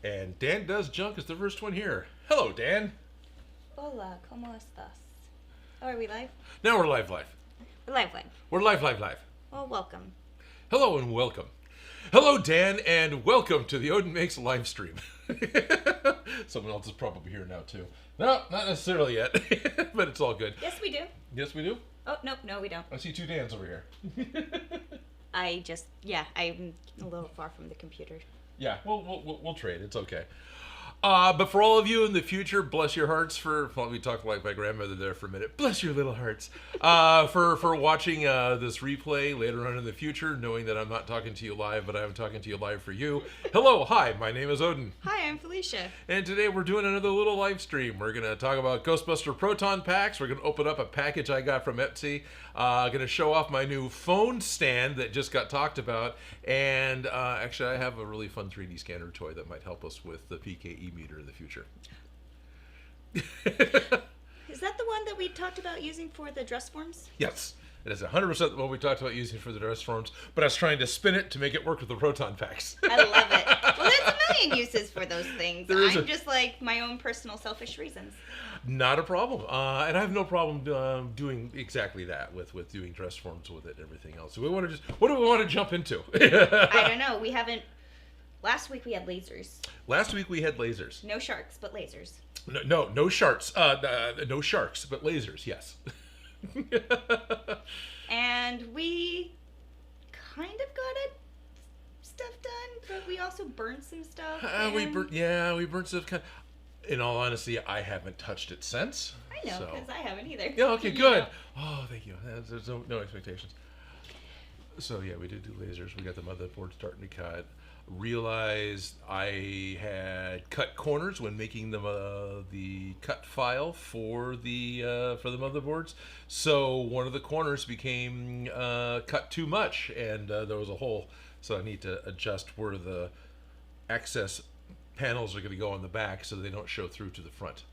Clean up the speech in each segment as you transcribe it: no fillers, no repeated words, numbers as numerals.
And Dan Does Junk is the first one here. Hello, Dan. Hola, ¿cómo estás? Oh, are we live? Now we're live. We're live. We're live. Well, welcome. Hello and welcome. Hello, Dan, and welcome to the Odin Makes live stream. Someone else is probably here now, too. No, not necessarily yet, but it's all good. Yes, we do. Yes, we do? Oh, no, we don't. I see two Dans over here. I'm a little far from the computer. Yeah, we'll trade. It's okay. But for all of you in the future, bless your hearts for, well, we talked like my grandmother there for a minute. Bless your little hearts. For watching this replay later on in the future, knowing that I'm not talking to you live, but I'm talking to you live for you. Hello, hi, my name is Odin. Hi, I'm Felicia. And today we're doing another little live stream. We're going to talk about Ghostbuster Proton Packs. We're going to open up a package I got from Etsy. Going to show off my new phone stand that just got talked about. And actually, I have a really fun 3D scanner toy that might help us with the PKE meter in the future. Is that the one that we talked about using for the dress forms? Yes. It is 100% what we talked about using for the dress forms, but I was trying to spin it to make it work with the Proton Packs. I love it. Well, there's a million uses for those things. I'm just like my own personal selfish reasons. Not a problem. And I have no problem doing exactly that with doing dress forms with it and everything else. So what do we want to jump into? I don't know. We haven't... Last week we had lasers. No sharks, but lasers. No sharks. No sharks, but lasers, yes. And we kind of got stuff done, but we also burnt some stuff. We burnt stuff. In all honesty, I haven't touched it since. I know, because I haven't either. Yeah, okay, good. Oh, thank you. There's no expectations. So yeah, we did do lasers. We got the motherboard starting to cut. Realized I had cut corners when making the cut file for the motherboards. So one of the corners became cut too much, and there was a hole. So I need to adjust where the access panels are going to go on the back so they don't show through to the front.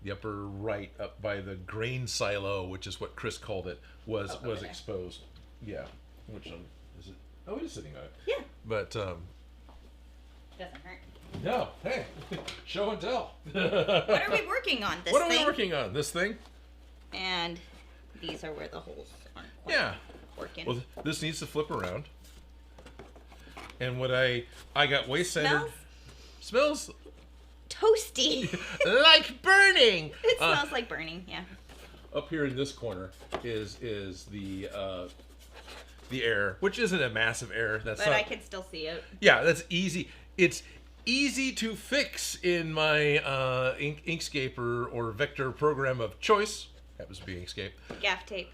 The upper right, up by the grain silo, which is what Chris called it, was exposed. Yeah, which one is it? Oh, it is sitting on it. Yeah. But doesn't hurt. no, hey, show and tell. What are we working on? What are we working on? This thing? And these are where the holes aren't quite working. Well, this needs to flip around. And what I got waist centered. Smells toasty. Like burning. It smells like burning, yeah. Up here in this corner is the air, which isn't a massive air. But I can still see it. Yeah, that's easy. It's easy to fix in my Inkscape or vector program of choice. Happens to be Inkscape. Gaff tape.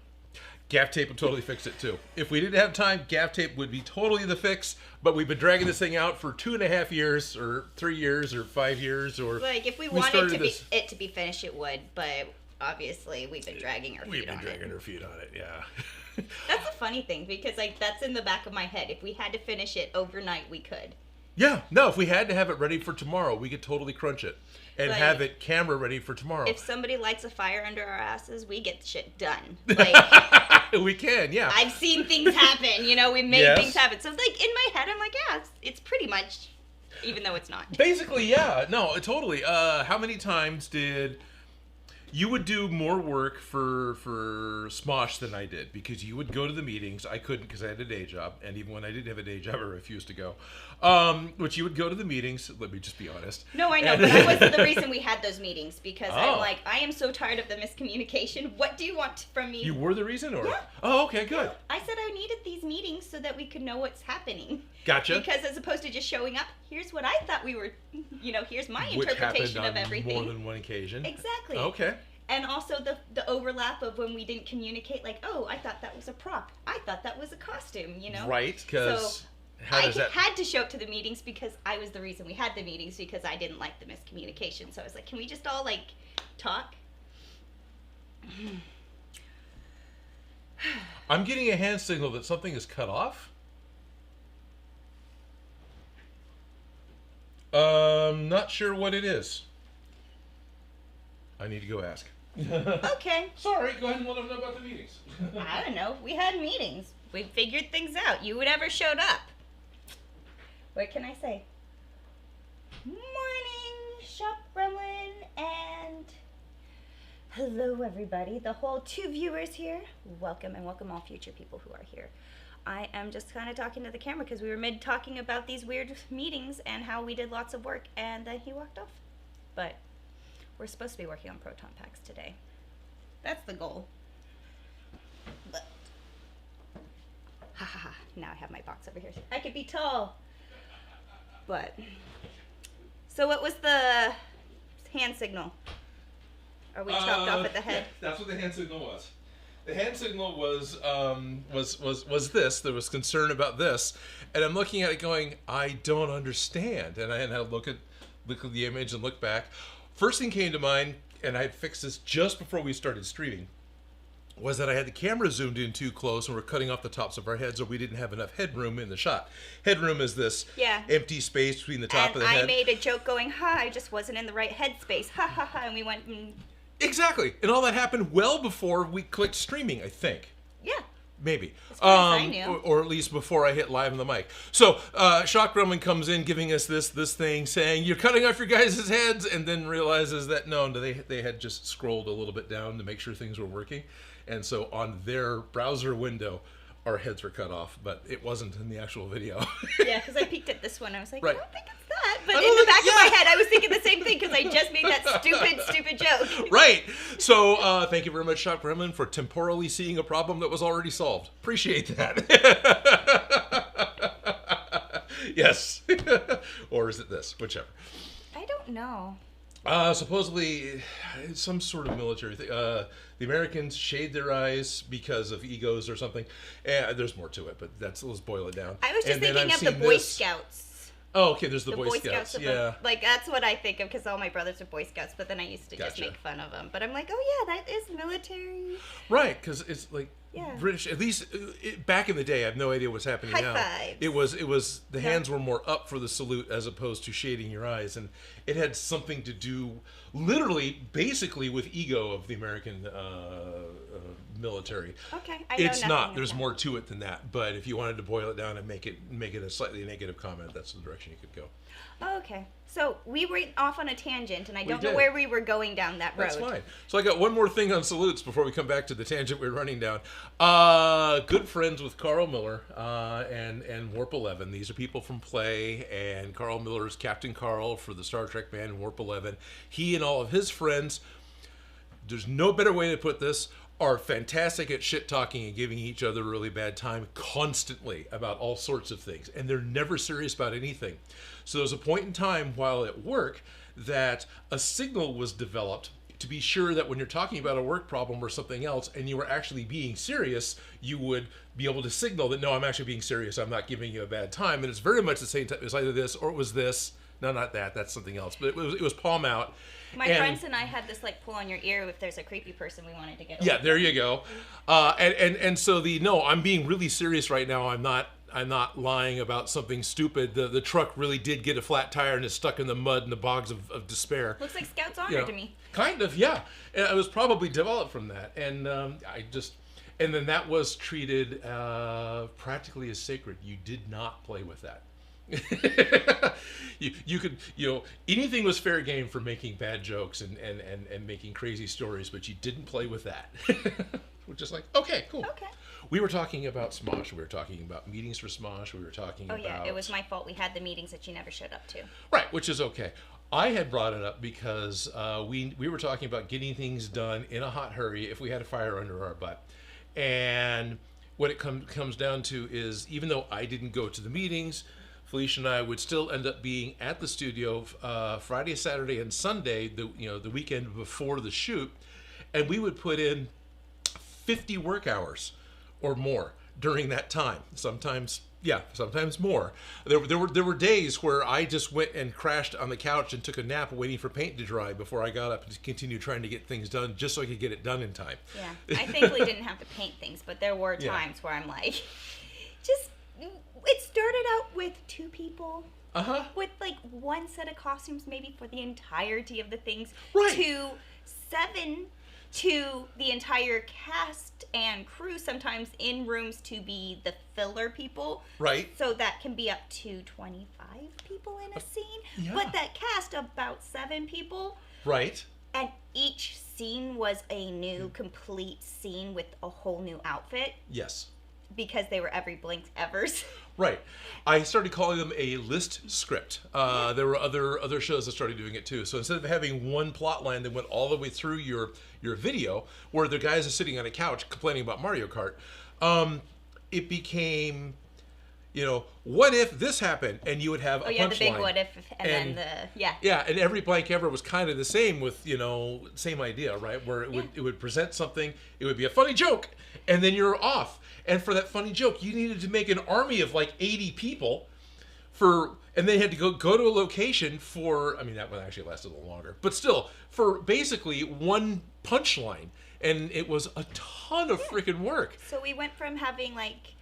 Gaff tape would totally fix it too. If we didn't have time, gaff tape would be totally the fix. But we've been dragging this thing out for 2.5 years, or 3 years, or 5 years, or like if we wanted it to be finished, it would. But obviously, we've been dragging our feet on it. We've been dragging our feet on it, yeah. That's a funny thing because that's in the back of my head. If we had to finish it overnight, we could. Yeah, no. If we had to have it ready for tomorrow, we could totally crunch it and have it camera ready for tomorrow. If somebody lights a fire under our asses, we get shit done. We can, yeah. I've seen things happen, we made things happen. So, in my head, I'm like, yeah, it's pretty much, even though it's not. Basically, yeah. No, totally. How many times did... You would do more work for SMOSH than I did because you would go to the meetings. I couldn't because I had a day job, and even when I didn't have a day job, I refused to go. But you would go to the meetings. Let me just be honest. No, I know, but I wasn't the reason we had those meetings because I'm like, I am so tired of the miscommunication. What do you want from me? You were the reason, or? Yeah. Oh, okay, good. Yeah. I said I needed these meetings so that we could know what's happening. Gotcha. Because as opposed to just showing up, here's what I thought we were, here's my interpretation of everything. More than one occasion. Exactly. Okay. And also the overlap of when we didn't communicate, like, oh, I thought that was a prop. I thought that was a costume, Right, because I had to show up to the meetings because I was the reason we had the meetings because I didn't like the miscommunication. So I was like, can we just all, talk? I'm getting a hand signal that something is cut off. Not sure what it is. I need to go ask. Okay. Sorry, go ahead and let them know about the meetings. I don't know. We had meetings. We figured things out. You never showed up. What can I say? Morning, Shop Gremlin, and hello everybody, the whole 2 viewers here. Welcome, and welcome all future people who are here. I am just kind of talking to the camera because we were mid talking about these weird meetings and how we did lots of work, and then he walked off. But we're supposed to be working on Proton Packs today. That's the goal. But ha ha ha, now I have my box over here. I could be tall. But so what was the hand signal? Are we chopped off at the head? That's what the hand signal was. The hand signal was this. There was concern about this, and I'm looking at it going, I don't understand. And I look at the image and look back. First thing came to mind, and I had fixed this just before we started streaming, was that I had the camera zoomed in too close and we're cutting off the tops of our heads, or we didn't have enough headroom in the shot. Headroom is this empty space between the top of the head. And I made a joke going, I just wasn't in the right headspace. Ha ha ha, and we went Exactly. And all that happened well before we clicked streaming, I think. Yeah. Maybe. As far as I knew. Or at least before I hit live on the mic. So, Shock Gremlin comes in giving us this thing saying, you're cutting off your guys' heads, and then realizes that no, they had just scrolled a little bit down to make sure things were working. And so on their browser window, our heads were cut off, but it wasn't in the actual video. Yeah, because I peeked at this one. I was like, right. I don't think it's that. But in the back of my head, I was thinking the same thing because I just made that stupid joke. Right. So thank you very much, Shock Gremlin, for temporally seeing a problem that was already solved. Appreciate that. Yes. Or is it this? Whichever. I don't know. Supposedly, it's some sort of military thing. The Americans shade their eyes because of egos or something. There's more to it, but let's boil it down. I was just thinking of the Boy Scouts. Oh, okay, there's the Boy Scouts. Yeah. Like, that's what I think of because all my brothers are Boy Scouts, but then I used to just make fun of them. But I'm like, oh yeah, that is military. Right, because it's like British, at least back in the day, I have no idea what's happening now. High fives. It was the hands were more up for the salute as opposed to shading your eyes, and it had something to do, literally, basically, with ego of the American military. Okay, I know it's not. Of There's that. more to it than that. But if you wanted to boil it down and make it a slightly negative comment, that's the direction you could go. Oh, okay. So we were off on a tangent, and I don't know did. where we were going down that road. That's fine. So I got one more thing on salutes before we come back to the tangent we're running down. Good friends with Carl Miller and Warp 11. These are people from Play, and Carl Miller is Captain Carl for the Star Trek band Warp 11. He and all of his friends, there's no better way to put this, are fantastic at shit talking and giving each other a really bad time constantly about all sorts of things, and they're never serious about anything. So there's a point in time while at work that a signal was developed to be sure that when you're talking about a work problem or something else and you were actually being serious, you would be able to signal that, no, I'm actually being serious, I'm not giving you a bad time. And it's very much the same time. It was either this or it was this. No, not that. That's something else. But it was palm out. My friends and I had this like pull on your ear if there's a creepy person we wanted to get. Yeah, there you go. And so no, I'm being really serious right now. I'm not lying about something stupid. The truck really did get a flat tire and is stuck in the mud and the bogs of despair. Looks like Scout's honor to me. Kind of, yeah. And it was probably developed from that, and and then that was treated practically as sacred. You did not play with that. you could, anything was fair game for making bad jokes and making crazy stories, but you didn't play with that. We're just like, okay, cool. Okay. We were talking about SMOSH. We were talking about meetings for SMOSH. We were talking about... Oh, yeah. It was my fault. We had the meetings that you never showed up to. Right, which is okay. I had brought it up because we were talking about getting things done in a hot hurry if we had a fire under our butt. And what it comes down to is, even though I didn't go to the meetings, Felicia and I would still end up being at the studio Friday, Saturday, and Sunday, the weekend before the shoot, and we would put in 50 work hours or more during that time. Sometimes more. There were days where I just went and crashed on the couch and took a nap waiting for paint to dry before I got up and continued trying to get things done just so I could get it done in time. Yeah, I thankfully didn't have to paint things, but there were times where I'm like, it started out with 2 people. With like 1 set of costumes maybe for the entirety of the things. Right. To 7 to the entire cast and crew, sometimes in rooms to be the filler people. Right. So that can be up to 25 people in a scene. Yeah. But that cast, about 7 people. Right. And each scene was a new, complete scene with a whole new outfit. Yes. Because they were every blink's evers. Right. I started calling them a list script. There were other shows that started doing it too. So instead of having one plot line that went all the way through your video, where the guys are sitting on a couch complaining about Mario Kart, it became, what if this happened? And you would have a punchline. The big what if, and then Yeah, and every blank ever was kind of the same with, same idea, right? Where it would present something, it would be a funny joke, and then you're off. And for that funny joke, you needed to make an army of like 80 people and they had to go to a location for, that one actually lasted a little longer, but still, for basically one punchline. And it was a ton of freaking work. So we went from having like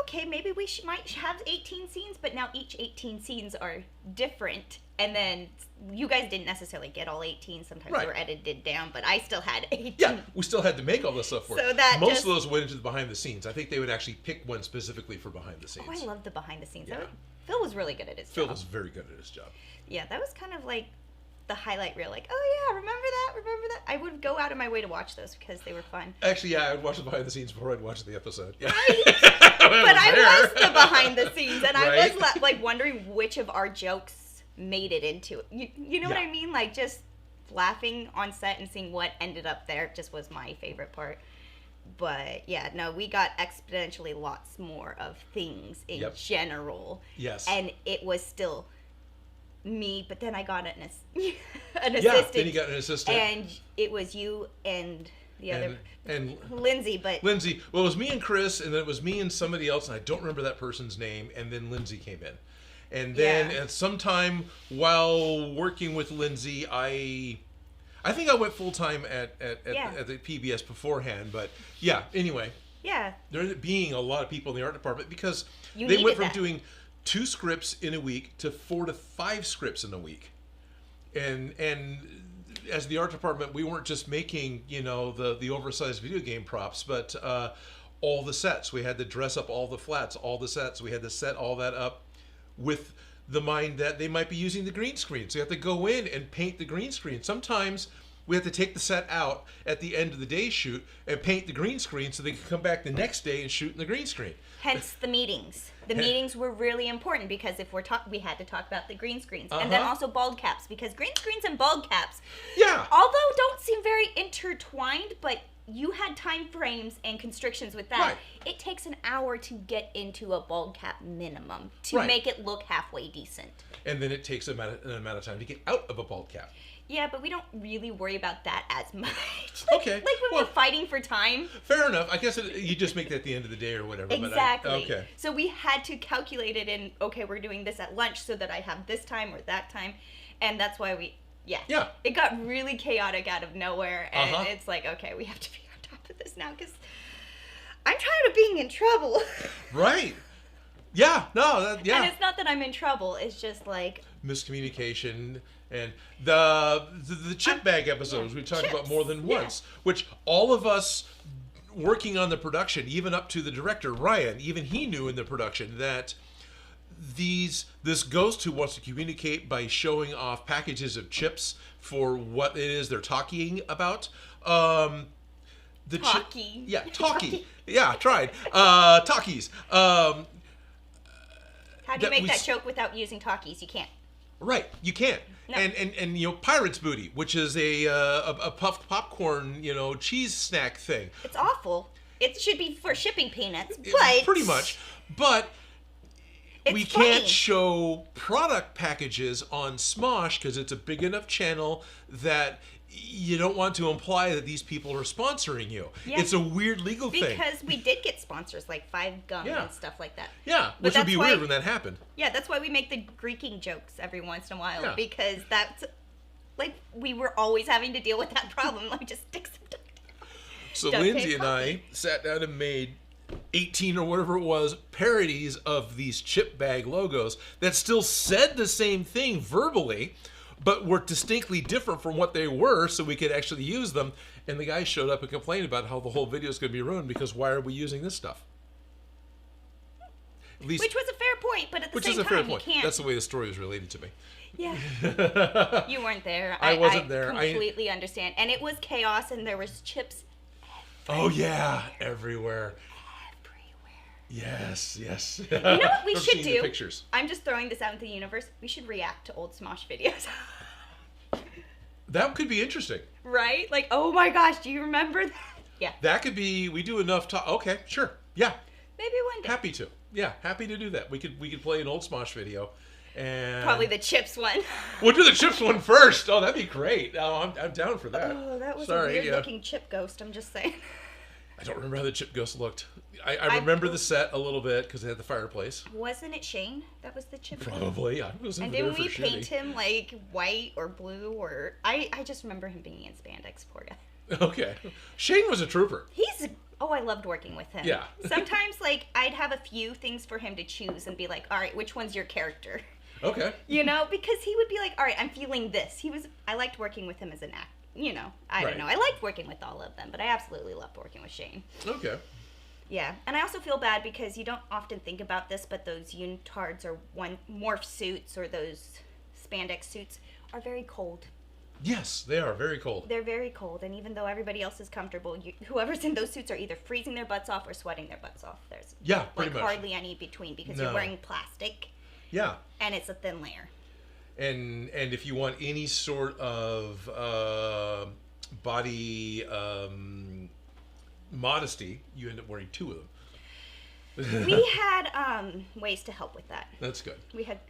okay, maybe we might have 18 scenes, but now each 18 scenes are different. And then you guys didn't necessarily get all 18. Sometimes they were edited down, but I still had 18. Yeah, we still had to make all this stuff for so it. that Most of those went into the behind the scenes. I think they would actually pick one specifically for behind the scenes. Oh, I love the behind the scenes. Yeah. Phil was really good at his job. Phil was very good at his job. Yeah, that was kind of like the highlight reel. Like, oh yeah, remember that? I would go out of my way to watch those because they were fun. Actually, yeah, I would watch the behind the scenes before I'd watch the episode. Yeah. Right? But I was the behind the scenes, and I was like wondering which of our jokes made it into it. You know what I mean? Like just laughing on set and seeing what ended up there just was my favorite part. But yeah, no, we got exponentially lots more of things in general. Yes. And it was still me, but then I got an assistant. Yeah, then you got an assistant. And it was you and the other and Lindsay, well, it was me and Chris, and then it was me and somebody else, and I don't remember that person's name, and then Lindsay came in. And then at some time while working with Lindsay, I think I went full time at the PBS beforehand, but anyway. Yeah. There being a lot of people in the art department because they went from doing 2 scripts in a week to 4 to 5 scripts in a week. And as the art department, we weren't just making, the oversized video game props, but all the sets. We had to dress up all the flats, all the sets. We had to set all that up with the mind that they might be using the green screen. So you have to go in and paint the green screen. Sometimes we have to take the set out at the end of the day shoot and paint the green screen so they can come back the next day and shoot in the green screen. Hence the meetings. The meetings were really important because if we had to talk about the green screens. And then also bald caps, because green screens and bald caps, although don't seem very intertwined, but you had time frames and constrictions with that. Right. It takes an hour to get into a bald cap minimum to make it look halfway decent. And then it takes an amount of time to get out of a bald cap. Yeah, but we don't really worry about that as much. Okay. Like when we're fighting for time. Fair enough. I guess you just make that at the end of the day or whatever. Exactly. But okay. So we had to calculate it in, okay, we're doing this at lunch so that I have this time or that time. And that's why yeah. It got really chaotic out of nowhere. And it's like, okay, we have to be on top of this now because I'm tired of being in trouble. Right. Yeah. No. And it's not that I'm in trouble. It's just like miscommunication. And the chip bag episodes we talked about more than once, which all of us working on the production, even up to the director Ryan, even he knew in the production that this ghost who wants to communicate by showing off packages of chips for what it is they're talking about. Talkie. Talkie. Yeah, tried. Talkies. How do you make that joke without using talkies? You can't. Right, you can't. No. And Pirate's Booty, which is a puffed popcorn, cheese snack thing. It's awful. It should be for shipping peanuts, but pretty much. But we funny. Can't show product packages on SMOSH because it's a big enough channel that you don't want to imply that these people are sponsoring you. Yeah. It's a weird legal thing. Because we did get sponsors like Five Gum and stuff like that. Yeah, which would be weird when that happened. Yeah, that's why we make the Greeking jokes every once in a while because that's like we were always having to deal with that problem. Like just stick some duct tape. So Lindsay and I sat down and made 18 or whatever it was parodies of these chip bag logos that still said the same thing verbally, but were distinctly different from what they were, so we could actually use them. And the guy showed up and complained about how the whole video is going to be ruined because why are we using this stuff? At least, which was a fair point, but at the which same is a time, fair point. you can't. That's the way the story was related to me. Yeah. You weren't there. I wasn't there. I completely understand. And it was chaos, and there was chips Oh, yeah. Everywhere. Yes. You know what we should do? Pictures. I'm just throwing this out into the universe. We should react to old SMOSH videos. That could be interesting. Right? Like, oh my gosh, do you remember that? Yeah. That could be, we do enough to, okay, sure. Yeah. Maybe one day. Happy to. Yeah, happy to do that. We could play an old SMOSH video. And probably the chips one. We'll do the chips one first. Oh, that'd be great. Oh, I'm down for that. Oh, that was a weird looking chip ghost, I'm just saying. I don't remember how the chip ghost looked. I remember the set a little bit because it had the fireplace. Wasn't it Shane that was the chip ghost? Probably. I wasn't and there didn't for we shitty. paint him like white or blue or... I just remember him being in spandex, poor guy. Okay. Shane was a trooper. Oh, I loved working with him. Yeah. Sometimes, like, I'd have a few things for him to choose and be like, all right, which one's your character? Okay. You know, because he would be like, all right, I'm feeling this. I liked working with him as an actor. You know, I don't know. I liked working with all of them, but I absolutely loved working with Shane. Okay. Yeah, and I also feel bad because you don't often think about this, but those unitards or morph suits or those spandex suits are very cold. Yes, they are very cold. They're very cold, and even though everybody else is comfortable, whoever's in those suits are either freezing their butts off or sweating their butts off. There's pretty much hardly any between because you're wearing plastic. Yeah. And it's a thin layer. And if you want any sort of body modesty, you end up wearing two of them. We had ways to help with that. That's good. We had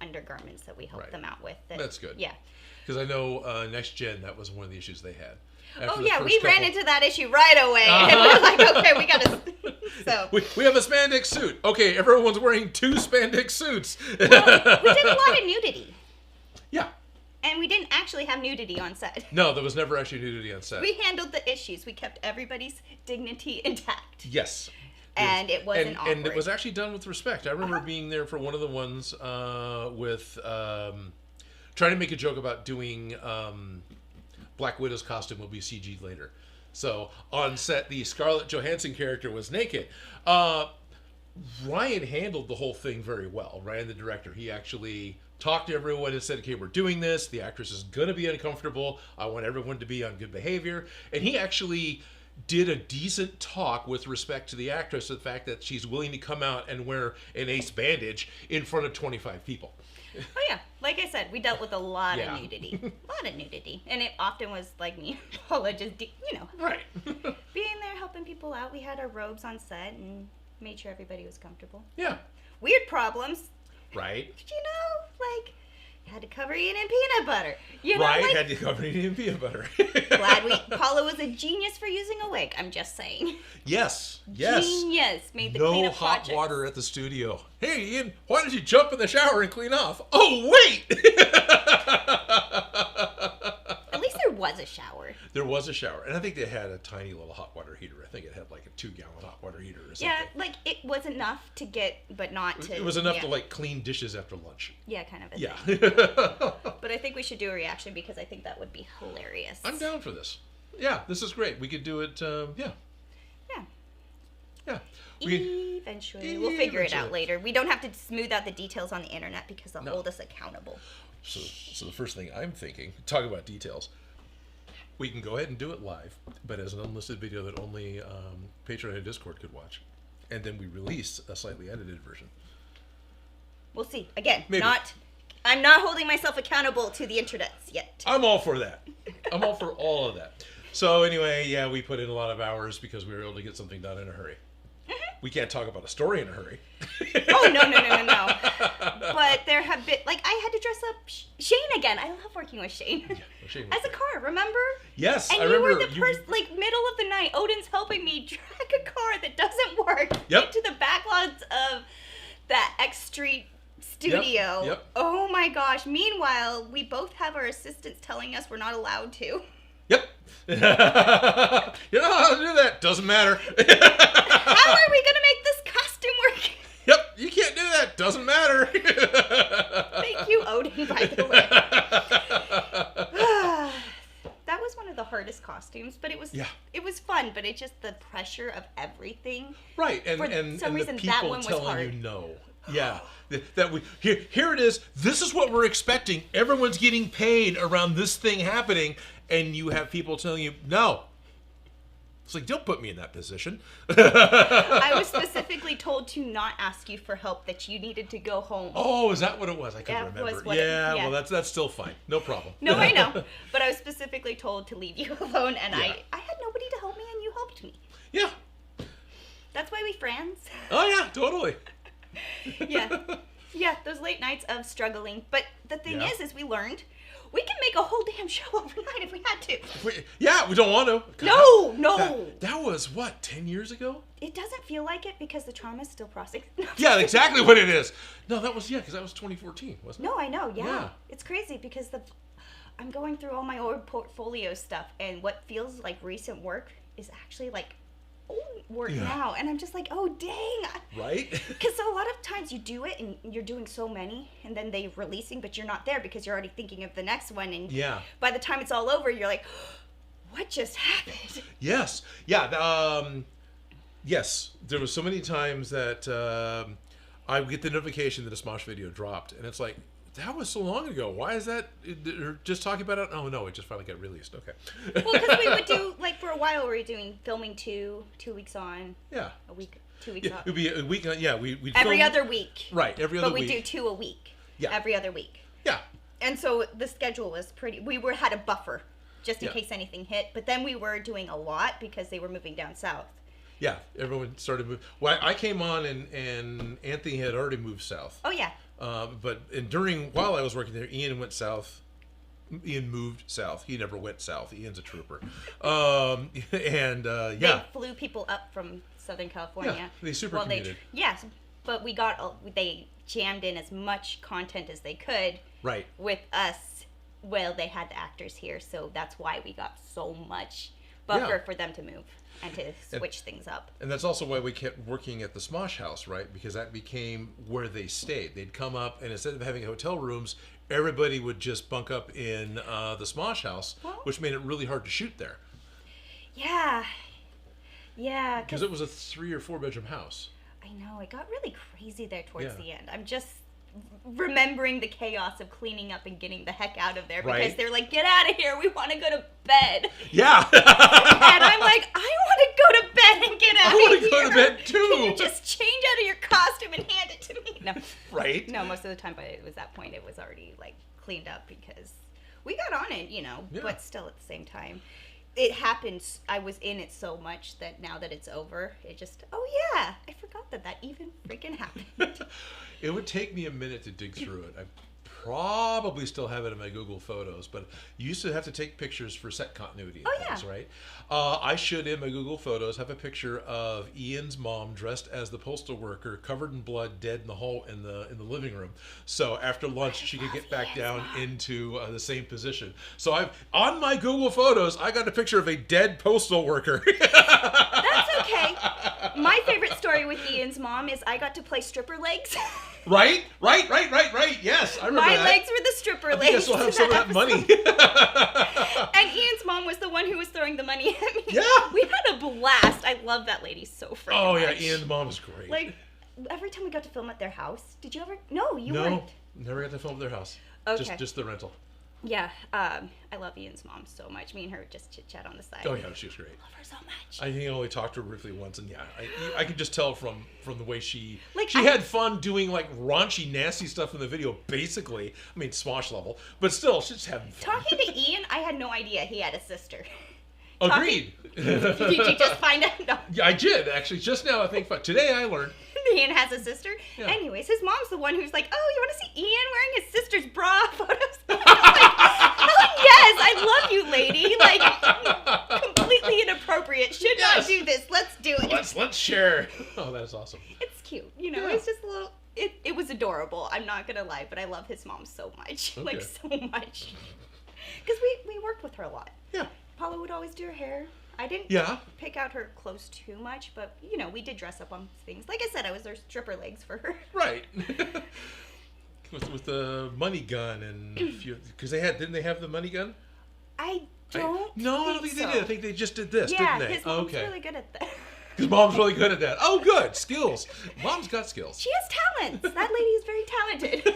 undergarments that we helped them out with. That's good. Yeah. Because I know Next Gen, that was one of the issues they had. After we ran into that issue right away. And we were like, okay, we got to... So we have a spandex suit. Okay, everyone's wearing two spandex suits. Well, we did a lot of nudity. Yeah. And we didn't actually have nudity on set. No, there was never actually nudity on set. We handled the issues. We kept everybody's dignity intact. Yes. And it wasn't awkward. And it was actually done with respect. I remember being there for one of the ones with trying to make a joke about doing Black Widow's costume will be CG'd later. So on set, the Scarlett Johansson character was naked. Ryan handled the whole thing very well. Ryan, the director, he actually talked to everyone and said, okay, we're doing this. The actress is going to be uncomfortable. I want everyone to be on good behavior. And he actually did a decent talk with respect to the actress, the fact that she's willing to come out and wear an ace bandage in front of 25 people. Oh, yeah. Like I said, we dealt with a lot of nudity. A lot of nudity. And it often was like me and Paula just, Right. being there, helping people out. We had our robes on set and made sure everybody was comfortable. Yeah. Weird problems. Right. You know, like, you had to cover it in peanut butter. You know, right, like, had to cover it in peanut butter. Paula was a genius for using a wig, I'm just saying. Yes. Genius. Made the cleanup hot projects. water at the studio. Hey, Ian, why don't you jump in the shower and clean off? Oh, wait! At least there was a shower. There was a shower. And I think they had a tiny little hot water heater. I think it had like a 2-gallon hot water heater or something. Yeah, like it was enough to get, but not to... It was enough to like clean dishes after lunch. Yeah, kind of a Yeah. thing. But I think we should do a reaction because I think that would be hilarious. I'm down for this. Yeah, this is great. We could do it, yeah. Eventually. We'll figure it out later. We don't have to smooth out the details on the internet because they'll hold us accountable. So the first thing I'm thinking, talk about details. We can go ahead and do it live, but as an unlisted video that only Patreon and Discord could watch. And then we release a slightly edited version. We'll see. Again, Maybe. I'm not holding myself accountable to the internet yet. I'm all for that. I'm all for all of that. So anyway, yeah, we put in a lot of hours because we were able to get something done in a hurry. We can't talk about a story in a hurry. Oh, no. But there have been, like, I had to dress up Shane again. I love working with Shane. Yeah, Shane as a car, remember? Yes, and I remember. And you were the person, like, middle of the night, Odin's helping me drag a car that doesn't work into the backlots of that X Street studio. Yep. Oh, my gosh. Meanwhile, we both have our assistants telling us we're not allowed to. Yep. You know how to do that. Doesn't matter. How are we going to make this costume work? Yep, you can't do that. Doesn't matter. Thank you, Odin, by the way. That was one of the hardest costumes, but it was fun. But it just the pressure of everything. Right, and some reason the people that one was telling hard. you no. Yeah, that we here it is. This is what we're expecting. Everyone's getting paid around this thing happening, and you have people telling you no. It's like, don't put me in that position. I was specifically told to not ask you for help, that you needed to go home. Oh, is that what it was? I couldn't remember. Well, that's still fine. No problem. No, I know. But I was specifically told to leave you alone, and I had nobody to help me, and you helped me. Yeah. That's why we friends. Oh, yeah, totally. Yeah, those late nights of struggling. But the thing is we learned we can make a whole damn show overnight if we had to. We don't want to. God, no. That was, what, 10 years ago? It doesn't feel like it because the trauma is still processing. Yeah, exactly what it is. No, that was, because that was 2014, wasn't it? No, I know, yeah. It's crazy because I'm going through all my old portfolio stuff, and what feels like recent work is actually like old work now, and I'm just like, oh dang, right? Because a lot of times you do it and you're doing so many, and then they're releasing, but you're not there because you're already thinking of the next one, and by the time it's all over, you're like, what just happened? Yes, yes. There was so many times that I would get the notification that a SMOSH video dropped, and it's like, that was so long ago. Why is that? They're just talking about it? Oh, no, it just finally got released. Okay. Well, because we would do, like, for a while, we were doing filming 2 weeks on. Yeah. A week, 2 weeks off. It would be a week on, we'd every film, other week. Right, every other week. week. But we do 2 a week. Yeah. Every other week. Yeah. And so the schedule was pretty, had a buffer just in case anything hit. But then we were doing a lot because they were moving down south. Yeah, everyone started moving. Well, I came on and Anthony had already moved south. Oh, yeah. While I was working there, Ian went south. Ian moved south. He never went south. Ian's a trooper. They flew people up from Southern California. Yeah, they super commuted. Yes, but they jammed in as much content as they could. Right. With us. Well, they had the actors here, so that's why we got so much buffer for them to move and to switch things up. And that's also why we kept working at the SMOSH house, right? Because that became where they stayed. They'd come up, and instead of having hotel rooms, everybody would just bunk up in the SMOSH house, which made it really hard to shoot there. Yeah. Yeah. Because it was a 3 or 4 bedroom house. I know. It got really crazy there towards the end. I'm just remembering the chaos of cleaning up and getting the heck out of there because they're like, get out of here, we want to go to bed. Yeah. And I'm like, I want to go to bed and get out of here. I want to go to bed too. Can you just change out of your costume and hand it to me? No. Right. No, most of the time by it was that point it was already like cleaned up because we got on it, but still at the same time. It happens. I was in it so much that now that it's over, it just, I forgot that even freaking happened. It would take me a minute to dig through it. I probably still have it in my Google Photos, but you used to have to take pictures for set continuity and things, right? I should, in my Google Photos, have a picture of Ian's mom dressed as the postal worker, covered in blood, dead in the hall in the living room. So after lunch, she could get back down into the same position. So on my Google Photos, I got a picture of a dead postal worker. That's okay. My favorite story with Ian's mom is I got to play stripper legs. Right. Yes, I remember that. My legs were the stripper legs. I guess we'll have some of that money. And Ian's mom was the one who was throwing the money at me. Yeah. We had a blast. I love that lady so freaking much. Oh, yeah, Ian's mom is great. Like, every time we got to film at their house, did you ever? No, you weren't. No, never got to film at their house. Okay. Just the rental. Yeah, I love Ian's mom so much. Me and her just chit-chat on the side. Oh, yeah, she was great. I love her so much. I think I only talked to her briefly once, and I could just tell from the way she had fun doing, like, raunchy, nasty stuff in the video, basically. I mean, SMOSH level, but still, she's just having fun. Talking to Ian, I had no idea he had a sister. Agreed. Did you just find out? No. Yeah, I did, actually. Just now, I think. Today, I learned. Ian has a sister. Yeah. Anyways, his mom's the one who's like, "Oh, you want to see Ian wearing his sister's bra photos?" I'm like, "Oh yes, I love you, lady." Like, completely inappropriate. Should not do this. Let's do it. Let's share. Oh, that is awesome. It's cute. It's just a little. It was adorable. I'm not gonna lie, but I love his mom so much, like so much, because we worked with her a lot. Yeah. Paula would always do her hair. I didn't pick out her clothes too much, but, we did dress up on things. Like I said, I was their stripper legs for her. Right. with the money gun and because didn't they have the money gun? I don't think they did. I think they just did this, didn't they? His mom's really good at that. His mom's really good at that. Oh, good. Skills. Mom's got skills. She has talents. That lady is very talented.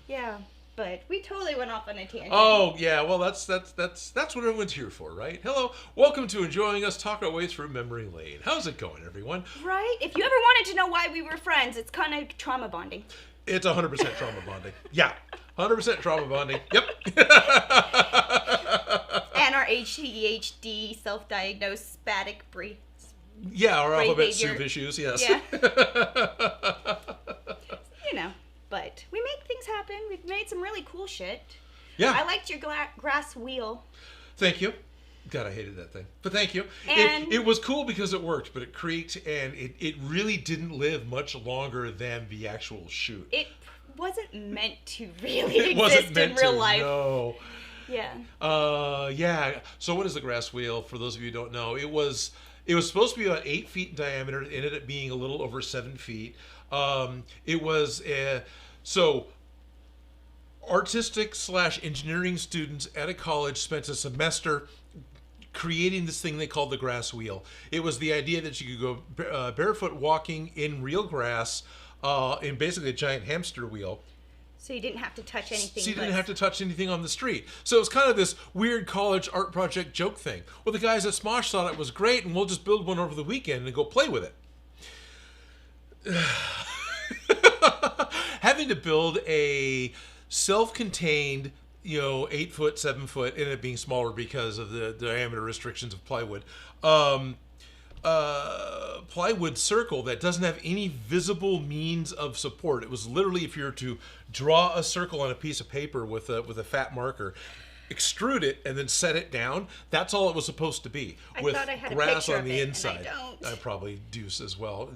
Yeah, but we totally went off on a tangent. Oh, yeah. Well, that's what everyone's here for, right? Hello. Welcome to enjoying us talk our way through memory lane. How's it going, everyone? Right? If you ever wanted to know why we were friends, it's kind of trauma bonding. It's 100% trauma bonding. Yeah. 100% trauma bonding. Yep. And our ADHD, self-diagnosed spastic breed. Yeah, our alphabet behavior. soup issues, yes. Yeah. But we make things happen. We've made some really cool shit. Yeah. I liked your grass wheel. Thank you. God, I hated that thing. But thank you. And it was cool because it worked, but it creaked, and it really didn't live much longer than the actual shoot. It wasn't meant to really exist in real life. No. Yeah. Yeah. So what is the grass wheel? For those of you who don't know, it was supposed to be about 8 feet in diameter. It ended up being a little over 7 feet. It was so artistic / engineering students at a college spent a semester creating this thing they called the grass wheel. It was the idea that you could go barefoot walking in real grass in basically a giant hamster wheel. So you didn't have to touch anything. So you didn't have to touch anything on the street. So it was kind of this weird college art project joke thing. Well, the guys at SMOSH thought it was great, and we'll just build one over the weekend and go play with it. Having to build a self-contained, 8 foot, 7 foot, and it being smaller because of the diameter restrictions of plywood. Plywood circle that doesn't have any visible means of support. It was literally, if you were to draw a circle on a piece of paper with a fat marker, extrude it, and then set it down, that's all it was supposed to be. I thought I had grass a picture on the of it, inside. and I don't. I probably do as well.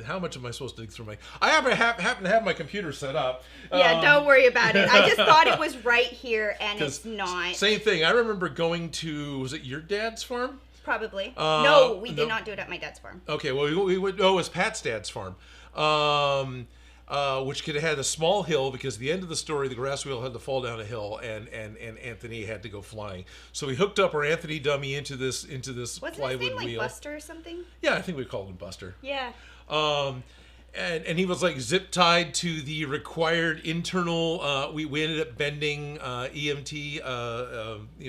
How much am I supposed to dig through my... I happen to have my computer set up. Yeah, don't worry about it. I just thought it was right here, and it's not. Same thing. I remember going to... Was it your dad's farm? Probably. No, we did not do it at my dad's farm. Okay, well, we would. Oh, it was Pat's dad's farm, which could have had a small hill because at the end of the story, the grass wheel had to fall down a hill, and Anthony had to go flying. So we hooked up our Anthony dummy into this Wasn't plywood his name wheel. like Buster or something? Yeah, I think we called him Buster. Yeah. And he was like zip tied to the required internal. We ended up bending EMT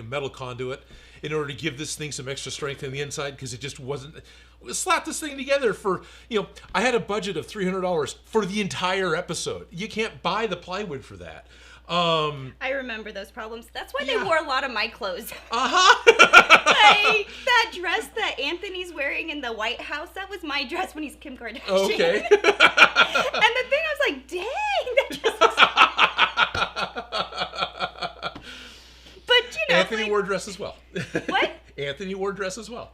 metal conduit in order to give this thing some extra strength on the inside because it just wasn't. We slapped this thing together for, I had a budget of $300 for the entire episode. You can't buy the plywood for that. I remember those problems. That's why they wore a lot of my clothes. Uh-huh. Like that dress that Anthony's wearing in the White House, that was my dress when he's Kim Kardashian. Okay. And the thing, I was like, dang, that dress is... But, Anthony wore a dress as well. What? Anthony wore a dress as well.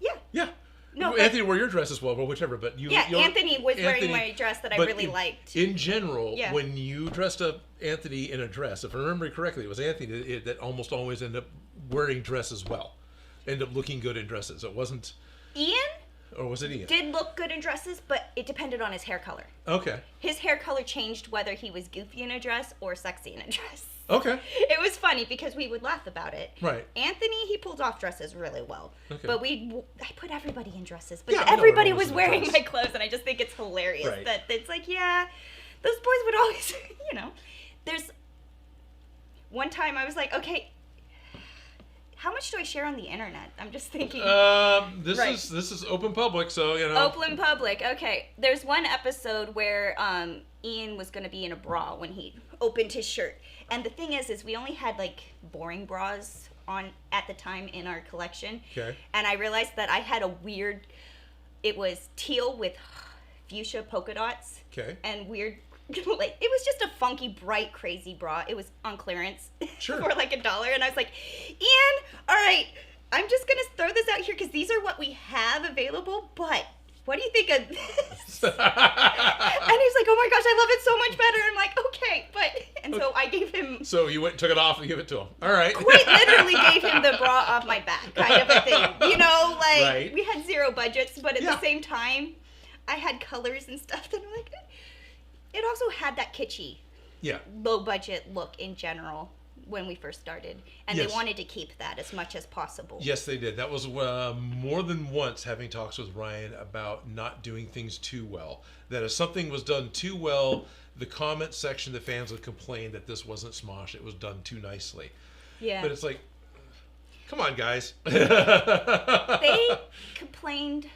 Yeah. Yeah. No, Anthony wore your dress as well, but whichever. But Anthony was wearing my dress that I really liked. In general, when you dressed up Anthony in a dress, if I remember correctly, it was Anthony that almost always ended up wearing dress as well. Ended up looking good in dresses. It wasn't... Ian? Or was it Ian? Did look good in dresses, but it depended on his hair color. Okay. His hair color changed whether he was goofy in a dress or sexy in a dress. Okay. It was funny because we would laugh about it. Right. Anthony, he pulled off dresses really well. Okay. But I put everybody in dresses. But Yeah, everybody was wearing my clothes, and I just think it's hilarious Right. that it's like, yeah, those boys would always, There's one time I was like, okay, how much do I share on the internet? I'm just thinking. This is open public, so Open public. Okay. There's one episode where Ian was going to be in a bra when he opened his shirt. And the thing is we only had like boring bras on at the time in our collection. Okay. And I realized that I had it was teal with fuchsia polka dots. Okay. And weird, like, it was just a funky, bright, crazy bra. It was on clearance. Sure. For like $1. And I was like, Ian, all right, I'm just going to throw this out here because these are what we have available, but what do you think of this? And he's like, oh my gosh, I love it so much better. I'm like, okay, so I gave him... So you went and took it off and gave it to him. All right. Quite literally gave him the bra off my back, kind of a thing. Right. We had zero budgets, but at the same time, I had colors and stuff that I'm like... it also had that kitschy, Yeah. low budget look in general when we first started, and Yes. they wanted to keep that as much as possible. Yes, they did. That was more than once having talks with Ryan about not doing things too well. That if something was done too well, the comment section, the fans would complain that this wasn't SMOSH. It was done too nicely. Yeah. But it's like, come on, guys. They complained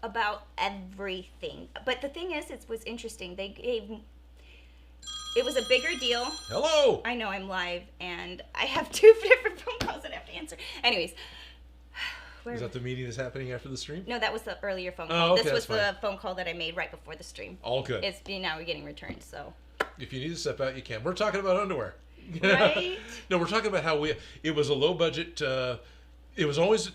about everything. But the thing is, it was interesting. They gave... It was a bigger deal. Hello. I know I'm live, and I have 2 different phone calls that I have to answer. Anyways. Is that the meeting that's happening after the stream? No, that was the earlier phone Oh, call. okay, This was that's fine. the phone call that I made right before the stream. All good. It's now we're getting returned, so. If you need to step out, you can. We're talking about underwear. Right? No, we're talking about how it was a low budget. It was always...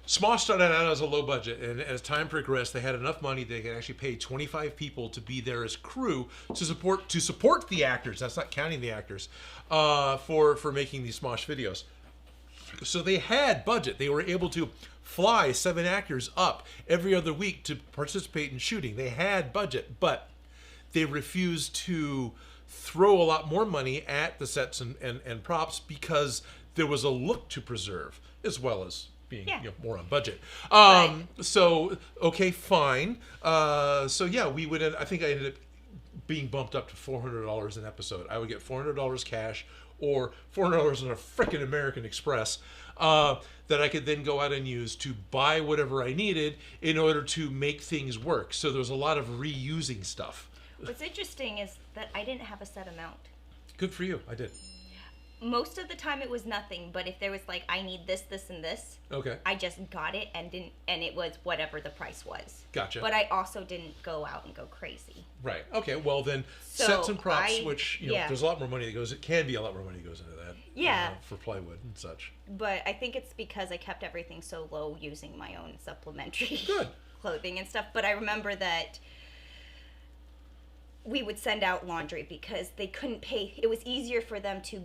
SMOSH started out as a low budget, and as time progressed, they had enough money they could actually pay 25 people to be there as crew to support the actors. That's not counting the actors for making these SMOSH videos. So they had budget. They were able to fly 7 actors up every other week to participate in shooting. They had budget, but they refused to throw a lot more money at the sets and props because there was a look to preserve as well as being more on budget. So, okay, fine. So yeah, we would, I think I ended up being bumped up to $400 an episode. I would get $400 cash or $400 on a frickin' American Express that I could then go out and use to buy whatever I needed in order to make things work. So there was a lot of reusing stuff. What's interesting is that I didn't have a set amount. Good for you. I did. Most of the time it was nothing, but if there was like, I need this, this, and this, Okay. I just got it and it was whatever the price was. Gotcha. But I also didn't go out and go crazy. Right. Okay. Well, then So sets and props, which yeah. there's a lot more money that goes. It can be a lot more money that goes into that. Yeah. For plywood and such. But I think it's because I kept everything so low using my own supplementary Good. clothing and stuff. But I remember that we would send out laundry because they couldn't pay. It was easier for them to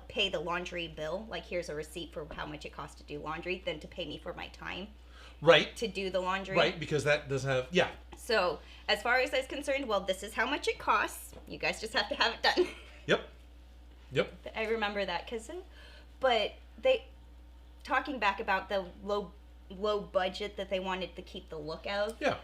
pay the laundry bill. Like, here's a receipt for how much it costs to do laundry than to pay me for my time. Right. To do the laundry. Right, because that doesn't have, yeah. So, as far as I was concerned, well, this is how much it costs. You guys just have to have it done. Yep. Yep. I remember that but talking back about the low budget that they wanted to keep the look of. Yeah.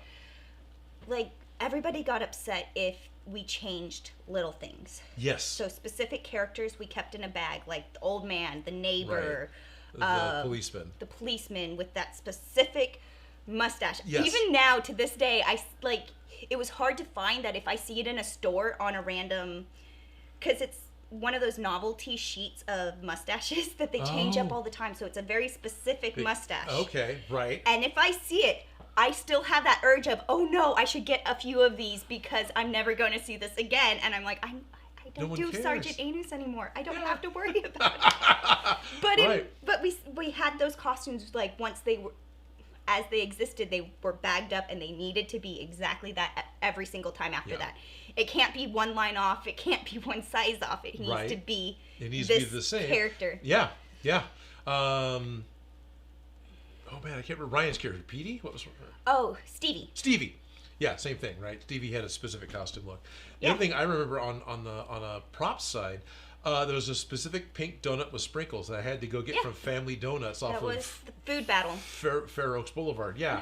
Like, everybody got upset if we changed little things. Yes. So specific characters we kept in a bag, like the old man, the neighbor, The policeman. the policeman with that specific mustache. Yes. Even now, to this day, it was hard to find that if I see it in a store on a random, because it's one of those novelty sheets of mustaches that they change up all the time. So it's a very specific mustache. Okay, right. And if I see it, I still have that urge of, oh no, I should get a few of these because I'm never going to see this again. And I'm like, I don't do cares. Sergeant Anus anymore. I don't have to worry about it. But Right. but we had those costumes, like, once they were, as they existed, they were bagged up and they needed to be exactly that every single time after that. It can't be one line off. It can't be one size off. It needs to be the same character. Yeah, yeah. Oh man, I can't remember Ryan's character. Petey? What was Oh, Stevie. Stevie. Yeah, same thing, right? Stevie had a specific costume look. The other thing I remember on a props side, there was a specific pink donut with sprinkles that I had to go get from Family Donuts off That was of the food battle. Fair Oaks Boulevard. Yeah.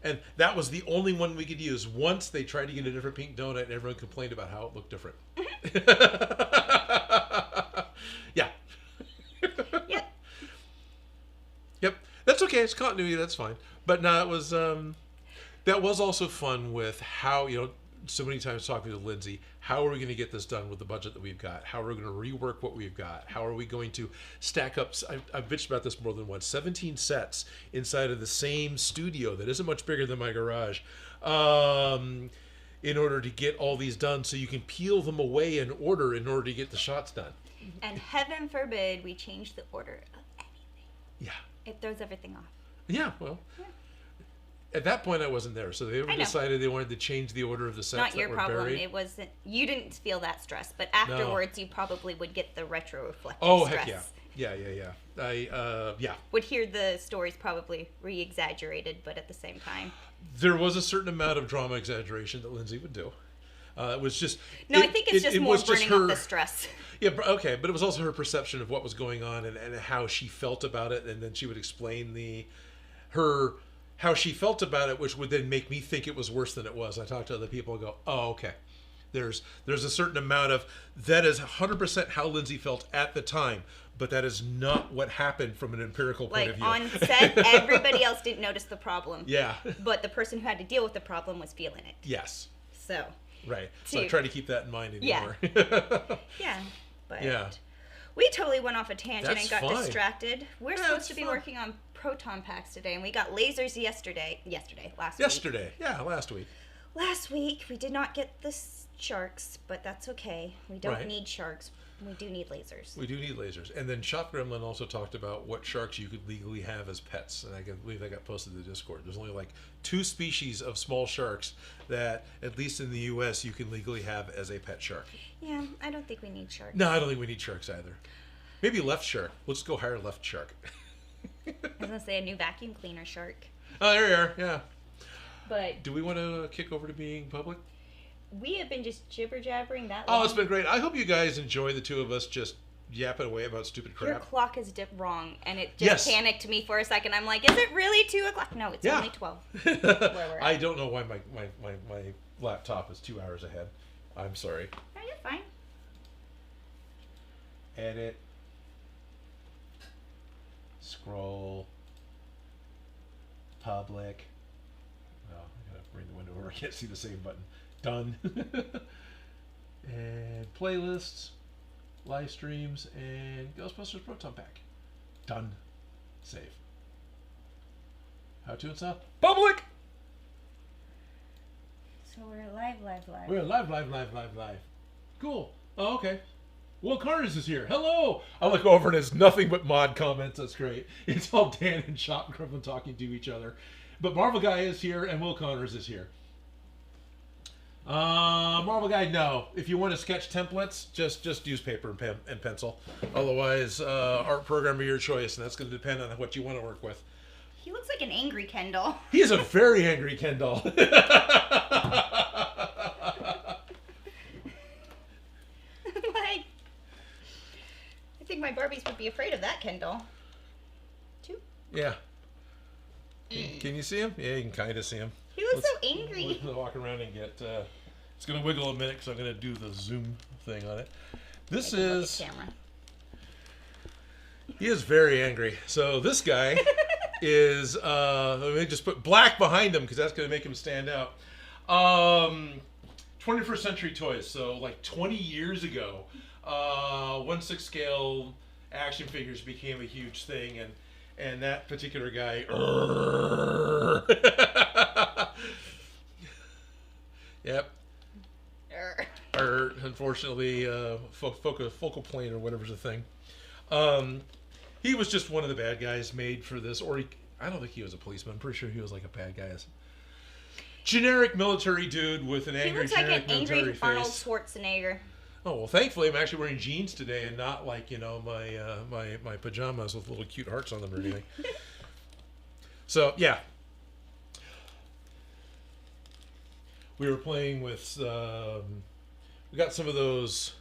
And that was the only one we could use. Once they tried to get a different pink donut, and everyone complained about how it looked different. Yeah. Yep. Yep. That's okay. It's continuity. That's fine. But no, it was that was also fun with how, so many times talking to Lindsay, how are we going to get this done with the budget that we've got? How are we going to rework what we've got? How are we going to stack up? I've bitched about this more than once. 17 sets inside of the same studio that isn't much bigger than my garage, in order to get all these done, so you can peel them away in order to get the shots done. And heaven forbid we change the order of anything. Yeah. It throws everything off. Yeah. Well. Yeah. At that point, I wasn't there, so they decided they wanted to change the order of the sets. Not your that were problem. buried. It wasn't. You didn't feel that stress, but afterwards, you probably would get the retro reflective Oh, stress. heck yeah, yeah. Would hear the stories probably re-exaggerated, but at the same time, There was a certain amount of drama exaggeration that Lindsay would do. It was just... No, I think it's just more burning off the stress. Yeah, okay, but it was also her perception of what was going on and how she felt about it, and then she would explain how she felt about it, which would then make me think it was worse than it was. I talked to other people and go, oh, okay. There's a certain amount of, that is 100% how Lindsay felt at the time, but that is not what happened from an empirical point of view. Like, on set, everybody else didn't notice the problem. Yeah. But the person who had to deal with the problem was feeling it. Yes. So. Right. So I try to keep that in mind anymore. Yeah. But yeah. we totally went off a tangent and got fine. distracted. We're supposed to be working on Proton Packs today, and we got lasers last week. Last week. Last week, we did not get the sharks, but that's okay. We don't Right. need sharks. We do need lasers. We do need lasers. And then Shop Gremlin also talked about what sharks you could legally have as pets. And I believe that got posted to the Discord. There's only like 2 species of small sharks that, at least in the U.S., you can legally have as a pet shark. Yeah, I don't think we need sharks. No, I don't think we need sharks either. Maybe left shark. We'll just go hire left shark. I was going to say a new vacuum cleaner shark. Oh, there you are. Yeah. But do we want to kick over to being public? We have been just jibber-jabbering that long. Oh, it's been great. I hope you guys enjoy the two of us just yapping away about stupid crap. Your clock is wrong, and it just panicked me for a second. I'm like, is it really 2 o'clock? No, it's only 12. Where we're at. I don't know why my laptop is 2 hours ahead. I'm sorry. No, you're fine. Edit. Scroll. Public. Oh, I gotta bring the window over. I can't see the same button. Done. And playlists, live streams, and Ghostbusters Proton Pack. Done. Save. How to install? Public! So we're live. We're live. Cool. Oh, okay. Will Carnes is here. Hello! I look over and it's nothing but mod comments. That's great. It's all Dan and Shop Gremlin talking to each other. But Marvel Guy is here and Will Connors is here. Marvel Guy, no. If you want to sketch templates, just use paper and pencil. Otherwise, art program of your choice, and that's going to depend on what you want to work with. He looks like an angry Ken doll. He is a very angry Ken doll. Like, I think my Barbies would be afraid of that Ken doll. Too. Yeah. Can you see him? Yeah, you can kind of see him. He looks so angry. Let's walk around and get... it's going to wiggle a minute because I'm going to do the zoom thing on it. This is... Camera. He is very angry. So this guy is... let me just put black behind him because that's going to make him stand out. 21st century toys. So like 20 years ago, 1/6 scale action figures became a huge thing, and that particular guy... Yep. Unfortunately, focal plane or whatever's the thing. He was just one of the bad guys made for this, or I don't think he was a policeman. I'm pretty sure he was like a bad guy. Generic military dude with an angry, he looks like an angry face. Arnold Schwarzenegger. Oh well, thankfully I'm actually wearing jeans today and not like my pajamas with little cute hearts on them or anything. So yeah. We were playing with, we got some of those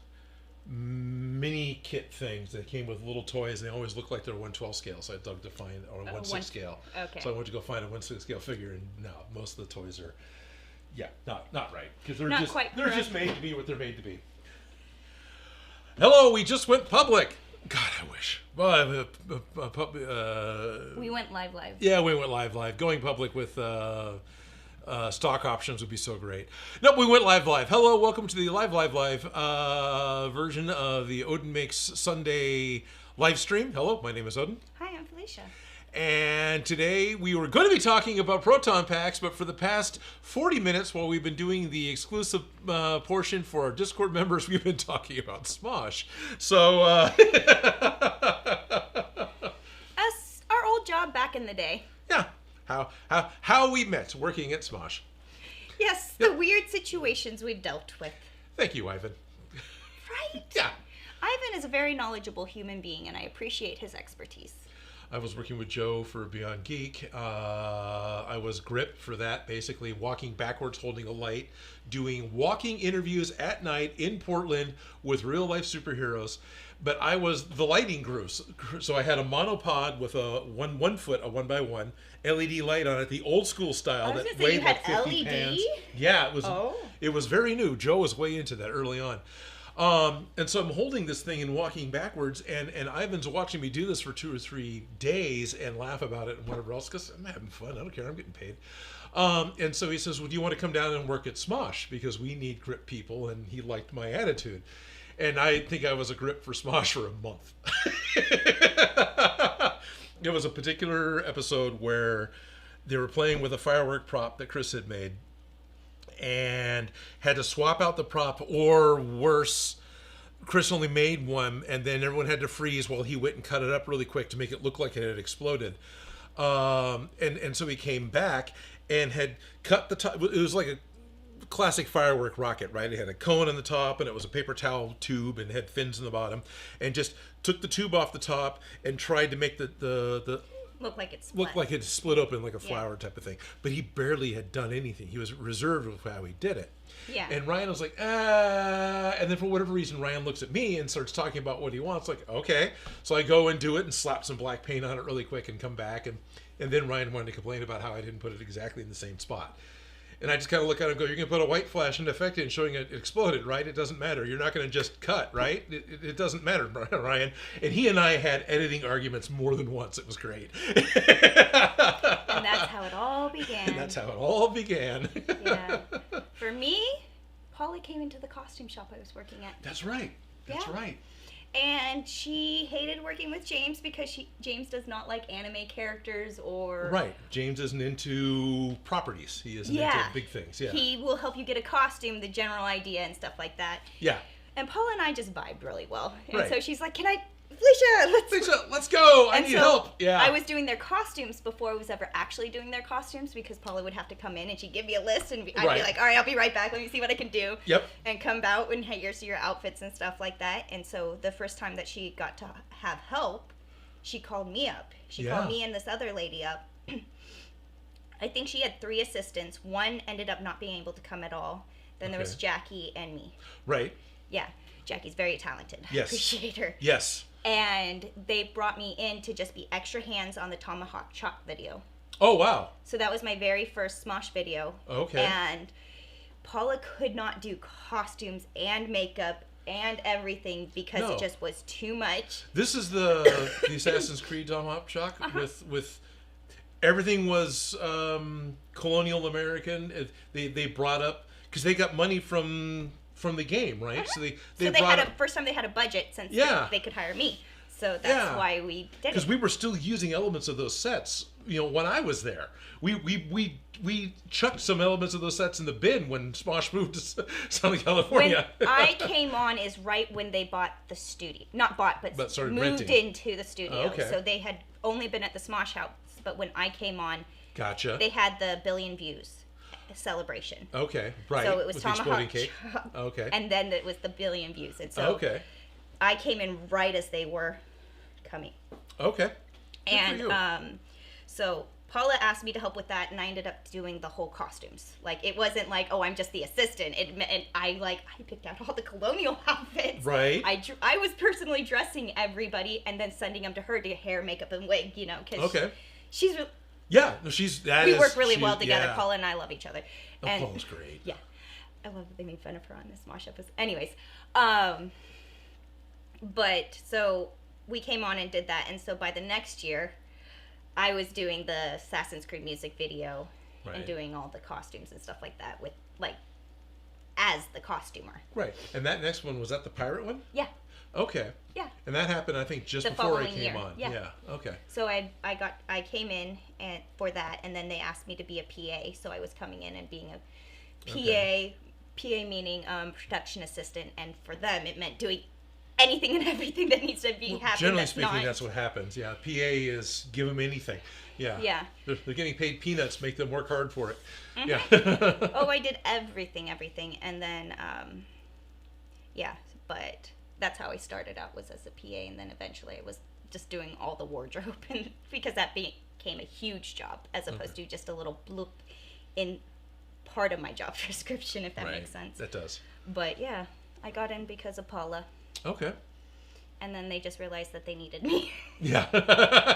mini kit things that came with little toys. They always look like they're 1/12 scale, so I dug to find, or 1/6 scale. Okay. So I went to go find a 1/6 scale figure, and no, most of the toys are, not right. Because they're just made to be what they're made to be. Hello, we just went public. God, I wish. Well, we went live. Yeah, we went live. Going public with... stock options would be so great. Nope, we went live. Hello, welcome to the live version of the Odin Makes Sunday live stream. Hello, my name is Odin. Hi, I'm Felicia. And today we were going to be talking about Proton Packs, but for the past 40 minutes while we've been doing the exclusive portion for our Discord members, we've been talking about SMOSH. So, Us, our old job back in the day. Yeah. How we met working at SMOSH. Yes, the weird situations we've dealt with. Thank you, Ivan. Right? Yeah. Ivan is a very knowledgeable human being, and I appreciate his expertise. I was working with Joe for Beyond Geek. I was grip for that, basically walking backwards, holding a light, doing walking interviews at night in Portland with real life superheroes. But I was the lighting crew, so I had a monopod with a one foot, a 1x1 LED light on it, the old school style that weighed like 50 pounds. Yeah, it was. Oh. It was very new. Joe was way into that early on. And so I'm holding this thing and walking backwards, and Ivan's watching me do this for 2 or 3 days and laugh about it and whatever else, because I'm having fun. I don't care. I'm getting paid. And so he says, well, do you want to come down and work at SMOSH? Because we need grip people, and he liked my attitude. And I think I was a grip for SMOSH for a month. It was a particular episode where they were playing with a firework prop that Chris had made, and had to swap out the prop, or worse, Chris only made one, and then everyone had to freeze while he went and cut it up really quick to make it look like it had exploded. And so he came back and had cut the top. It was like a classic firework rocket, right? It had a cone on the top, and it was a paper towel tube, and had fins in the bottom, and just took the tube off the top and tried to make the Look like it's looked like it split open like a flower type of thing. But he barely had done anything. He was reserved with how he did it. Yeah. And Ryan was like, and then for whatever reason, Ryan looks at me and starts talking about what he wants. Like, okay. So I go and do it and slap some black paint on it really quick and come back. And then Ryan wanted to complain about how I didn't put it exactly in the same spot. And I just kind of look at him and go, you're going to put a white flash into effect and showing it exploded, right? It doesn't matter. You're not going to just cut, right? It doesn't matter, Ryan. And he and I had editing arguments more than once. It was great. And that's how it all began. And that's how it all began. Yeah. For me, Paula came into the costume shop I was working at. That's right. That's right. And she hated working with James because James does not like anime characters or... Right. James isn't into properties. He isn't into big things. Yeah. He will help you get a costume, the general idea and stuff like that. Yeah. And Paula and I just vibed really well. And right. so she's like, Felicia, let's go. I need help. Yeah. I was doing their costumes before I was ever actually doing their costumes, because Paula would have to come in and she'd give me a list, and I'd be like, all right, I'll be right back. Let me see what I can do. Yep. And come out and here's your outfits and stuff like that. And so the first time that she got to have help, she called me up. She called me and this other lady up. I think she had 3 assistants. One ended up not being able to come at all. Then there was Jackie and me. Right. Yeah. Jackie's very talented. Yes. Appreciate her. Yes. And they brought me in to just be extra hands on the Tomahawk Chop video. Oh, wow. So that was my very first SMOSH video. Okay. And Paula could not do costumes and makeup and everything because it just was too much. This is the Assassin's Creed Tomahawk Chop with everything was colonial American. They brought up, because they got money from the game, right? So they brought up, first time they had a budget, since they could hire me. So that's why we did it. Because we were still using elements of those sets, when I was there. We chucked some elements of those sets in the bin when SMOSH moved to Southern California. When I came on is right when they bought the studio. Not bought, but started moved renting into the studio. Oh, okay. So they had only been at the SMOSH house, but when I came on, gotcha. They had the 1 billion views celebration. Okay, right. So it was with Tomahawk cake. Chop, okay. and then it was the 1 billion views. And so I came in right as they were coming. Okay. Good and for you. So Paula asked me to help with that, and I ended up doing the whole costumes. Like, it wasn't like, oh, I'm just the assistant. And I picked out all the colonial outfits. Right. I was personally dressing everybody and then sending them to her to get hair, makeup, and wig. Because she's really... Yeah, we work really well together. Yeah. Paula and I love each other. And Paula's great. Yeah. I love that they made fun of her on this SMOSH episode. Anyways. But, so, we came on and did that. And so, by the next year, I was doing the Assassin's Creed music video and doing all the costumes and stuff like that with, as the costumer. Right. And that next one, was that the pirate one? Yeah. Okay. Yeah. And that happened, I think, just before I came on. Yeah. Okay. So I came in for that, and then they asked me to be a PA. So I was coming in and being a PA. Okay. PA meaning production assistant, and for them it meant doing anything and everything that needs to be happening. Generally speaking, that's what happens. Yeah. PA is give them anything. Yeah. Yeah. They're getting paid peanuts. Make them work hard for it. Mm-hmm. Yeah. Oh, I did everything, and then but that's how I started out, was as a PA, and then eventually I was just doing all the wardrobe, and because that became a huge job as opposed to just a little bloop in part of my job description, if that makes sense. That does. But yeah, I got in because of Paula. Okay. And then they just realized that they needed me. Yeah,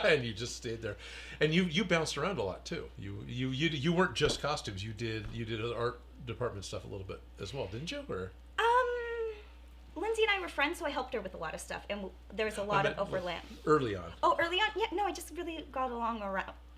and you just stayed there, and you bounced around a lot too. You weren't just costumes. You did other art department stuff a little bit as well, didn't you? Or Lindsay and I were friends, so I helped her with a lot of stuff, and there's a lot of overlap. Early on. Oh, early on? Yeah, no, I just really got along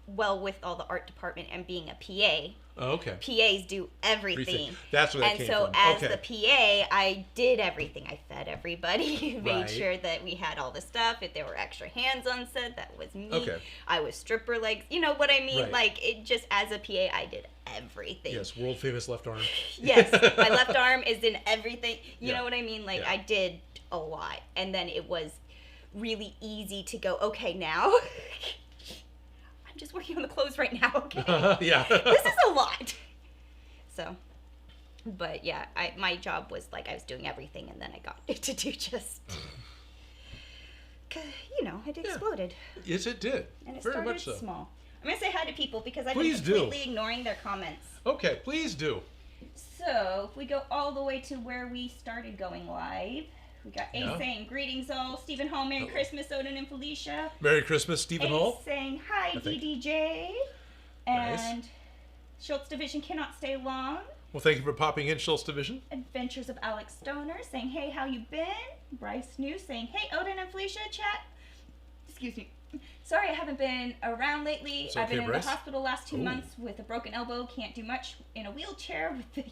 well with all the art department and being a PA. Oh, okay. PAs do everything. That's where that came from. And so as the PA, I did everything. I fed everybody, made sure that we had all the stuff. If there were extra hands on set, that was me. Okay. I was stripper legs. You know what I mean? Right. Like, it just, as a PA, I did everything. Yes, world famous left arm. Yes, my left arm is in everything. You know what I mean? Like, Yeah. I did a lot. And then it was really easy to go, okay, now... I'm just working on the clothes right now, okay? Yeah. This is a lot. So, but yeah, my job was like I was doing everything, and then I got to do just... You know, it exploded. Yes, it did. And it Very started much so. small. I'm going to say hi to people because I've Please been completely ignoring their comments. Okay, please do. So, if we go all the way to where we started going live, we got Ace saying, greetings all, Stephen Hall, Merry Christmas, Odin and Felicia. Merry Christmas, Stephen Hall. Ace saying, hi, DDJ. And Schultz Division cannot stay long. Well, thank you for popping in, Schultz Division. Adventures of Alex Stoner saying, hey, how you been? Bryce New saying, hey, Odin and Felicia, chat. Excuse me. Sorry I haven't been around lately. I've been in the hospital last 2 months with a broken elbow. Can't do much in a wheelchair with the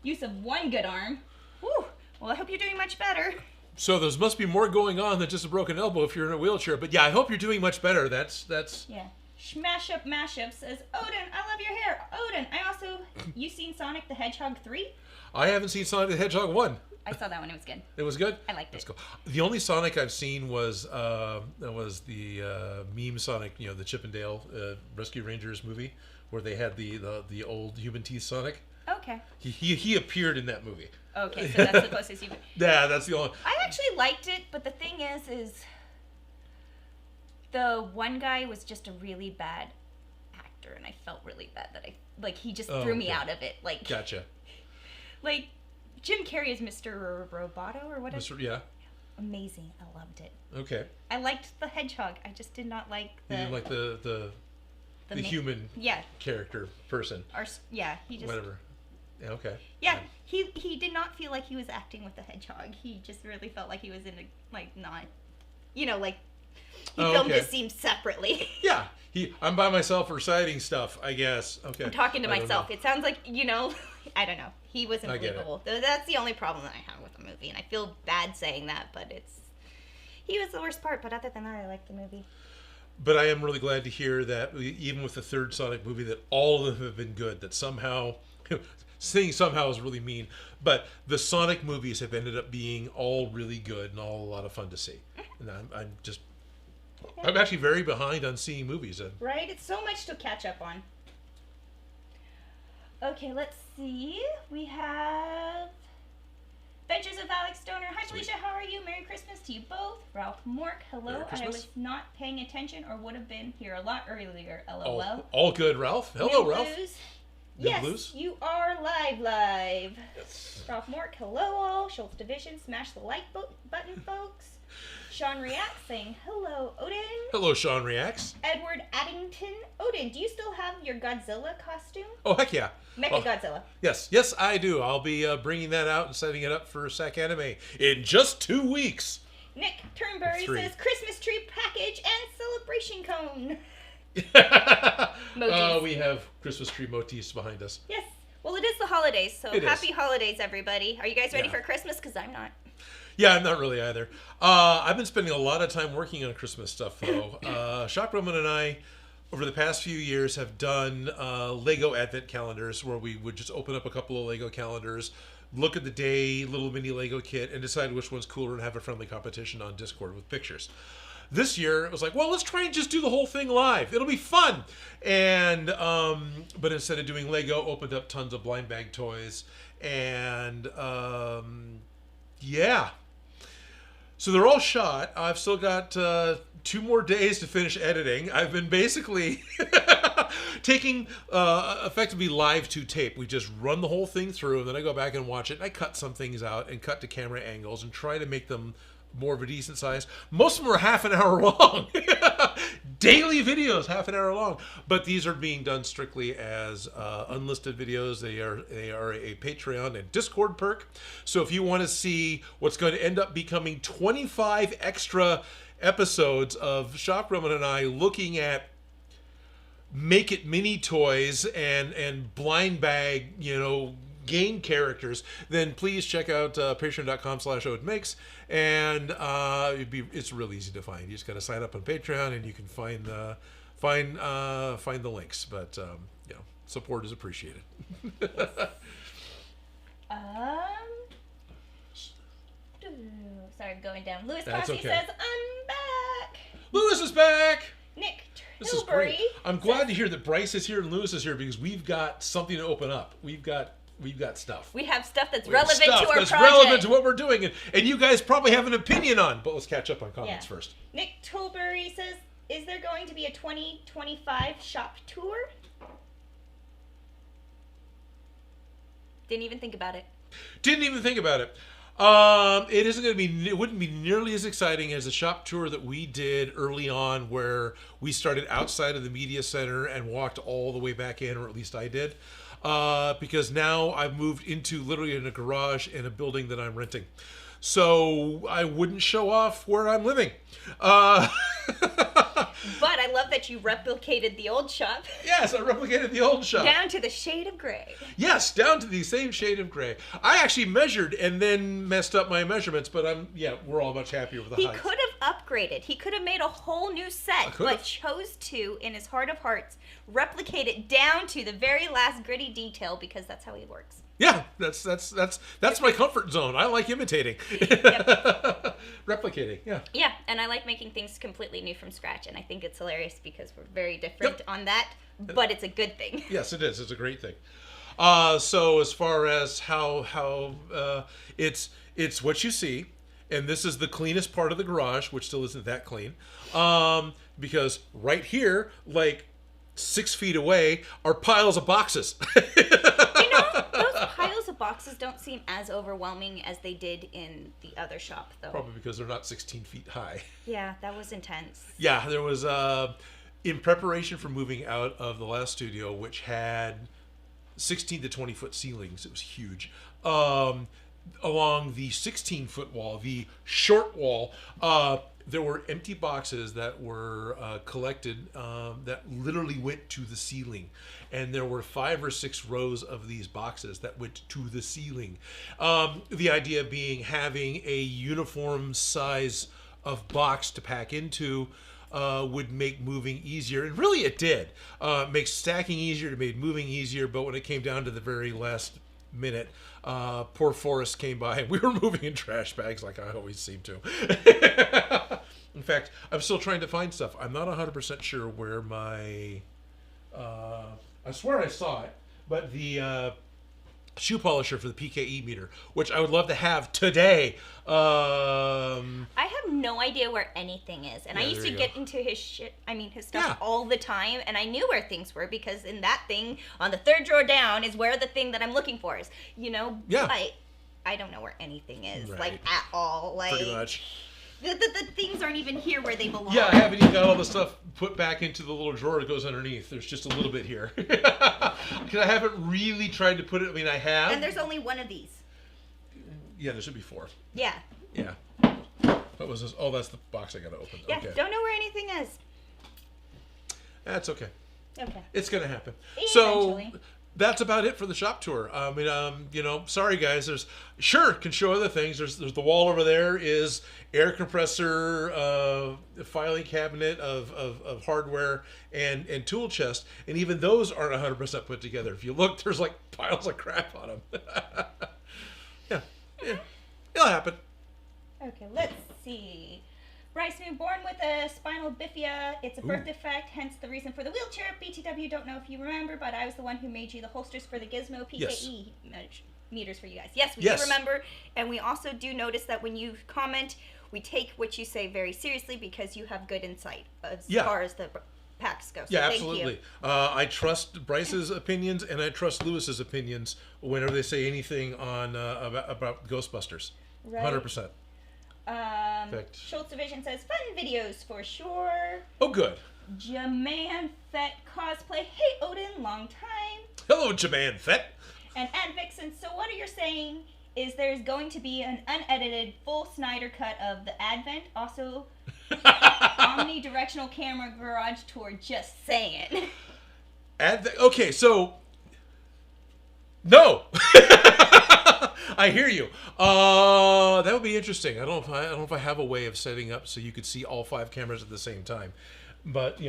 use of one good arm. Whew. Well, I hope you're doing much better. So there must be more going on than just a broken elbow if you're in a wheelchair. But yeah, I hope you're doing much better. That's. Yeah. Smash Up Mashup says, Odin, I love your hair. Odin, I also... You seen Sonic the Hedgehog 3? I haven't seen Sonic the Hedgehog 1. I saw that one. It was good. It was good? I liked it. Cool. The only Sonic I've seen was the meme Sonic, you know, the Chip and Dale Rescue Rangers movie, where they had the old human teeth Sonic. Okay. He appeared in that movie. Okay, so that's the closest you've... Yeah, that's the only... I actually liked it, but the thing is the one guy was just a really bad actor, and I felt really bad that he just threw me out of it. Like, gotcha. Like, Jim Carrey is Mr. Roboto, or whatever. Yeah. Amazing. I loved it. Okay. I liked the hedgehog. I just did not like the... You didn't like the human character person. Or, he just... Whatever. Yeah, okay. Yeah, he did not feel like he was acting with the hedgehog. He just really felt like he was in a, like, not... You know, like... He filmed his scenes separately. Yeah. I'm by myself reciting stuff, I guess. Okay. I'm talking to myself. It sounds like, you know... I don't know. He wasn't believable. That's the only problem that I have with the movie, and I feel bad saying that, but it's... He was the worst part, but other than that, I liked the movie. But I am really glad to hear that, even with the third Sonic movie, that all of them have been good, that somehow... Saying somehow is really mean, but the Sonic movies have ended up being all really good and all a lot of fun to see. And I'm actually very behind on seeing movies. Right? It's so much to catch up on. Okay, let's see. We have Adventures of Alex Stoner. Hi, Felicia. How are you? Merry Christmas to you both. Ralph Mork. Hello. I was not paying attention or would have been here a lot earlier. LOL. All good, Ralph. Hello, New Ralph. Blues. Yes, Blues. You are live. Yes. Ralph Mork. Hello, all. Schultz Division. Smash the like button, folks. Sean Reacts saying, hello, Odin. Hello, Sean Reacts. Edward Addington. Odin, do you still have your Godzilla costume? Oh, heck yeah. Mecha Godzilla. Yes, I do. I'll be bringing that out and setting it up for SAC Anime in just 2 weeks. Nick Turnberry says, Christmas tree package and celebration cone. We have Christmas tree motifs behind us. Yes. Well, it is the holidays, so happy holidays, everybody. Are you guys ready for Christmas? Because I'm not. Yeah, I'm not really either. I've been spending a lot of time working on Christmas stuff, though. Shop Roman and I, over the past few years, have done Lego Advent calendars where we would just open up a couple of Lego calendars, look at the day, little mini Lego kit, and decide which one's cooler and have a friendly competition on Discord with pictures. This year, it was like, well, let's try and just do the whole thing live. It'll be fun. And, but instead of doing Lego, opened up tons of blind bag toys. And, yeah. So they're all shot. I've still got 2 more days to finish editing. I've been basically taking effectively live to tape. We just run the whole thing through, and then I go back and watch it. And I cut some things out and cut to camera angles and try to make them more of a decent size. Most of them are half an hour long. Daily videos, half an hour long. But these are being done strictly as unlisted videos. They are a Patreon and Discord perk. So if you want to see what's going to end up becoming 25 extra episodes of Shock Roman and I looking at Make It mini toys and blind bag, game characters, then please check out patreon.com/Odin Makes, and it's really easy to find. You just got to sign up on Patreon, and you can find the links. But support is appreciated. Sorry, going down. Lewis That's Coffey okay. says, "I'm back." Lewis is back. Nick This is Tilbury great. I'm glad to hear that Bryce is here and Lewis is here because we've got something to open up. We've got stuff. We have stuff that's We have relevant stuff to our that's project. relevant to what we're doing, and you guys probably have an opinion on. But let's catch up on comments first. Nick Tilbury says, "Is there going to be a 2025 shop tour?" Didn't even think about it. Didn't even think about it. It isn't going to be. It wouldn't be nearly as exciting as the shop tour that we did early on, where we started outside of the media center and walked all the way back in, or at least I did. Because now I've moved into literally in a garage in a building that I'm renting. So I wouldn't show off where I'm living. But I love that you replicated the old shop. Yes, I replicated the old shop. Down to the shade of gray. Yes, down to the same shade of gray. I actually measured and then messed up my measurements, but we're all much happier with the height. He could have upgraded. He could have made a whole new set, but chose to, in his heart of hearts, replicate it down to the very last gritty detail because that's how he works. Yeah, that's my comfort zone. I like imitating. Replicating, yeah. Yeah, and I like making things completely new from scratch, and I think it's hilarious because we're very different on that, but it's a good thing. Yes, it is. It's a great thing. So as far as how it's what you see, and this is the cleanest part of the garage, which still isn't that clean, because right here, like 6 feet away, are piles of boxes. Those piles of boxes don't seem as overwhelming as they did in the other shop, though. Probably because they're not 16 feet high. Yeah, that was intense. Yeah, there was, in preparation for moving out of the last studio, which had 16 to 20 foot ceilings, it was huge. Along the 16-foot wall, the short wall, there were empty boxes that were collected that literally went to the ceiling. And there were 5 or 6 rows of these boxes that went to the ceiling. The idea being having a uniform size of box to pack into would make moving easier. And really it did. Makes stacking easier, it made moving easier, but when it came down to the very last minute, poor Forrest came by and we were moving in trash bags like I always seem to. In fact, I'm still trying to find stuff. I'm not 100% sure where my... I swear I saw it, but the shoe polisher for the PKE meter, which I would love to have today. I have no idea where anything is, and I used to get into his stuff all the time, and I knew where things were because in that thing on the 3rd drawer down is where the thing that I'm looking for is. Yeah. I don't know where anything is, Right. like at all. Like Pretty much. The things aren't even here where they belong. Yeah, I haven't even got all the stuff put back into the little drawer that goes underneath. There's just a little bit here. Because I haven't really tried to put it. I mean, I have. And there's only one of these. Yeah, there should be 4. Yeah. Yeah. What was this? Oh, that's the box I got to open. Yeah, Okay. don't know where anything is. That's okay. Okay. It's going to happen. Eventually. So that's about it for the shop tour. I mean, sorry guys. Can show other things. There's the wall over there is air compressor, filing cabinet of hardware and tool chest, and even those aren't 100% put together. If you look, there's like piles of crap on them. yeah, it'll happen. Okay, let's see. Bryce, born with a spinal bifida. It's a birth defect, hence the reason for the wheelchair. BTW, don't know if you remember, but I was the one who made you the holsters for the Gizmo PKE meters for you guys. Yes, we do remember. And we also do notice that when you comment, we take what you say very seriously because you have good insight as Yeah. far as the packs go. So Yeah, thank absolutely. you. I trust Bryce's opinions and I trust Lewis's opinions whenever they say anything on about Ghostbusters. Right. 100%. Fact. Schultz Division says, fun videos for sure. Oh, good. Jaman Fett cosplay. Hey, Odin, long time. Hello, Jaman Fett. And Ad Vixen, so what you're saying is there's going to be an unedited full Snyder cut of the Advent, also omnidirectional camera garage tour, just saying. Okay, so no. I hear you. That would be interesting. I don't know if I have a way of setting up so you could see all 5 cameras at the same time. But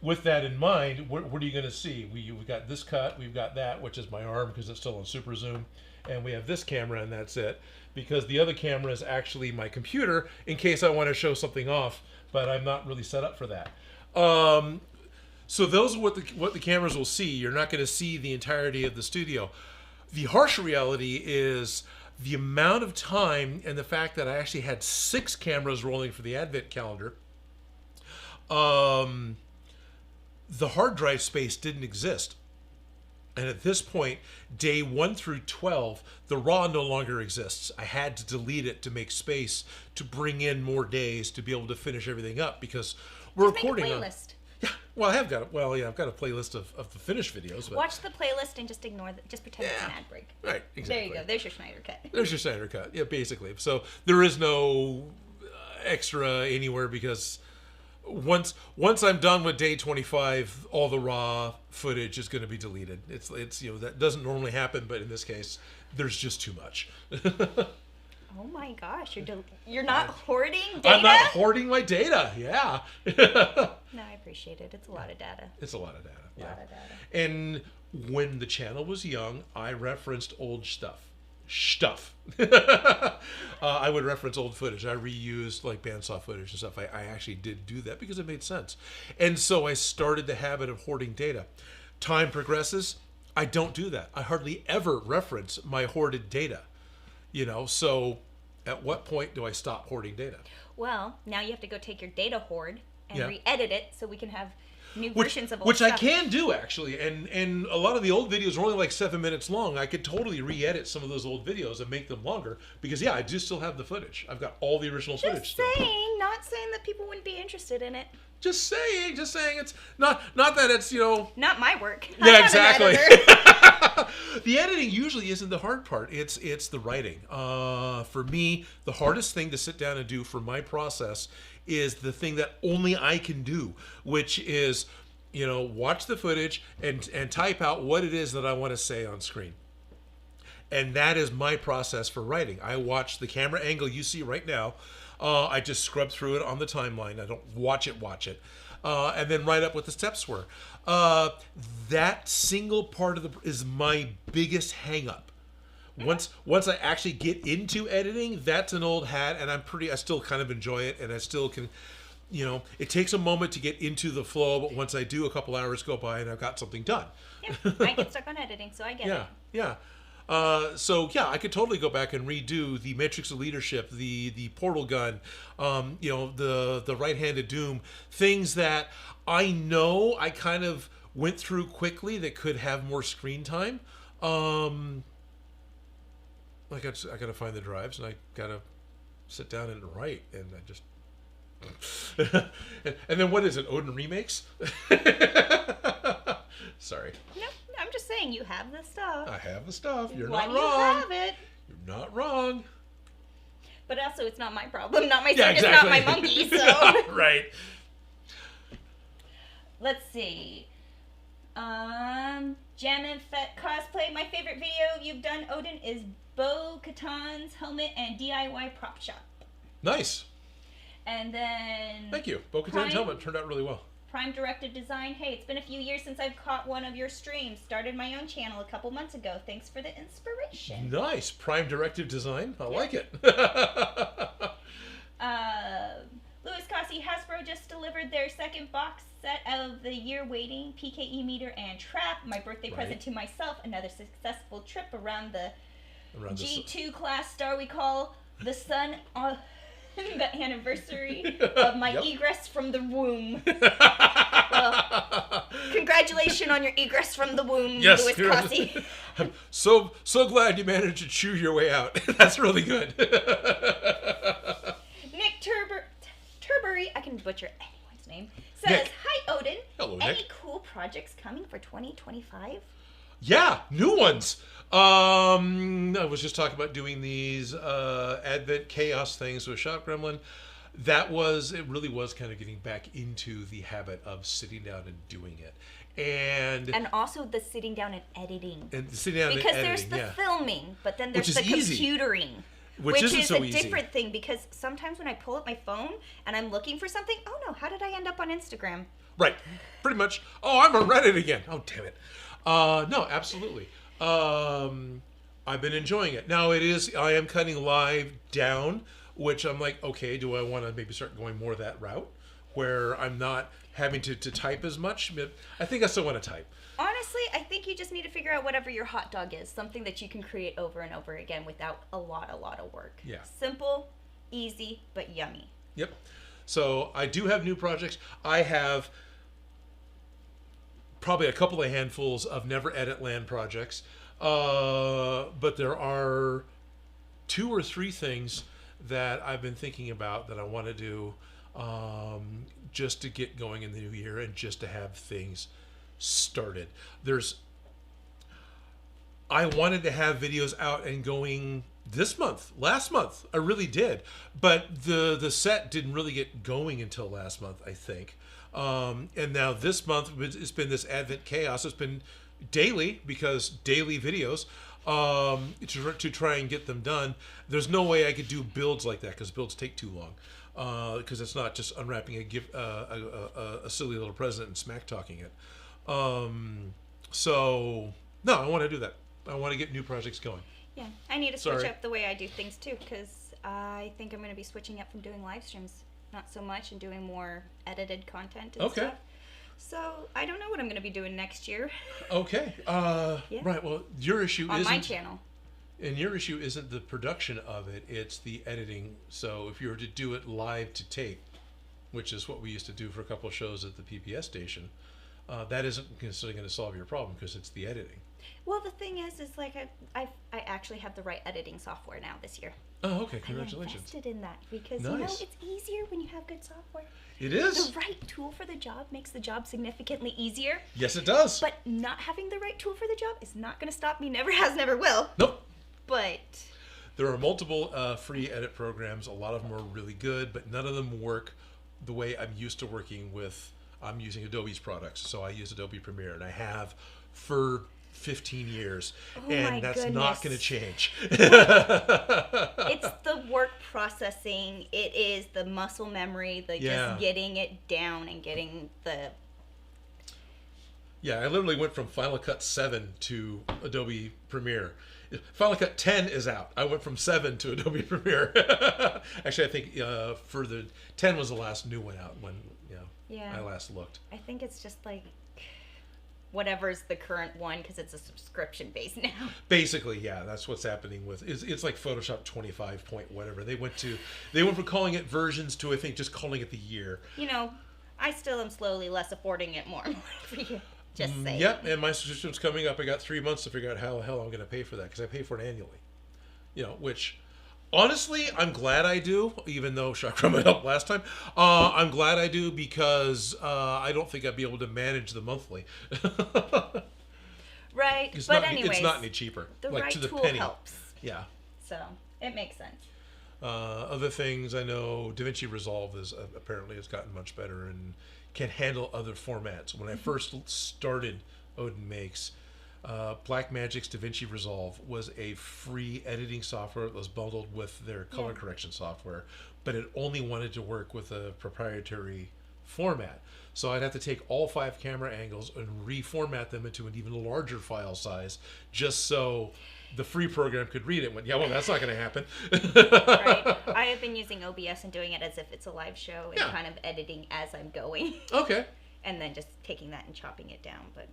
with that in mind, what are you going to see? We've got this cut, we've got that, which is my arm because it's still on super zoom, and we have this camera, and that's it. Because the other camera is actually my computer in case I want to show something off, but I'm not really set up for that. So those are what the cameras will see. You're not going to see the entirety of the studio. The harsh reality is the amount of time and the fact that I actually had 6 cameras rolling for the Advent calendar. The hard drive space didn't exist. And at this point, day 1 through 12, the RAW no longer exists. I had to delete it to make space to bring in more days to be able to finish everything up because we're Just recording make a playlist. Yeah, well, I've got a playlist of the finished videos. But Watch the playlist and just ignore just pretend it's an ad break. Right, exactly. There you go. There's your Schneider cut. There's your Snyder cut. Yeah, basically. So there is no extra anywhere because once I'm done with day 25, all the raw footage is going to be deleted. It's that doesn't normally happen, but in this case, there's just too much. Oh my gosh, you're not hoarding data? I'm not hoarding my data. Yeah. No, I appreciate it. It's a lot of data. It's a lot of data. A lot of data. And when the channel was young, I referenced old stuff. I would reference old footage. I reused like bandsaw footage and stuff. I actually did do that because it made sense. And so I started the habit of hoarding data. Time progresses. I don't do that. I hardly ever reference my hoarded data. So at what point do I stop hoarding data? Well, now you have to go take your data hoard and Yeah. re-edit it so we can have new versions of old Which stuff. I can do, actually. And a lot of the old videos are only like 7 minutes long. I could totally re-edit some of those old videos and make them longer because, yeah, I do still have the footage. I've got all the original footage still. Not saying that people wouldn't be interested in it. Just saying. It's not that it's, Not my work. I'm Yeah, not an exactly. editor. The editing usually isn't the hard part. It's the writing. For me, the hardest thing to sit down and do for my process is the thing that only I can do, which is, watch the footage and type out what it is that I want to say on screen. And that is my process for writing. I watch the camera angle you see right now. I just scrub through it on the timeline. I don't watch it. And then write up what the steps were. That single part is my biggest hang up. Once I actually get into editing, that's an old hat, and I still kind of enjoy it, and I still can, it takes a moment to get into the flow, but once I do, a couple hours go by and I've got something done. Yeah, I get stuck on editing, so I get it. Yeah. I could totally go back and redo the Matrix of Leadership, the portal gun, the right-handed doom, things that I know I kind of went through quickly that could have more screen time. I got to find the drives, and I got to sit down and write, and I just and then what is it? Odin Remakes? Sorry. No, I'm just saying you have the stuff. I have the stuff. You're Why not do wrong. you have it? You're not wrong. But also, it's not my problem. Not my son. Yeah, It's exactly. not my monkey. So Right. let's see. Jam and Fett cosplay. My favorite video you've done, Odin, is Bo-Katan's helmet and DIY prop shop. Nice. And then Thank you. Bo-Katan's helmet turned out really well. Prime Directive Design. Hey, it's been a few years since I've caught one of your streams. Started my own channel a couple months ago. Thanks for the inspiration. Nice. Prime Directive Design. I like it. Louis Cossey, Hasbro just delivered their second box set of the year waiting PKE meter and trap. My birthday present to myself. Another successful trip around the G2 class star we call the sun. the anniversary of my egress from the womb. Well, congratulations on your egress from the womb, Yes, Louis Crossy. I'm so glad you managed to chew your way out. That's really good. Nick Turbury, I can butcher anyone's name, says, Nick. Hi, Odin. Hello, Any Nick. cool projects coming for 2025? Yeah, new ones. I was just talking about doing these Advent Chaos things with Shop Gremlin. It really was kind of getting back into the habit of sitting down and doing it. And also the sitting down and editing. Sitting down because and there's editing, the filming, but then there's Which the is easy. computering. Which isn't is so a easy. different thing, because sometimes when I pull up my phone and I'm looking for something, oh no, how did I end up on Instagram? Right, pretty much. Oh, I'm on Reddit again. Oh, damn it. No, absolutely. I've been enjoying it. Now I am cutting live down, which I'm like, okay, do I want to maybe start going more that route where I'm not having to type as much? I think I still want to type. Honestly, I think you just need to figure out whatever your hot dog is, something that you can create over and over again without a lot of work. Yeah. Simple, easy, but yummy. Yep. So I do have new projects. I have probably a couple of handfuls of never edit land projects, but there are 2 or 3 things that I've been thinking about that I want to do, just to get going in the new year and just to have things started. I wanted to have videos out and going last month. I really did. But the set didn't really get going until last month, I think. And now this month, it's been this Advent Chaos. It's been daily, because daily videos, to try and get them done. There's no way I could do builds like that, because builds take too long. Because it's not just unwrapping a silly little present and smack talking it. So, no, I want to do that. I want to get new projects going. Yeah, I need to switch up the way I do things too, because I think I'm going to be switching up from doing live streams, not so much, and doing more edited content and stuff. So I don't know what I'm going to be doing next year. Okay. Yeah. Right. Well, your issue on isn't my channel. And your issue isn't the production of it; it's the editing. So if you were to do it live to tape, which is what we used to do for a couple of shows at the PPS station, that isn't necessarily going to solve your problem, because it's the editing. Well, the thing is like I actually have the right editing software now this year. Oh, okay. Congratulations. I invested in that because Nice. it's easier when you have good software. It is. The right tool for the job makes the job significantly easier. Yes, it does. But not having the right tool for the job is not going to stop me. Never has, never will. Nope. But There are multiple free edit programs. A lot of them are really good, but none of them work the way I'm used to working with. I'm using Adobe's products, so I use Adobe Premiere, and I have for 15 years, and that's not going to change. It's the work processing. It is the muscle memory, just getting it down and getting the... Yeah, I literally went from Final Cut 7 to Adobe Premiere. Final Cut 10 is out. I went from 7 to Adobe Premiere. Actually, I think for the 10 was the last new one out when I last looked. I think it's just like whatever's the current one, because it's a subscription base now. Basically, yeah, that's what's happening with it's like Photoshop 25 point whatever. They went from calling it versions to, I think, just calling it the year. I still am slowly less affording it more every year. Just saying. Yep, and my subscription's coming up. I got 3 months to figure out how the hell I'm going to pay for that, because I pay for it annually. Which, honestly, I'm glad I do, even though Chakra helped last time. I'm glad I do, because I don't think I'd be able to manage the monthly. Right, it's anyways, not any cheaper. The like right to the tool penny. helps. Yeah. So, it makes sense. Other things, I know DaVinci Resolve apparently has gotten much better and can handle other formats. When I first started Odin Makes, Blackmagic's DaVinci Resolve was a free editing software that was bundled with their color correction software, but it only wanted to work with a proprietary format. So I'd have to take all 5 camera angles and reformat them into an even larger file size, just so the free program could read it. Went, yeah, well, that's not going to happen. Right. I have been using OBS and doing it as if it's a live show and kind of editing as I'm going. Okay. And then just taking that and chopping it down. But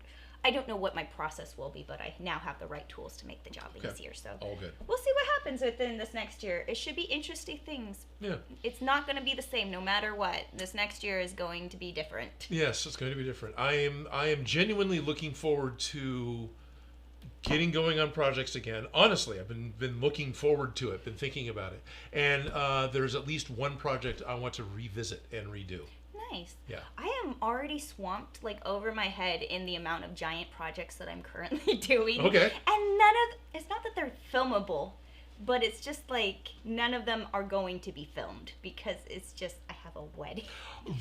I don't know what my process will be, but I now have the right tools to make the job easier. So all good. We'll see what happens within this next year. It should be interesting things. Yeah. It's not going to be the same no matter what. This next year is going to be different. Yes, it's going to be different. I am genuinely looking forward to getting going on projects again. Honestly, I've been looking forward to it, been thinking about it. And there's at least one project I want to revisit and redo. Nice. Yeah. I am already swamped, like, over my head in the amount of giant projects that I'm currently doing. Okay. And it's not that they're filmable, but it's just like none of them are going to be filmed because it's just, I have a wedding.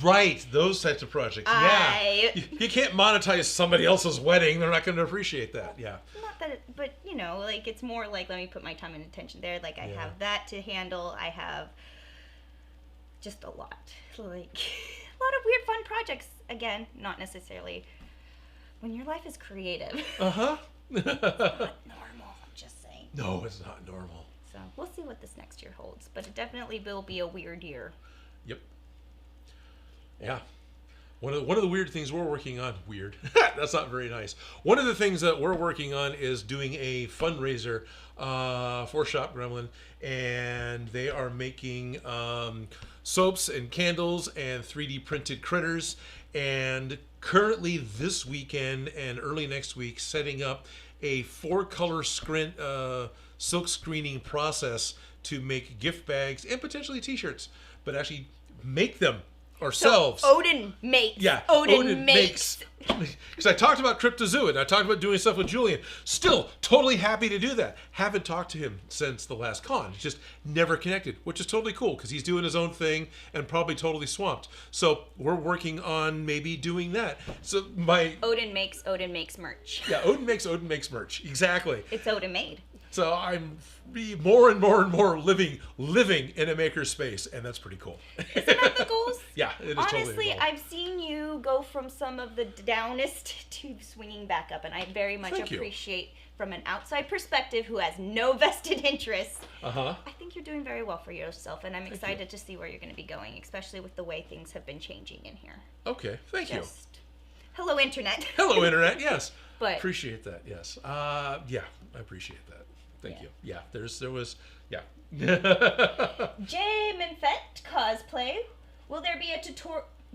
Right, those types of projects. Yeah. You can't monetize somebody else's wedding. They're not going to appreciate that. Yeah. Not that, but, you know, like, it's more like, let me put my time and attention there. Like, I have that to handle. I have just a lot. Like, a lot of weird fun projects. Again, not necessarily when your life is creative. Uh-huh. It's not normal, I'm just saying. No, it's not normal. So we'll see what this next year holds, but it definitely will be a weird year. Yep. Yeah. One of the weird things we're working on, weird, that's not very nice. One of the things that we're working on is doing a fundraiser for Shop Gremlin, and they are making soaps and candles and 3D printed critters, and currently this weekend and early next week setting up a 4-color silk screening process to make gift bags and potentially t-shirts, but actually make them ourselves. So Odin Makes. Yeah, Odin Makes. Because I talked about Cryptozoa and I talked about doing stuff with Julian. Still totally happy to do that. Haven't talked to him since the last con. Just never connected, which is totally cool because he's doing his own thing and probably totally swamped. So we're working on maybe doing that. So Odin Makes merch. Yeah, Odin Makes merch. Exactly. It's Odin made. So I'm more and more and more living in a maker space, and that's pretty cool. Isn't that the goals? Yeah, it is. Honestly, totally the goal. I've seen you go from some of the downest to swinging back up, and I very much appreciate from an outside perspective who has no vested interest. I think you're doing very well for yourself, and I'm excited to see where you're going to be going, especially with the way things have been changing in here. Okay, thank you. Hello, Internet. Hello, Internet, yes. But appreciate that, yes. Yeah, I appreciate that. Thank you. Yeah, there was. J Minfet cosplay. Will there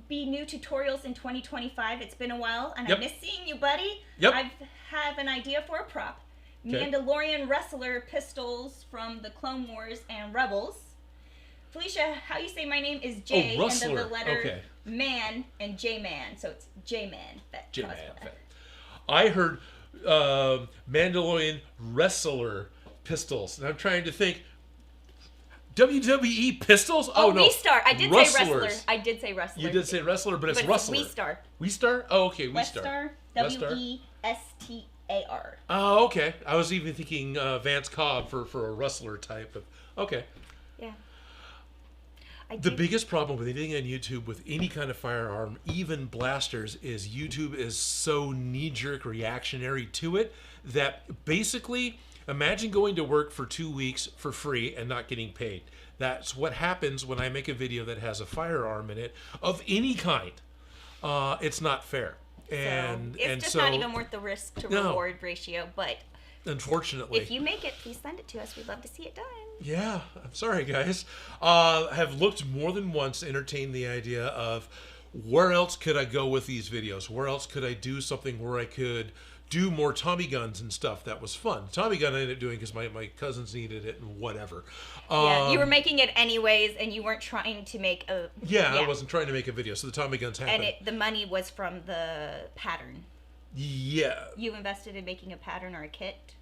be new tutorials in 2025? It's been a while, and I miss seeing you, buddy. Yep. I have an idea for a prop. Okay. Mandalorian wrestler pistols from the Clone Wars and Rebels. Felicia, how you say my name is J, and then the letter man and J-Man, so it's J-Man Fett J-Man cosplay. Fett. I heard Mandalorian wrestler pistols, and I'm trying to think. WWE pistols? Oh, no. We-Star. I did say wrestler. I did say wrestler. You did say wrestler, but it's wrestler. We-Star. We-Star? Oh, okay, We-Star. W-E-S-T-A-R. Oh, okay. I was even thinking Vance Cobb for a wrestler type. But okay. Yeah. The biggest problem with anything on YouTube with any kind of firearm, even blasters, is YouTube is so knee-jerk reactionary to it that basically, imagine going to work for 2 weeks for free and not getting paid. That's what happens when I make a video that has a firearm in it of any kind. It's not fair. It's just not even worth the risk to reward ratio, but unfortunately, if you make it, please send it to us. We'd love to see it done. Yeah, I'm sorry, guys. Have looked more than once to entertain the idea of where else could I go with these videos? Where else could I do something where I could do more Tommy guns and stuff that was fun? Tommy gun I ended up doing because my cousins needed it and whatever. Yeah, you were making it anyways, and you weren't trying to make a... Yeah, I wasn't trying to make a video, so the Tommy guns happened. And the money was from the pattern. Yeah. You invested in making a pattern or a kit?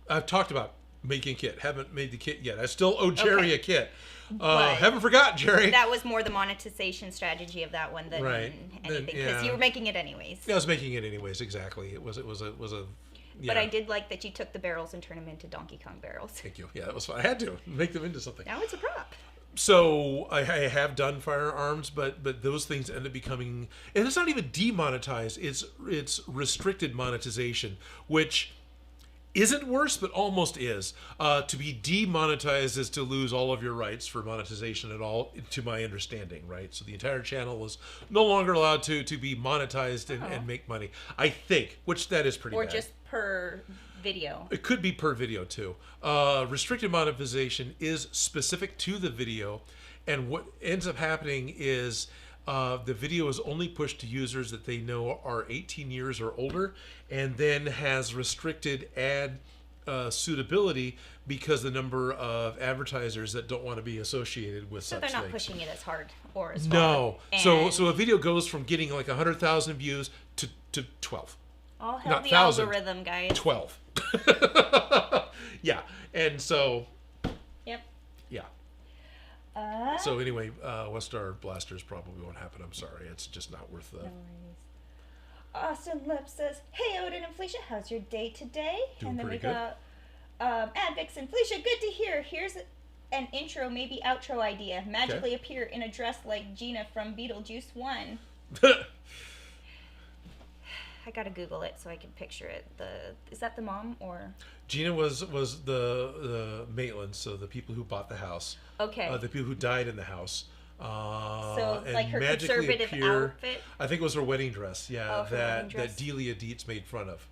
I've talked about making a kit. Haven't made the kit yet. I still owe Jerry a kit. But haven't forgotten, Jerry. That was more the monetization strategy of that one than anything, because you were making it anyways. Yeah, I was making it anyways. Exactly. It was a. Yeah. But I did like that you took the barrels and turned them into Donkey Kong barrels. Thank you. Yeah, that was fun. I had to make them into something. Now it's a prop. So I have done firearms, but those things end up becoming, and it's not even demonetized. It's restricted monetization, which isn't worse, but almost is. To be demonetized is to lose all of your rights for monetization at all, to my understanding, right? So the entire channel is no longer allowed to be monetized and make money. I think, which that is pretty bad. Or just per video. It could be per video too. Restricted monetization is specific to the video, and what ends up happening is the video is only pushed to users that they know are 18 years or older, and then has restricted ad suitability because the number of advertisers that don't want to be associated with such things. So they're not pushing it as hard or as No. far. So a video goes from getting like 100,000 views to 12. All hell Not the 1,000, algorithm, guys. 12. Yeah. And so... Yep. Yeah. So anyway, Westar Blasters probably won't happen. I'm sorry. It's just not worth the... No worries. Austin Lip says, "Hey Odin and Felicia, how's your day today?" Doing and then pretty we got Advix and Felicia, good to hear. Here's an intro, maybe outro idea. Magically appear in a dress like Gina from Beetlejuice 1. I gotta Google it so I can picture it. Is that the mom or? Gina was the Maitlands, so the people who bought the house. Okay. The people who died in the house. So and like her magically conservative outfit? I think it was her wedding dress, yeah, Oh, that Delia Dietz made fun of.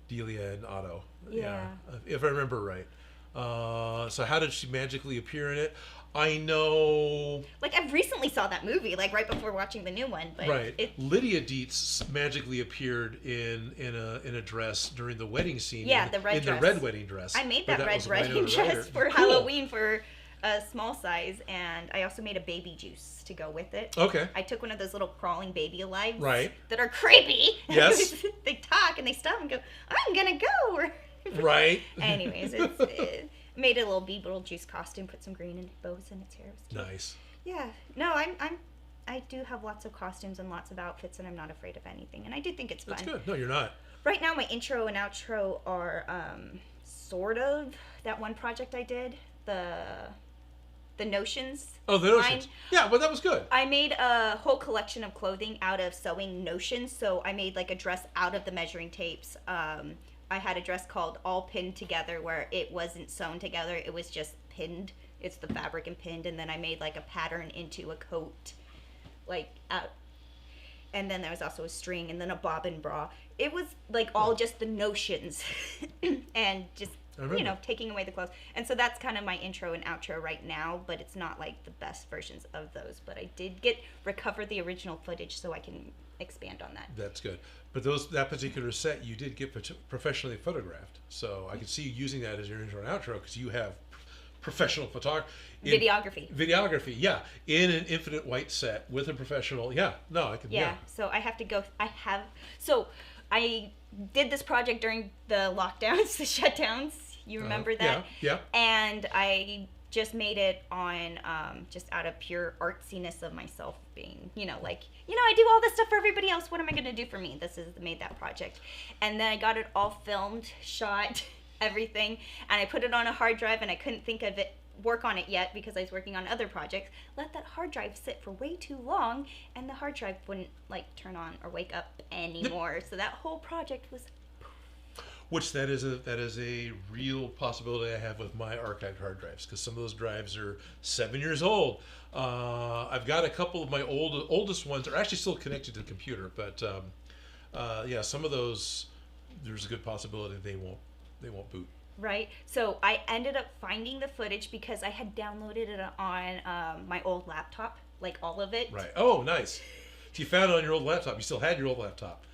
Delia and Otto. Yeah. If I remember right. So how did she magically appear in it? I know... Like, I recently saw that movie, like, right before watching the new one. But right. Lydia Dietz magically appeared in a dress during the wedding scene. Yeah, the red dress. In the red wedding dress. I made that red wedding dress for Halloween for a small size, and I also made a baby juice to go with it. Okay. I took one of those little crawling baby alives. Right. That are creepy. Yes. They talk, and they stop and go, "I'm gonna go." Right. Anyways, it made a little Beetlejuice costume, put some green and bows in its hair. It was cute. Nice. Yeah. No, I do have lots of costumes and lots of outfits, and I'm not afraid of anything, and I do think it's fun. That's good. No, you're not. Right now, my intro and outro are sort of that one project I did, the Notions. Oh, the Notions. Yeah, but that was good. I made a whole collection of clothing out of sewing Notions, so I made like a dress out of the measuring tapes. I had a dress called All Pinned Together, where it wasn't sewn together, it was just pinned. It's the fabric and pinned, and then I made like a pattern into a coat, like out. And then there was also a string, and then a bobbin bra. It was like all just the notions, and just taking away the clothes. And so that's kind of my intro and outro right now, but it's not like the best versions of those. But I did recover the original footage, so I can expand on that. That's good. But that particular set you did get professionally photographed, so I could see you using that as your intro and outro because you have professional photography. Videography, yeah, in an infinite white set with a professional. Yeah, no, I can. Yeah, so I have to go. So I did this project during the lockdowns, the shutdowns. You remember that? Yeah. And I just made it on just out of pure artsiness of myself being, I do all this stuff for everybody else. What am I going to do for me? Made that project. And then I got it all filmed, shot, everything. And I put it on a hard drive, and I couldn't work on it yet because I was working on other projects. Let that hard drive sit for way too long, and the hard drive wouldn't turn on or wake up anymore. So that whole project was... Which that is a real possibility I have with my archived hard drives, because some of those drives are 7 years old. I've got a couple of my oldest ones are actually still connected to the computer, but some of those there's a good possibility they won't boot. Right. So I ended up finding the footage because I had downloaded it on my old laptop, like all of it. Right. Oh, nice. So you found it on your old laptop. You still had your old laptop.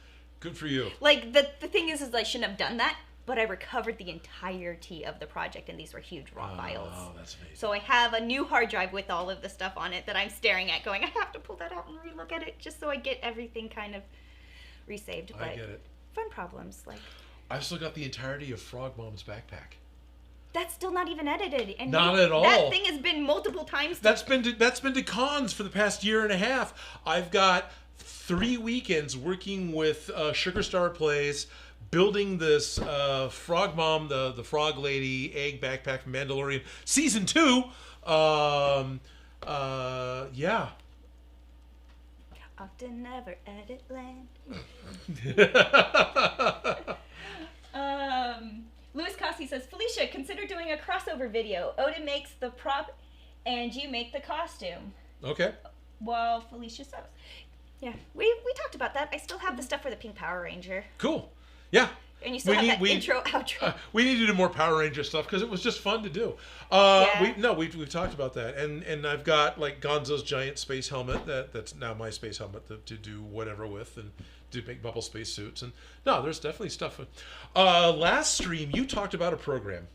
Good for you. Like, the thing is I shouldn't have done that, but I recovered the entirety of the project, and these were huge raw files. Oh, that's amazing. So I have a new hard drive with all of the stuff on it that I'm staring at going, I have to pull that out and relook at it just so I get everything kind of resaved. But I get it. Fun problems. I've still got the entirety of Frog Mom's backpack. That's still not even edited. And not at all. That thing has been multiple times. That's been to cons for the past year and a half. I've got 3 weekends working with Sugar Star Plays, building this Frog Mom, the Frog Lady egg backpack from Mandalorian season 2. Yeah. Often never edit land. Lewis says, Felicia, consider doing a crossover video. Odin makes the prop and you make the costume. Okay. While Felicia sews. Yeah, we talked about that. I still have the stuff for the Pink Power Ranger. Cool. Yeah. And you still have that intro, outro. We need to do more Power Ranger stuff because it was just fun to do. We've talked about that, and I've got like Gonzo's giant space helmet that's now my space helmet to do whatever with and to make bubble space suits. And no, there's definitely stuff. Last stream you talked about a program.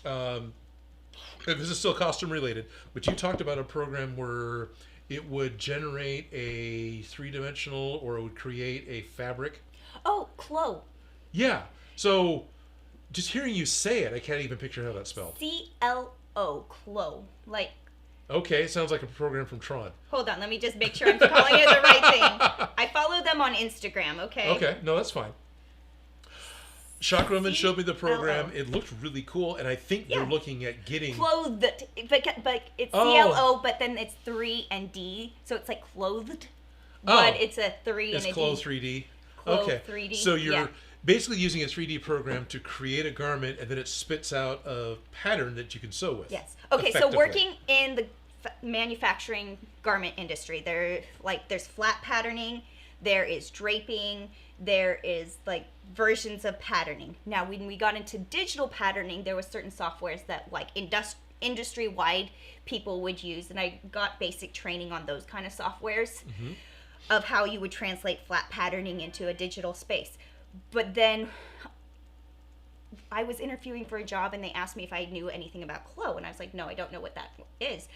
This is still costume related, but you talked about a program where it would generate a 3-dimensional or it would create a fabric. Oh, Clo. Yeah. So, just hearing you say it, I can't even picture how that's spelled. CLO, Clo. Like. Okay, it sounds like a program from Tron. Hold on, let me just make sure I'm calling it the right thing. I follow them on Instagram, okay? Okay, no, that's fine. Shockroman showed me the program. It looked really cool, and I think they're looking at getting... Clothed. But it's CLO, but then it's 3 and D, so it's like clothed. But it's a 3 and a D. It's Clo 3D. Clo Okay. 3D. So you're basically using a 3D program to create a garment, and then it spits out a pattern that you can sew with. Yes. Okay, so working in the manufacturing garment industry, there's flat patterning, there is draping, there is like versions of patterning. Now, when we got into digital patterning, there was certain softwares that like industry-wide people would use, and I got basic training on those kind of softwares of how you would translate flat patterning into a digital space. But then I was interviewing for a job and they asked me if I knew anything about Clo, and I was like, no, I don't know what that is.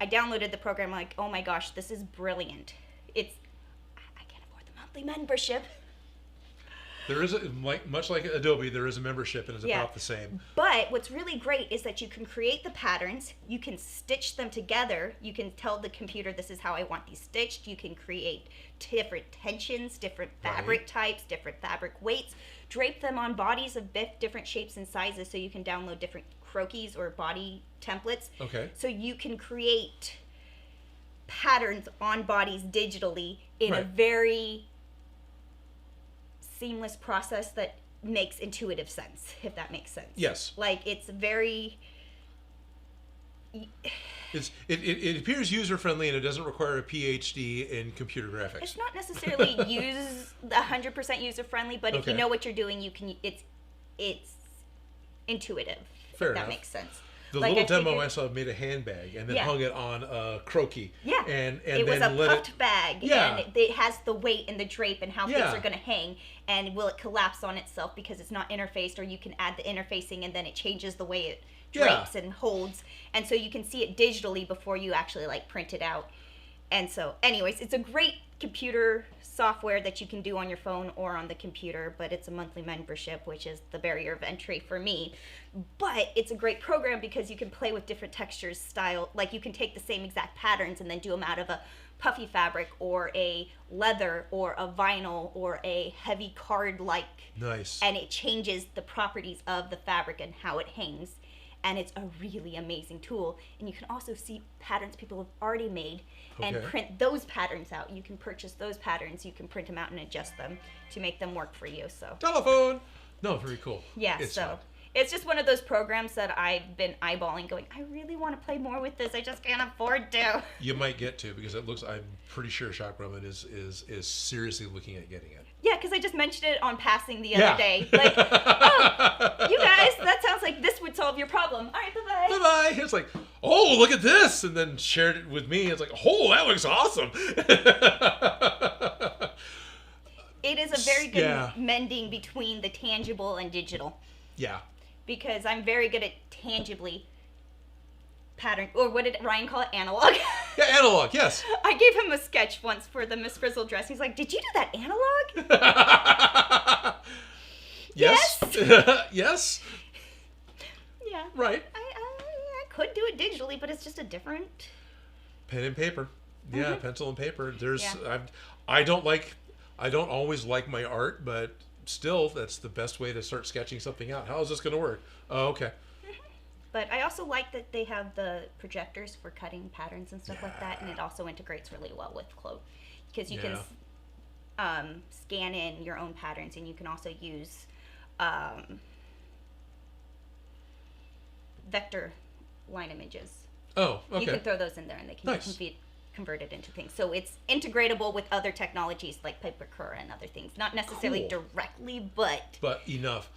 I downloaded the program, like, oh my gosh, this is brilliant. I can't afford the monthly membership. There is much like Adobe, there is a membership, and it's about the same. But what's really great is that you can create the patterns, you can stitch them together, you can tell the computer this is how I want these stitched, you can create different tensions, different fabric types, different fabric weights, drape them on bodies of different shapes and sizes, so you can download different croquis or body templates. Okay. So you can create patterns on bodies digitally in a very seamless process that makes intuitive sense, if that makes sense. Yes. Like, it's very... It appears user-friendly, and it doesn't require a PhD in computer graphics. It's not necessarily 100% user-friendly, but if you know what you're doing, it's intuitive. Fair if enough. That makes sense. The little demo I saw made a handbag and then hung it on a croquis. Yeah. And it was a puffed bag. Yeah. And it has the weight and the drape and how things are going to hang. And will it collapse on itself because it's not interfaced, or you can add the interfacing and then it changes the way it drapes and holds. And so you can see it digitally before you actually like print it out. And so anyways, it's a great computer software that you can do on your phone or on the computer, but it's a monthly membership, which is the barrier of entry for me. But it's a great program because you can play with different textures, style, like you can take the same exact patterns and then do them out of a puffy fabric or a leather or a vinyl or a heavy card like. Nice. And it changes the properties of the fabric and how it hangs. And it's a really amazing tool. And you can also see patterns people have already made and print those patterns out. You can purchase those patterns. You can print them out and adjust them to make them work for you. So telephone. No, very cool. Yeah, it's just one of those programs that I've been eyeballing going, I really want to play more with this. I just can't afford to. You might get to, because it looks, I'm pretty sure Shockroman is seriously looking at getting it. Yeah, because I just mentioned it on passing the other day. Like, oh, you guys, that sounds like this would solve your problem. All right, bye-bye. Bye-bye. It's like, oh, look at this. And then shared it with me. It's like, oh, that looks awesome. It is a very good mending between the tangible and digital. Yeah. Because I'm very good at tangibly pattern, or what did Ryan call it? Analog. Yeah, analog, yes. I gave him a sketch once for the Miss Frizzle dress. He's like, did you do that analog? Yes. Yes. Yeah. Right. I could do it digitally, but it's just a different... Pen and paper. Yeah, pencil and paper. I don't always like my art, but still, that's the best way to start sketching something out. How is this going to work? Oh, okay. But I also like that they have the projectors for cutting patterns and stuff like that, and it also integrates really well with Clo, because you can scan in your own patterns, and you can also use vector line images. Oh, okay. You can throw those in there and they can be converted into things. So it's integratable with other technologies like Papercura and other things. Not necessarily directly, but enough.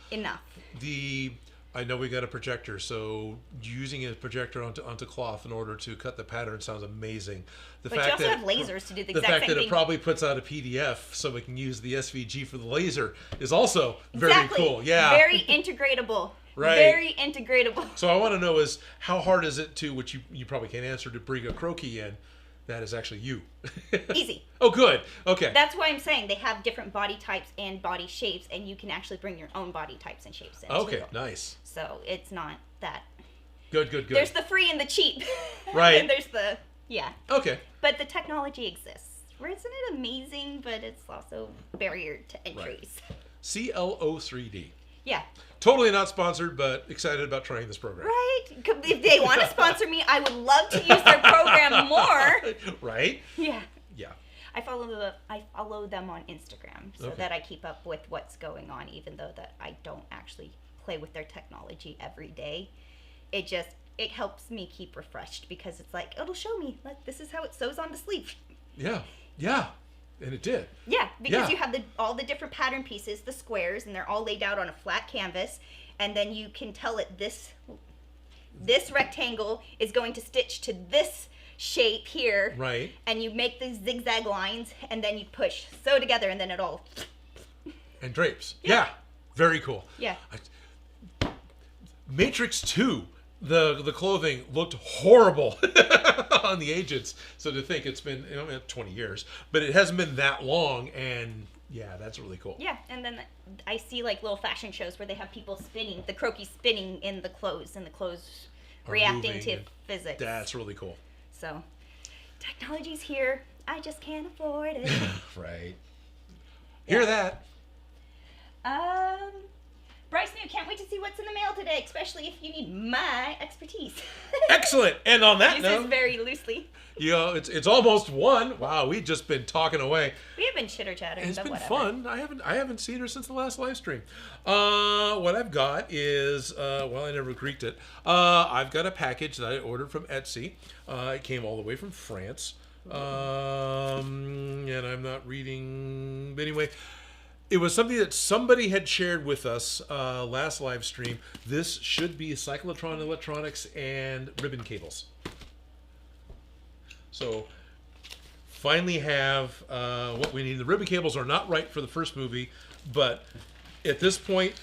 I know we got a projector, so using a projector onto cloth in order to cut the pattern sounds amazing. But you also have lasers to do the exact same thing. The fact that it probably puts out a PDF so we can use the SVG for the laser is also very cool. Yeah. Very integratable. Right. Very integratable. So I want to know is how hard is it to, which you probably can't answer, to bring a croquis in that is actually you? Easy. Oh, good. Okay. That's why I'm saying they have different body types and body shapes, and you can actually bring your own body types and shapes in. Okay, nice. So it's not that. Good. There's the free and the cheap. Right. And there's the, Okay. But the technology exists. Isn't it amazing? But it's also barrier to entries. Right. CLO3D. Yeah. Totally not sponsored, but excited about trying this program. Right. If they want to sponsor me, I would love to use their program more. Right? Yeah. Yeah. I follow them on Instagram so that I keep up with what's going on, even though that I don't actually play with their technology every day. It helps me keep refreshed because it's like, it'll show me, like, this is how it sews on the sleeve. Yeah. And it did. Yeah, because you have all the different pattern pieces, the squares, and they're all laid out on a flat canvas, and then you can tell it this rectangle is going to stitch to this shape here. Right. And you make these zigzag lines, and then you sew together, and then it all... And drapes. Yeah. Very cool. Yeah. Matrix 2. The clothing looked horrible on the agents. So to think it's been 20 years, but it hasn't been that long, and yeah, that's really cool. Yeah, and then I see like little fashion shows where they have people spinning, the croquis spinning in the clothes, and the clothes reacting to physics. That's really cool. So, technology's here. I just can't afford it. Right. Hear that? Bryce New, can't wait to see what's in the mail today, especially if you need my expertise. Excellent. And on that note, uses very loosely. It's almost 1. Wow, we've just been talking away. We have been chitter-chattering. It's been whatever. fun. I haven't seen her since the last live stream. What I've got is, I never Greeked it. I've got a package that I ordered from Etsy. It came all the way from France. And I'm not reading, but anyway. It was something that somebody had shared with us last live stream. This should be cyclotron electronics and ribbon cables. So, finally have what we need. The ribbon cables are not right for the first movie, but at this point,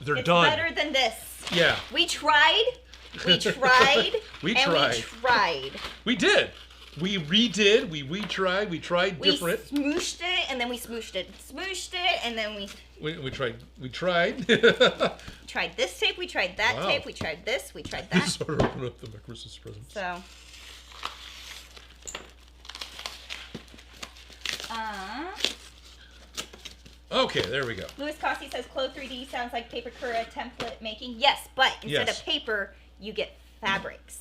they're done. It's better than this. Yeah. We tried. We tried. We did. We redid, we tried different. We smooshed it, and then we smooshed it. Smooshed it, and then we tried. Tried this tape, we tried that tape, we tried this, we tried that. Sort of open up the Christmas presents. So. Okay, there we go. Louis Cossey says, Clo 3D sounds like Papercura template making. Yes, but instead of paper, you get fabrics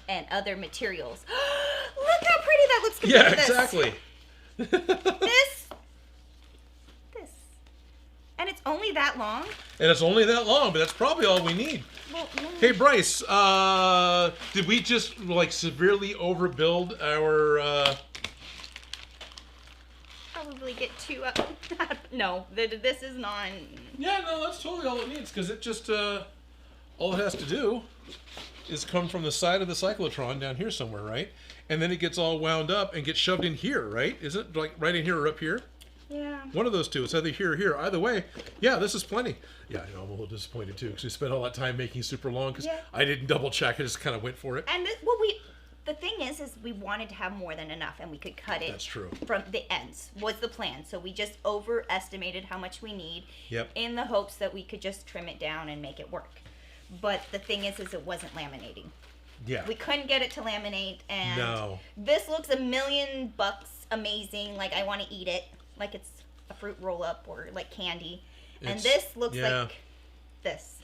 and other materials. Look how pretty that looks compared to this. Exactly. This. And it's only that long? But that's probably all we need. Well, no. Hey, Bryce, did we just, severely overbuild our, Probably get 2 up. No, this is not... Yeah, no, that's totally all it needs, because it just, all it has to do is come from the side of the cyclotron down here somewhere, right? And then it gets all wound up and gets shoved in here, right? Is it like right in here or up here? Yeah. One of those two. It's either here or here. Either way, yeah, this is plenty. Yeah, I know, I'm a little disappointed too because we spent all that time making super long because I didn't double check. I just kind of went for it. And the thing is we wanted to have more than enough and we could cut it. That's true. From the ends was the plan. So we just overestimated how much we need. Yep. In the hopes that we could just trim it down and make it work. But the thing is it wasn't laminating. Yeah. We couldn't get it to laminate, and this looks $1,000,000 amazing. Like I want to eat it, like it's a fruit roll up or like candy. And this looks like this.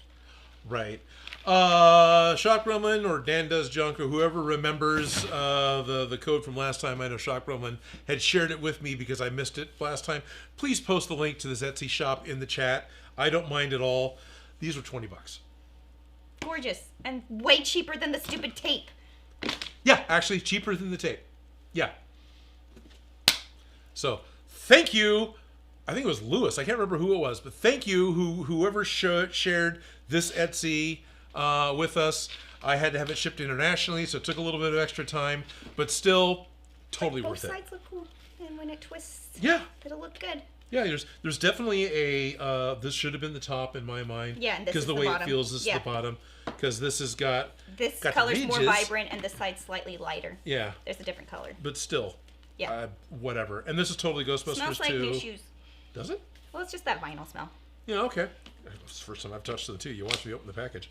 Right. Shock Gremlin or Dan Does Junk or whoever remembers the code from last time. I know Shock Gremlin had shared it with me because I missed it last time. Please post the link to this Etsy shop in the chat. I don't mind at all. These were $20. gorgeous and way cheaper than the stupid tape. Yeah, actually cheaper than the tape. Yeah. So, thank you. I think it was Lewis. I can't remember who it was, but thank you whoever shared this Etsy with us. I had to have it shipped internationally, so it took a little bit of extra time, but still totally worth it. Both sides look cool, and when it twists, yeah, it'll look good. Yeah, there's definitely a this should have been the top in my mind. Yeah, and this is the the way bottom. it feels, this is the bottom, because this has got color's more ridges. vibrant, and this side's slightly lighter. Yeah, there's a different color, but still, yeah, whatever. And this is totally Ghostbusters smells like too. new shoes. Does it? Well, it's just that vinyl smell. Yeah, okay. It's the first time I've touched them too. You watched me open the package.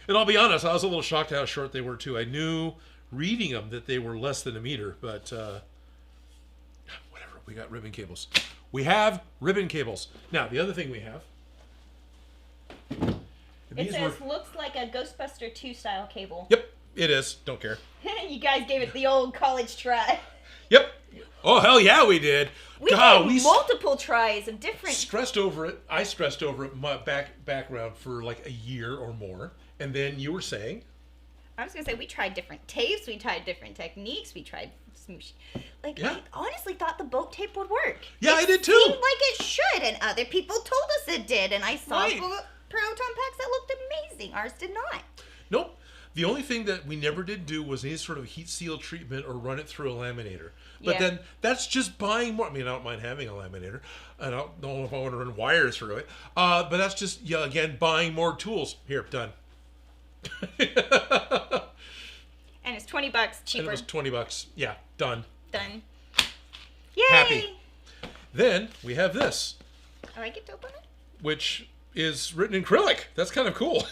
And I'll be honest, I was a little shocked how short they were too. I knew reading them that they were less than a meter, but whatever. We got ribbon cables. We have ribbon cables. Now, the other thing we have. It says, looks like a Ghostbuster 2 style cable. Yep, it is. Don't care. You guys gave it the old college try. Yep. Oh, hell yeah, we did. We did multiple tries of different... Stressed over it. I stressed over it, my background for like a year or more. And then you were saying? I was going to say, we tried different tapes. We tried different techniques. We tried smoosh. Like, yeah. I honestly thought the boat tape would work. Yeah, I did too. It seemed like it should, and other people told us it did. And I saw Proton Packs that looked amazing. Ours did not. Nope. The only thing that we never did do was any sort of heat seal treatment or run it through a laminator. But then that's just buying more. I mean, I don't mind having a laminator. I don't know if I want to run wires through it. But that's just, again, buying more tools. Here, done. And it's $20 cheaper. And it was $20. Yeah, done. Done. Yay! Happy. Then we have this. Oh, I get to open it? Which is written in acrylic. That's kind of cool.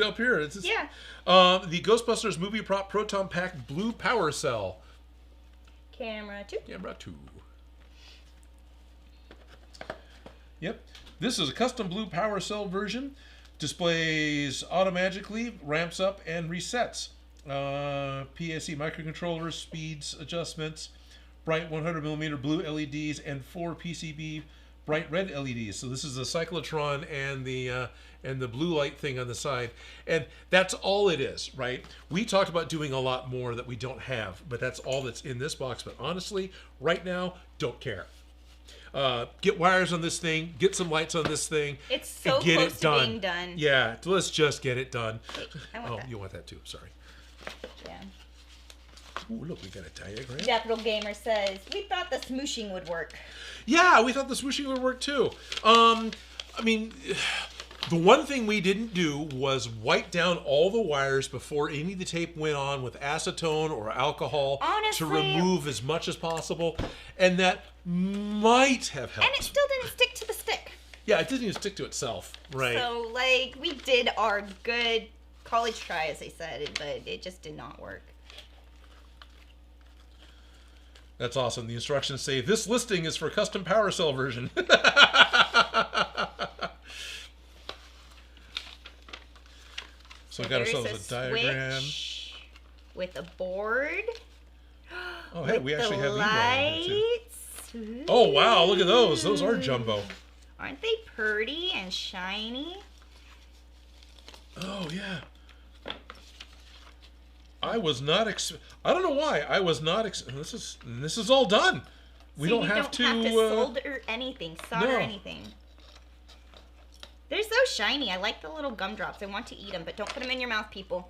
Up here, it's just, the Ghostbusters movie prop Proton Pack Blue Power Cell. Camera 2. Camera 2. Yep. This is a custom blue power cell version. Displays automatically, ramps up, and resets. PSC microcontrollers, speeds adjustments, bright 100mm blue LEDs, and 4 PCB bright red LEDs. So this is the cyclotron and the blue light thing on the side, and that's all it is, right? We talked about doing a lot more that we don't have, but that's all that's in this box. But honestly, right now, don't care. Get wires on this thing, get some lights on this thing. It's so get close it to done. being done. Yeah, let's just get it done. I want that. You want that too, sorry. Yeah. Ooh, look, we got a diagram. Capital Gamer says, we thought the smooshing would work. Yeah, we thought the swooshing would work too. I mean, the one thing we didn't do was wipe down all the wires before any of the tape went on with acetone or alcohol to remove as much as possible. And that might have helped. And it still didn't stick to the stick. Yeah, it didn't even stick to itself. Right. So, like, we did our good college try, as they said, but it just did not work. That's awesome. The instructions say, this listing is for custom power cell version. So we got ourselves a diagram. With a board. Oh, hey, we actually have lights. Too. Oh, wow, look at those. Those are jumbo. Aren't they pretty and shiny? Oh, yeah. I was not I don't know why. I was not this is all done. We don't have to solder anything, solder anything. They're so shiny. I like the little gumdrops. I want to eat them, but don't put them in your mouth, people.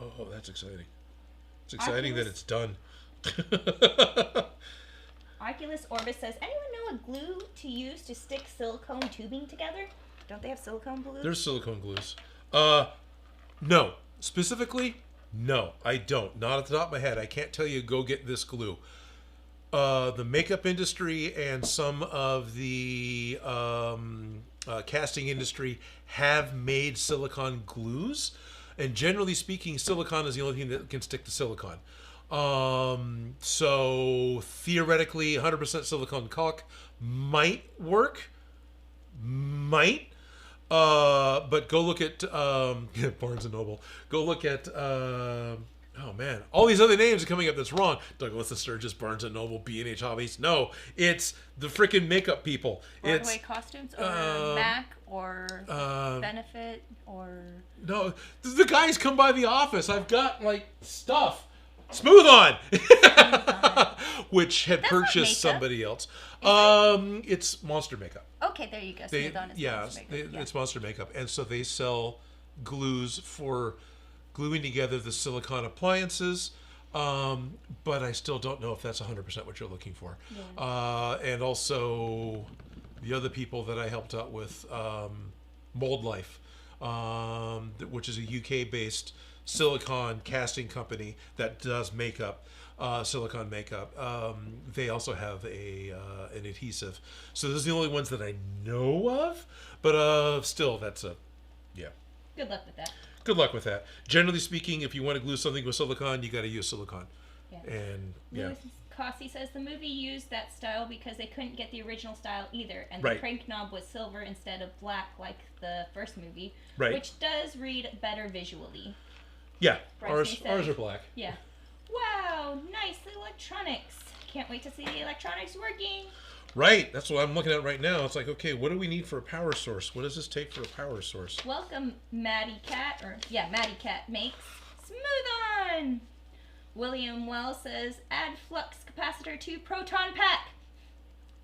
Oh, that's exciting. It's exciting that it's done. Oculus Orbis says, anyone know a glue to use to stick silicone tubing together? Don't they have silicone glue? There's silicone glues. No. Specifically, no, I don't. Not at the top of my head. I can't tell you, go get this glue. The makeup industry and some of the casting industry have made silicone glues. And generally speaking, silicone is the only thing that can stick to silicone. So theoretically, 100% silicone caulk might work. Might. But go look at Barnes & Noble. Go look at Oh man, all these other names are coming up. That's wrong. Douglas and Sturgis, Barnes and Noble, B&H Hobbies. No, it's the freaking makeup people. Broadway Costumes or Mac or Benefit or no, the guys come by the office. I've got like stuff. Smooth On, which had That's not purchased makeup. somebody else. It's Monster Makeup. Okay, there you go. Smooth On is Monster Makeup. Yeah. It's Monster Makeup, and so they sell glues for gluing together the silicone appliances. But I still don't know if that's 100% what you're looking for. Yeah. And also the other people that I helped out with, Mold Life, which is a UK-based silicone casting company that does makeup, silicone makeup. They also have an adhesive. So those are the only ones that I know of. But still, that's yeah. Good luck with that. Good luck with that. Generally speaking, if you want to glue something with silicone, you got to use silicone. Yeah. And yeah. Louis Cossey says the movie used that style because they couldn't get the original style either, and Right. the crank knob was silver instead of black like the first movie, Right. which does read better visually. Yeah, Bryce ours says- are black. Yeah. Wow, nice electronics. Can't wait to see the electronics working. Right, that's what I'm looking at right now. It's like, okay, what do we need for a power source? What does this take for a power source? Welcome, Maddie Cat Makes. Smooth On! William Wells says, add flux capacitor to Proton Pack.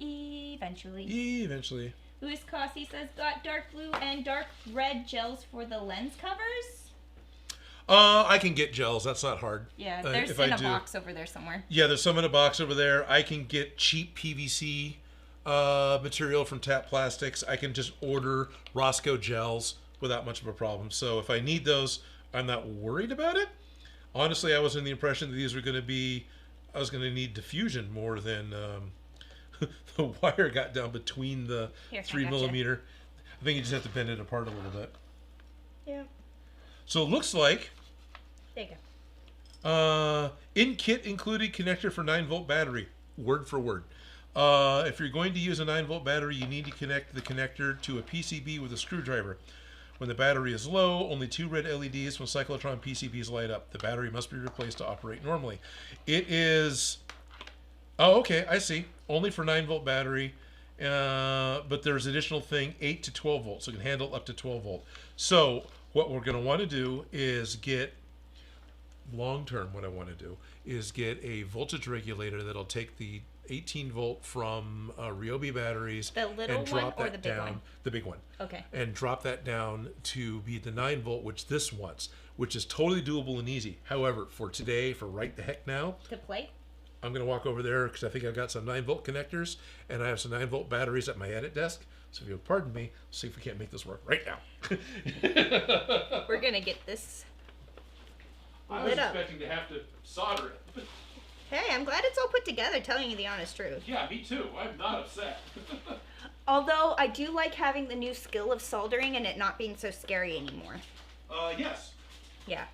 Eventually. Eventually. Louis Cossey says, got dark blue and dark red gels for the lens covers. I can get gels. That's not hard. Yeah, there's if in I a do. box over there somewhere. Yeah, there's some in a box over there. I can get cheap PVC material from Tap Plastics. I can just order Roscoe gels without much of a problem. So if I need those, I'm not worried about it. Honestly, I was in the impression that these were going to be, I was going to need diffusion more than the wire got down between the Here, 3 I gotcha. millimeter. I think you just have to bend it apart a little bit. Yeah. So it looks like There you go. in kit included connector for 9-volt battery, word for word. If you're going to use a 9-volt battery, you need to connect the connector to a PCB with a screwdriver. When the battery is low, only 2 red LEDs from cyclotron PCBs light up. The battery must be replaced to operate normally. It is... Oh, okay, I see. Only for 9-volt battery, but there's additional thing, 8 to 12 volts. So it can handle up to 12 volt. So what we're going to want to do is get... Long term, what I want to do is get a voltage regulator that'll take the 18 volt from Ryobi batteries The little and drop one or that the big down. one? The big one. Okay. And drop that down to be the 9 volt, which this wants, which is totally doable and easy. However, for today, for right the heck now, To play? I'm going to walk over there because I think I've got some 9 volt connectors and I have some 9 volt batteries at my edit desk. So if you'll pardon me, see if we can't make this work right now. We're going to get this I was lit up. expecting to have to solder it. Hey, I'm glad it's all put together, telling you the honest truth. Yeah, me too. I'm not upset. Although, I do like having the new skill of soldering and it not being so scary anymore. Yes. Yeah.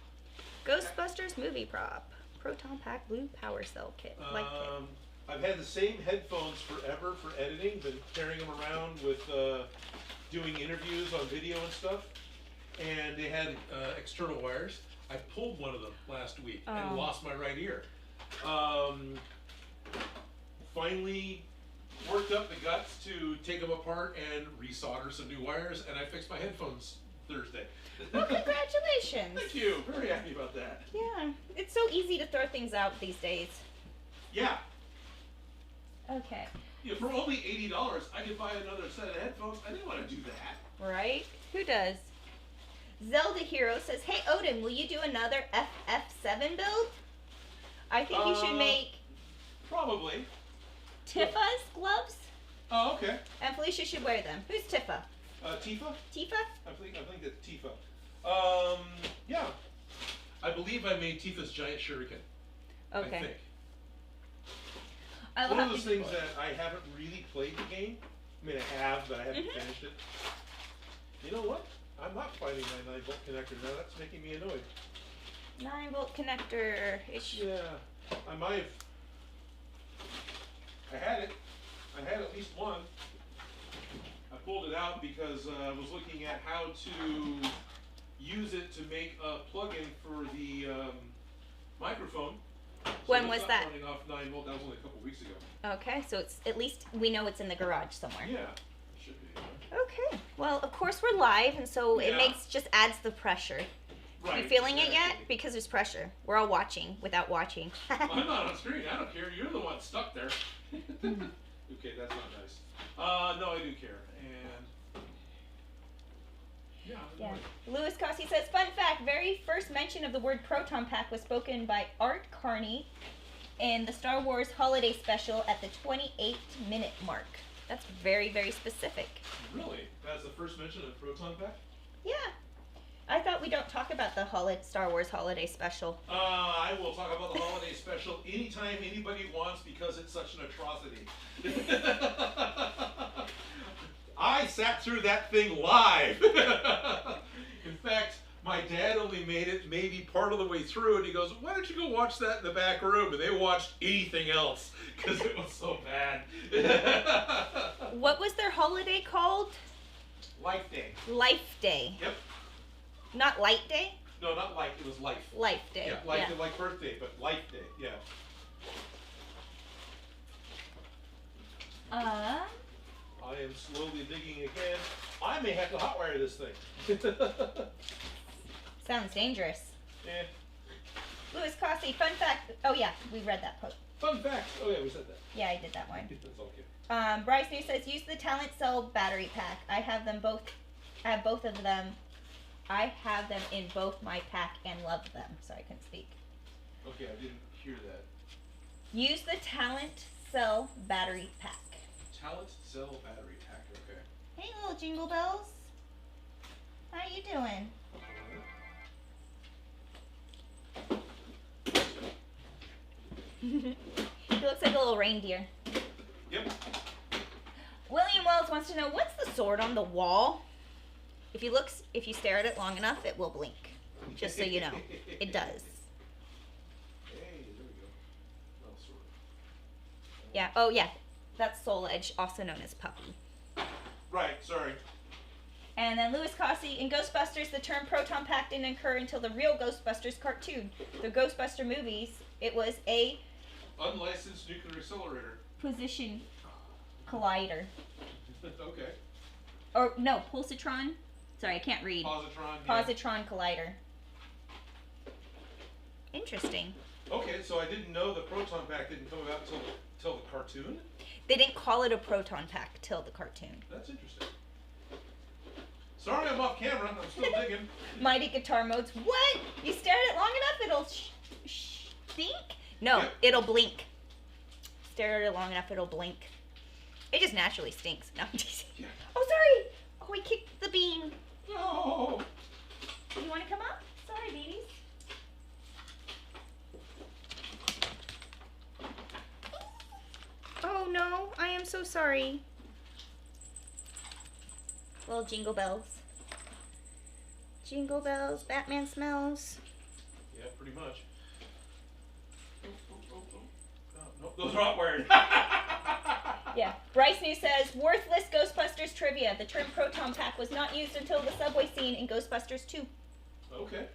Ghostbusters movie prop. Proton Pack blue power cell kit. Like it. I've had the same headphones forever for editing. Been carrying them around with doing interviews on video and stuff. And they had external wires. I pulled one of them last week and lost my right ear. Finally worked up the guts to take them apart and resolder some new wires, and I fixed my headphones Thursday. Well, congratulations. Thank you. Very happy about that. Yeah. It's so easy to throw things out these days. Yeah. Okay. Yeah, for only $80, I could buy another set of headphones. I didn't want to do that. Right? Who does? Zelda Hero says, hey Odin, will you do another FF7 build? I think you should make Probably. Tifa's gloves, Oh, okay. and Felicia should wear them. Who's Tifa? Tifa? Tifa? I think that's Tifa. Yeah. I believe I made Tifa's giant shuriken. Okay. I think. I One love of those these things before. that I haven't really played the game. I mean, I have, but I haven't finished it. You know what? I'm not finding my 9-volt connector now. That's making me annoyed. 9-volt connector. Yeah. I might have. I had it. I had at least one. I pulled it out because I was looking at how to use it to make a plugin for the microphone. When So was it's that? not running off 9 volt. That was only a couple weeks ago. Okay, so it's at least we know it's in the garage somewhere. Yeah, it should be. Okay. Well, of course we're live, and so it Yeah. just adds the pressure. Right. You feeling it yet? exactly. Because there's pressure. We're all watching without watching. I'm not on screen. I don't care. You're the one stuck there. Okay, that's not nice. No, I do care. And yeah. Yeah. Louis Cossi says, fun fact, very first mention of the word Proton Pack was spoken by Art Carney in the Star Wars Holiday Special at the 28-minute mark. That's very, very specific. Really? That's the first mention of Proton Pack? Yeah. I thought we don't talk about the Star Wars Holiday Special. I will talk about the holiday special anytime anybody wants because it's such an atrocity. I sat through that thing live. In fact, my dad only made it maybe part of the way through, and he goes, why don't you go watch that in the back room? And they watched anything else because it was so bad. What was their holiday called? Life Day. Life Day. Yep. Not Light Day? No, not life. It was life. Life Day. Yeah, like birthday, but Life Day. Yeah. I am slowly digging again. I may have to hotwire this thing. Sounds dangerous. Eh. Louis Cossi, fun fact. Oh yeah, we read that post. Fun facts. Oh yeah, we said that. Yeah, I did that one. That's okay. Bryce New says use the talent cell battery pack. I have them both. I have both of them. I have them in both my pack and love them. Sorry, I couldn't speak. Okay, I didn't hear that. Use the talent cell battery pack. Talent cell battery pack. Okay. Hey, little jingle bells. How you doing? He looks like a little reindeer. Yep. William Wells wants to know what's the sword on the wall? If you stare at it long enough, it will blink. Just so you know, it does. Hey, there we go. Well, sort of. Yeah. Oh yeah, that's Soul Edge, also known as Puppy. Right. Sorry. And then Louis Cossi, in Ghostbusters, the term Proton Pack didn't occur until the real Ghostbusters cartoon. The Ghostbuster movies, it was a Unlicensed nuclear accelerator. position collider. Okay. Or no, pulsatron. Sorry, I can't read. Positron. Yeah. Positron collider. Interesting. Okay, so I didn't know the Proton Pack didn't come about till the cartoon. They didn't call it a Proton Pack till the cartoon. That's interesting. Sorry, I'm off camera. I'm still digging. Mighty guitar modes. What? You stare at it long enough, it'll stink? No, Yep. it'll blink. Stare at it long enough, it'll blink. It just naturally stinks. No, I'm teasing. Yeah. Oh, sorry. Oh, we kicked the bean. No. You want to come up? Sorry, babies. Oh no, I am so sorry. Little jingle bells. Jingle bells, Batman smells. Yeah, pretty much. No, those are hot wired. Yeah. Bryce New says, worthless Ghostbusters trivia. The term Proton Pack was not used until the subway scene in Ghostbusters 2. Okay.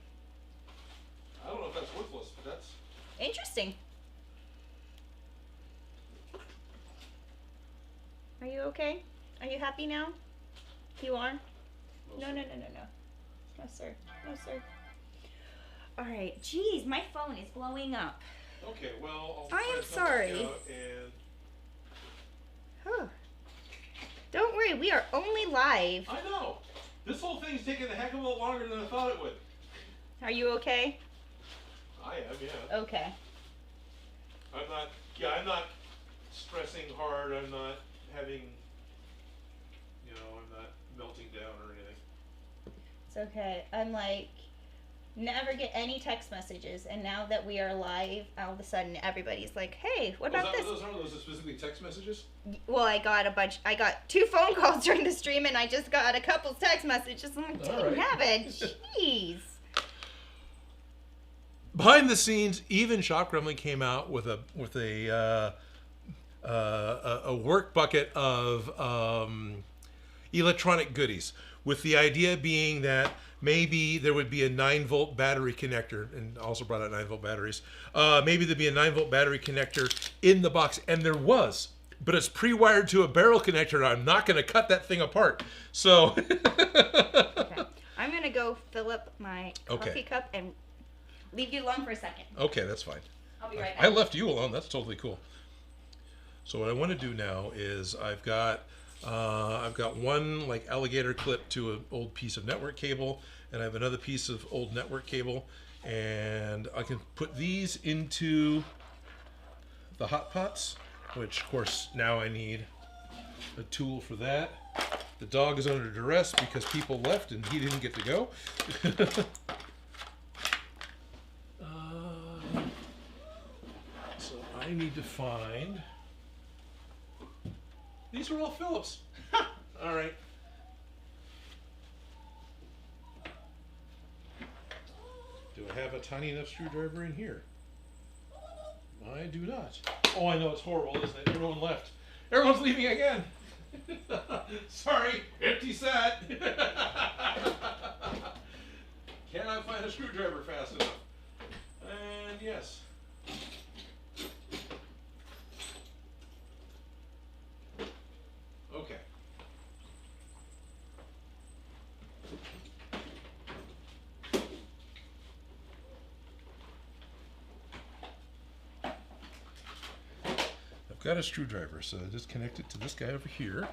I don't know if that's worthless, but that's... Interesting. Are you okay? Are you happy now? You are? No, no, no, no, no. No, sir. No, sir. Alright. Jeez, my phone is blowing up. Okay, well, I am try to come back sorry. out and... Huh. Don't worry, we are only live. I know. This whole thing's taking a heck of a lot longer than I thought it would. Are you okay? I am, yeah. Okay. I'm not stressing hard. I'm not having, I'm not melting down or anything. It's okay. I'm like, never get any text messages, and now that we are live, all of a sudden everybody's like, hey, what about this? Those are specifically text messages? Well, I got 2 phone calls during the stream, and I just got a couple text messages. I'm like, All right. nabbit, jeez. Behind the scenes, even Shop Gremlin came out with a work bucket of electronic goodies. with the idea being that maybe there would be a 9-volt battery connector, and also brought out 9-volt batteries. Maybe there'd be a 9-volt battery connector in the box, and there was, but it's pre-wired to a barrel connector, and I'm not going to cut that thing apart. So Okay. I'm going to go fill up my Okay. coffee cup and leave you alone for a second. Okay, that's fine. I'll be right back. I left you alone. That's totally cool. So what I want to do now is I've got one like alligator clip to an old piece of network cable, and I have another piece of old network cable, and I can put these into the hot pots, which of course now I need a tool for that. The dog is under duress because people left and he didn't get to go. So I need to find. These are all Phillips. All right. Do I have a tiny enough screwdriver in here? I do not. Oh, I know, it's horrible, isn't it? Everyone left. Everyone's leaving again. Sorry, empty set. Cannot find a screwdriver fast enough. And yes. Okay. I've got a screwdriver, so I just connect it to this guy over here.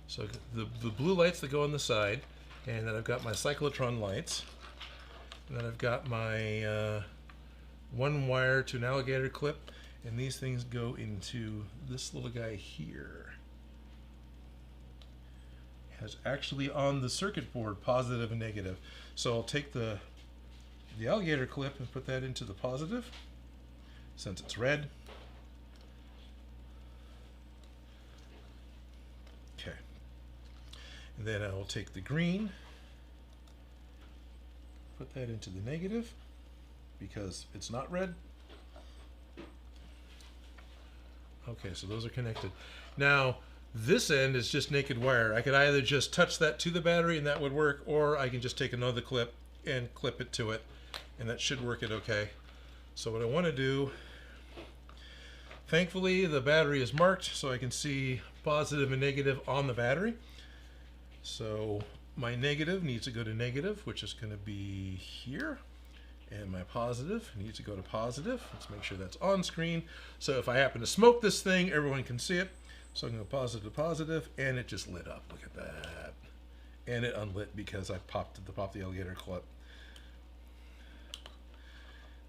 So the blue lights that go on the side, and then I've got my cyclotron lights, and then I've got my one wire to an alligator clip, and these things go into this little guy here. It has actually on the circuit board positive and negative. So I'll take the alligator clip and put that into the positive, since it's red. Okay. And then I will take the green, put that into the negative, because it's not red. Okay, so those are connected. Now, this end is just naked wire. I could either just touch that to the battery and that would work, or I can just take another clip and clip it to it, and that should work it okay. So what I want to do, thankfully the battery is marked so I can see positive and negative on the battery. So my negative needs to go to negative, which is going to be here, and my positive needs to go to positive. Let's make sure that's on screen. So if I happen to smoke this thing, everyone can see it. So I'm going to go positive to positive, and it just lit up. Look at that. And it unlit because I popped the alligator clip.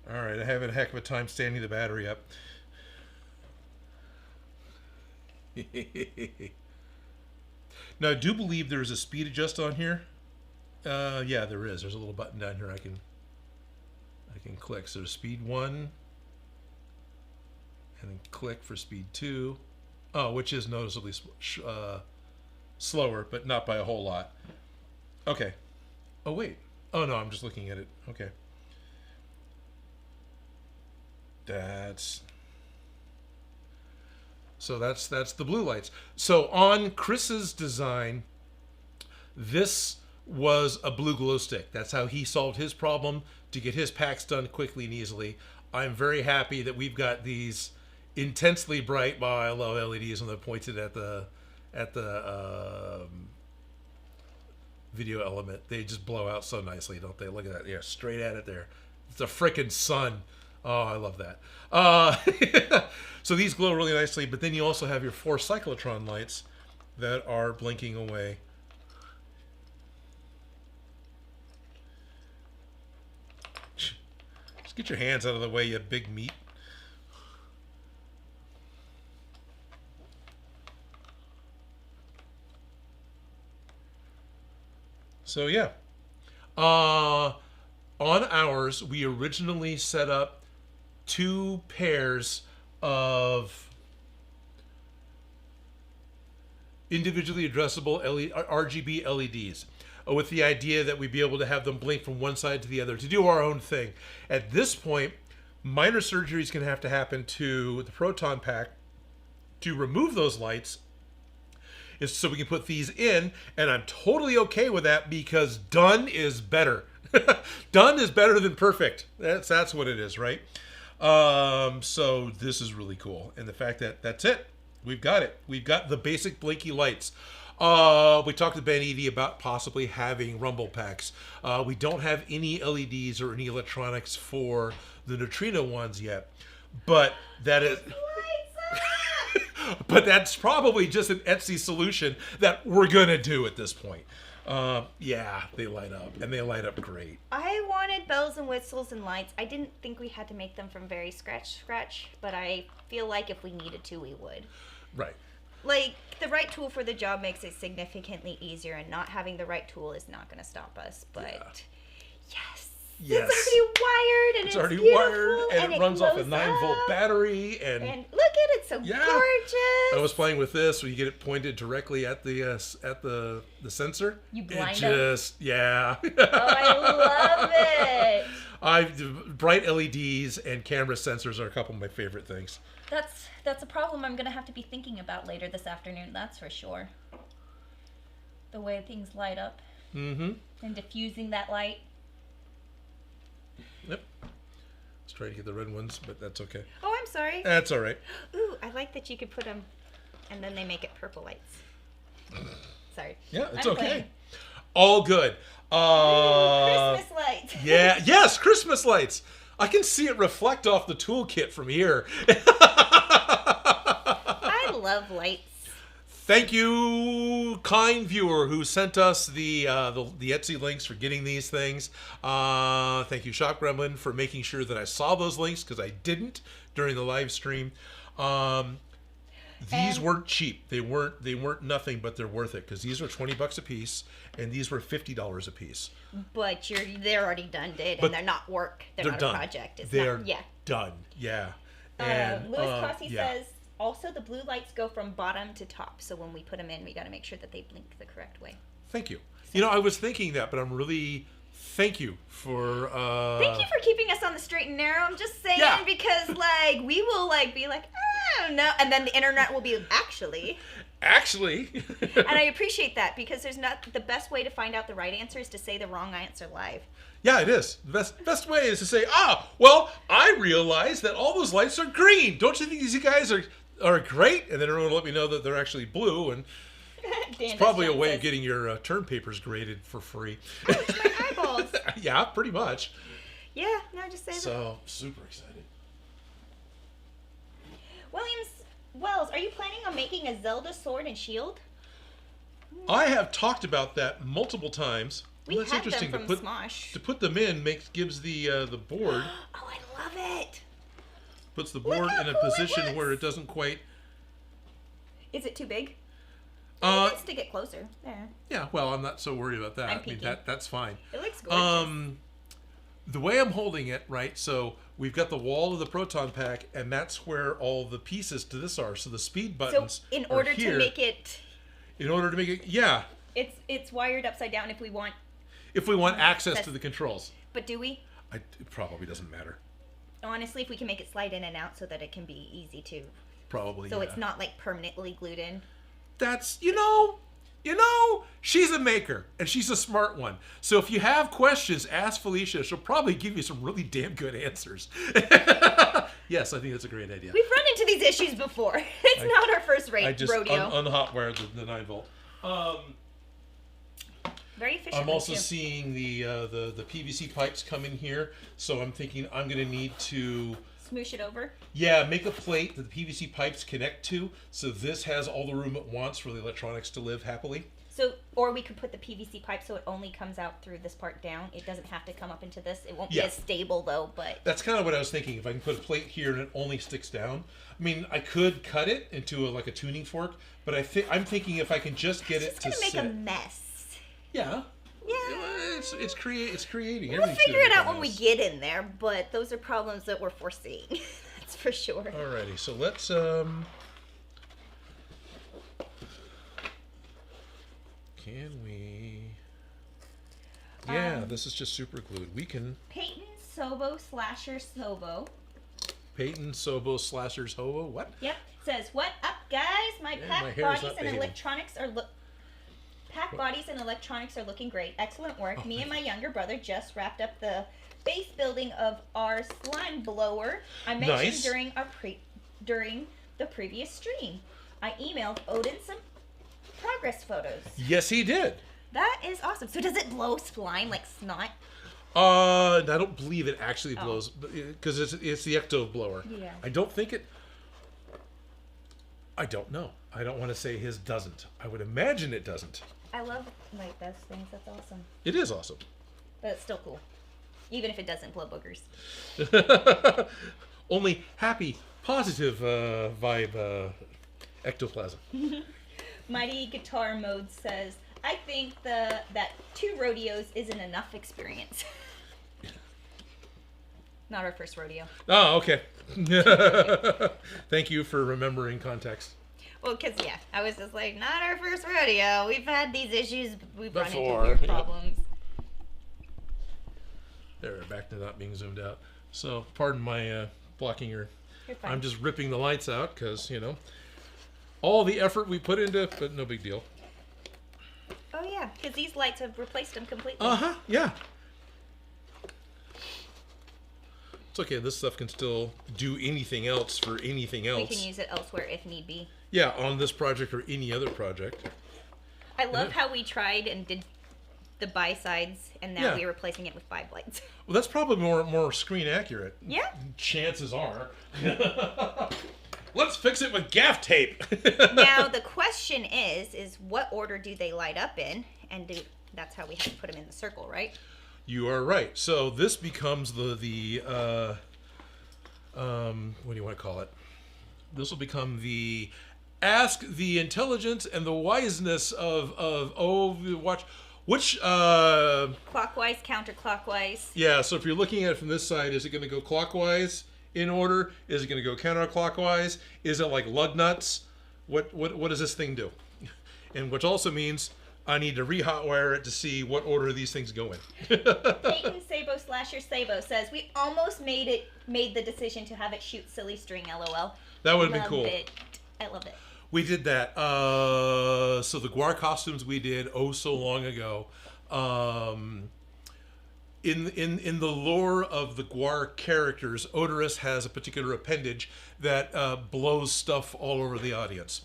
All right, I have a heck of a time standing the battery up. Now, I do believe there is a speed adjust on here. Yeah, there is. There's a little button down here I can click. So speed 1, and then click for speed 2. Oh, which is noticeably slower, but not by a whole lot. Okay. Oh, wait. Oh, no, I'm just looking at it. Okay. So that's the blue lights. So on Chris's design, this was a blue glow stick. That's how he solved his problem to get his packs done quickly and easily. I'm very happy that we've got these intensely bright, well, I love LEDs when they're pointed at the video element. They just blow out so nicely, don't they? Look at that. Yeah, straight at it there. It's a frickin' sun. Oh, I love that. So these glow really nicely, but then you also have your 4 cyclotron lights that are blinking away. Just get your hands out of the way, you big meat. So yeah. On ours, we originally set up 2 pairs of individually addressable RGB LEDs. With the idea that we'd be able to have them blink from one side to the other to do our own thing. At this point, minor surgery is going to have to happen to the Proton Pack to remove those lights, is so we can put these in, and I'm totally okay with that because done is better. Done is better than perfect. That's what it is, right? So this is really cool, and the fact that that's it. We've got it. We've got the basic blinky lights. We talked to Ben Eady about possibly having rumble packs. We don't have any LEDs or any electronics for the neutrino ones yet, but that is. But that's probably just an Etsy solution that we're gonna do at this point. Yeah, they light up, and they light up great. I wanted bells and whistles and lights. I didn't think we had to make them from very scratch, but I feel like if we needed to, we would. Right. Like, the right tool for the job makes it significantly easier, and not having the right tool is not going to stop us. But, yes. Yes. It's already wired, and it's already beautiful, wired, and it runs off a 9-volt battery. And look at it, so gorgeous. I was playing with this, where you get it pointed directly at the sensor. You blind Yeah. Oh, I love it. Bright LEDs and camera sensors are a couple of my favorite things. That's a problem I'm going to have to be thinking about later this afternoon, that's for sure. The way things light up. Mm-hmm. And diffusing that light. Yep. Let's try to get the red ones, but that's okay. Oh, I'm sorry. That's all right. Ooh, I like that you could put them, and then they make it purple lights. Sorry. Yeah, it's I'm okay. playing. All good. Christmas lights. Yeah. Yes, Christmas lights. I can see it reflect off the toolkit from here. I love lights. Thank you, kind viewer who sent us the Etsy links for getting these things. Thank you, Shop Gremlin, for making sure that I saw those links because I didn't during the live stream. These weren't cheap. They weren't nothing, but they're worth it because these were $20 a piece, and these were $50 a piece. But they're already done, and they're not work. They're not done. A project. They're done. Yeah. And Louis Cossey says, also the blue lights go from bottom to top, so when we put them in, we got to make sure that they blink the correct way. Thank you. I was thinking that, but I'm really thank you for thank you for keeping us on the straight and narrow. I'm just saying because we will be like, I don't know, and then the internet will be actually. And I appreciate that because there's not the best way to find out the right answer is to say the wrong answer live. Yeah, it is. The best way is to say, well, I realize that all those lights are green. Don't you think these guys are great? And then everyone will let me know that they're actually blue. And it's probably a way of getting your term papers graded for free. Ouch, my eyeballs. Yeah, pretty much. Yeah, no, just say that. So, super excited. Wells, are you planning on making a Zelda sword and shield? I have talked about that multiple times. We That's had interesting. them from SMOSH. To put them in gives the board. Oh, I love it. Puts the board in a position where it doesn't quite. Is it too big? It needs to get closer. There. Yeah. Well, I'm not so worried about that. I'm peeking. That's fine. It looks gorgeous. The way I'm holding it, right? So we've got the wall of the Proton Pack, and that's where all the pieces to this are. So the speed buttons. So in order to make it. Yeah. It's wired upside down if we want. If we want access to the controls. But do we? It probably doesn't matter. Honestly, if we can make it slide in and out so that it can be easy to. Probably. So it's not permanently glued in. That's she's a maker and she's a smart one. So if you have questions, ask Felicia. She'll probably give you some really damn good answers. Yes, I think that's a great idea. We've run into these issues before. It's not our first rodeo. I just unhotwired the 9-volt. Very efficient. I'm also seeing the PVC pipes come in here, so I'm thinking I'm going to need to smoosh it over. Yeah, make a plate that the PVC pipes connect to, so this has all the room it wants for the electronics to live happily. So, or we could put the PVC pipe so it only comes out through this part down. It doesn't have to come up into this. It won't be as stable though, but that's kind of what I was thinking. If I can put a plate here and it only sticks down. I mean, I could cut it into a tuning fork, but I'm thinking if I can just get it to sit. It's gonna make a mess. Yeah. Yeah. It's creating. We'll figure it out when we get in there, but those are problems that we're foreseeing. That's for sure. Alrighty, so let's can we? Yeah, this is just super glued. We can. Peyton Sobo Slasher Sobo. Peyton Sobo Slashers Hobo. What? Yep. Says, what up, guys? My Yeah, pack my hair's bodies not and behaving. electronics are bodies and electronics are looking great. Excellent work. Oh, Me and thank my younger brother just wrapped up the base building of our slime blower I mentioned Nice. during the previous stream. I emailed Odin some progress photos. Yes, he did. That is awesome. So does it blow slime like snot? I don't believe it actually blows because it's the ecto blower. Yeah. I don't think it. I don't know. I don't want to say his doesn't. I would imagine it doesn't. I love like those things. That's awesome. It is awesome. But it's still cool. Even if it doesn't blow boogers. Only happy, positive vibe ectoplasm. Mighty Guitar Mode says, I think that 2 rodeos isn't enough experience. Not our first rodeo. Oh, okay. Thank you for remembering context. Well, because, yeah, I was just like, not our first rodeo. We've had these issues. We've run Before, into weird yeah. problems. There, back to not being zoomed out. So, pardon my blocking your... You're fine. I'm just ripping the lights out because, all the effort we put into it, but no big deal. Oh, yeah, because these lights have replaced them completely. Uh-huh, yeah. It's okay, this stuff can still do anything else for anything else. We can use it elsewhere if need be. Yeah, on this project or any other project. I love how we tried and did the bi-sides, and now Yeah. we're replacing it with 5 lights. Well, that's probably more screen accurate. Yeah. Chances are. Let's fix it with gaff tape. Now the question is what order do they light up in? And that's how we have to put them in the circle, right? You are right. So this becomes the what do you want to call it? This will become the ask the intelligence and the wiseness of watch which Clockwise, counterclockwise. yeah. So if you're looking at it from this side, is it going to go clockwise in order? Is it going to go counterclockwise? Is it like lug nuts? What does this thing do? And which also means I need to re-hotwire it to see what order these things go in. Peyton Sabo Slasher Sabo says we almost made the decision to have it shoot silly string. LOL. That would have been Loved cool. it. I love it. We did that. So the Guar costumes we did so long ago. In the lore of the Guar characters, Odorous has a particular appendage that blows stuff all over the audience.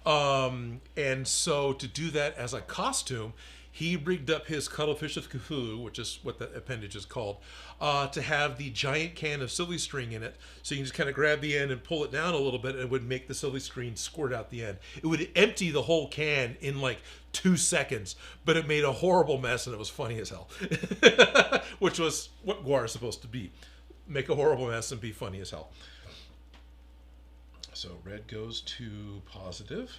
And so to do that as a costume, he rigged up his Cuttlefish of Cthulhu, which is what the appendage is called, to have the giant can of silly string in it. So you can just kind of grab the end and pull it down a little bit, and it would make the silly string squirt out the end. It would empty the whole can in like 2 seconds, but it made a horrible mess, and it was funny as hell. Which was what Guar is supposed to be. Make a horrible mess and be funny as hell. So red goes to positive.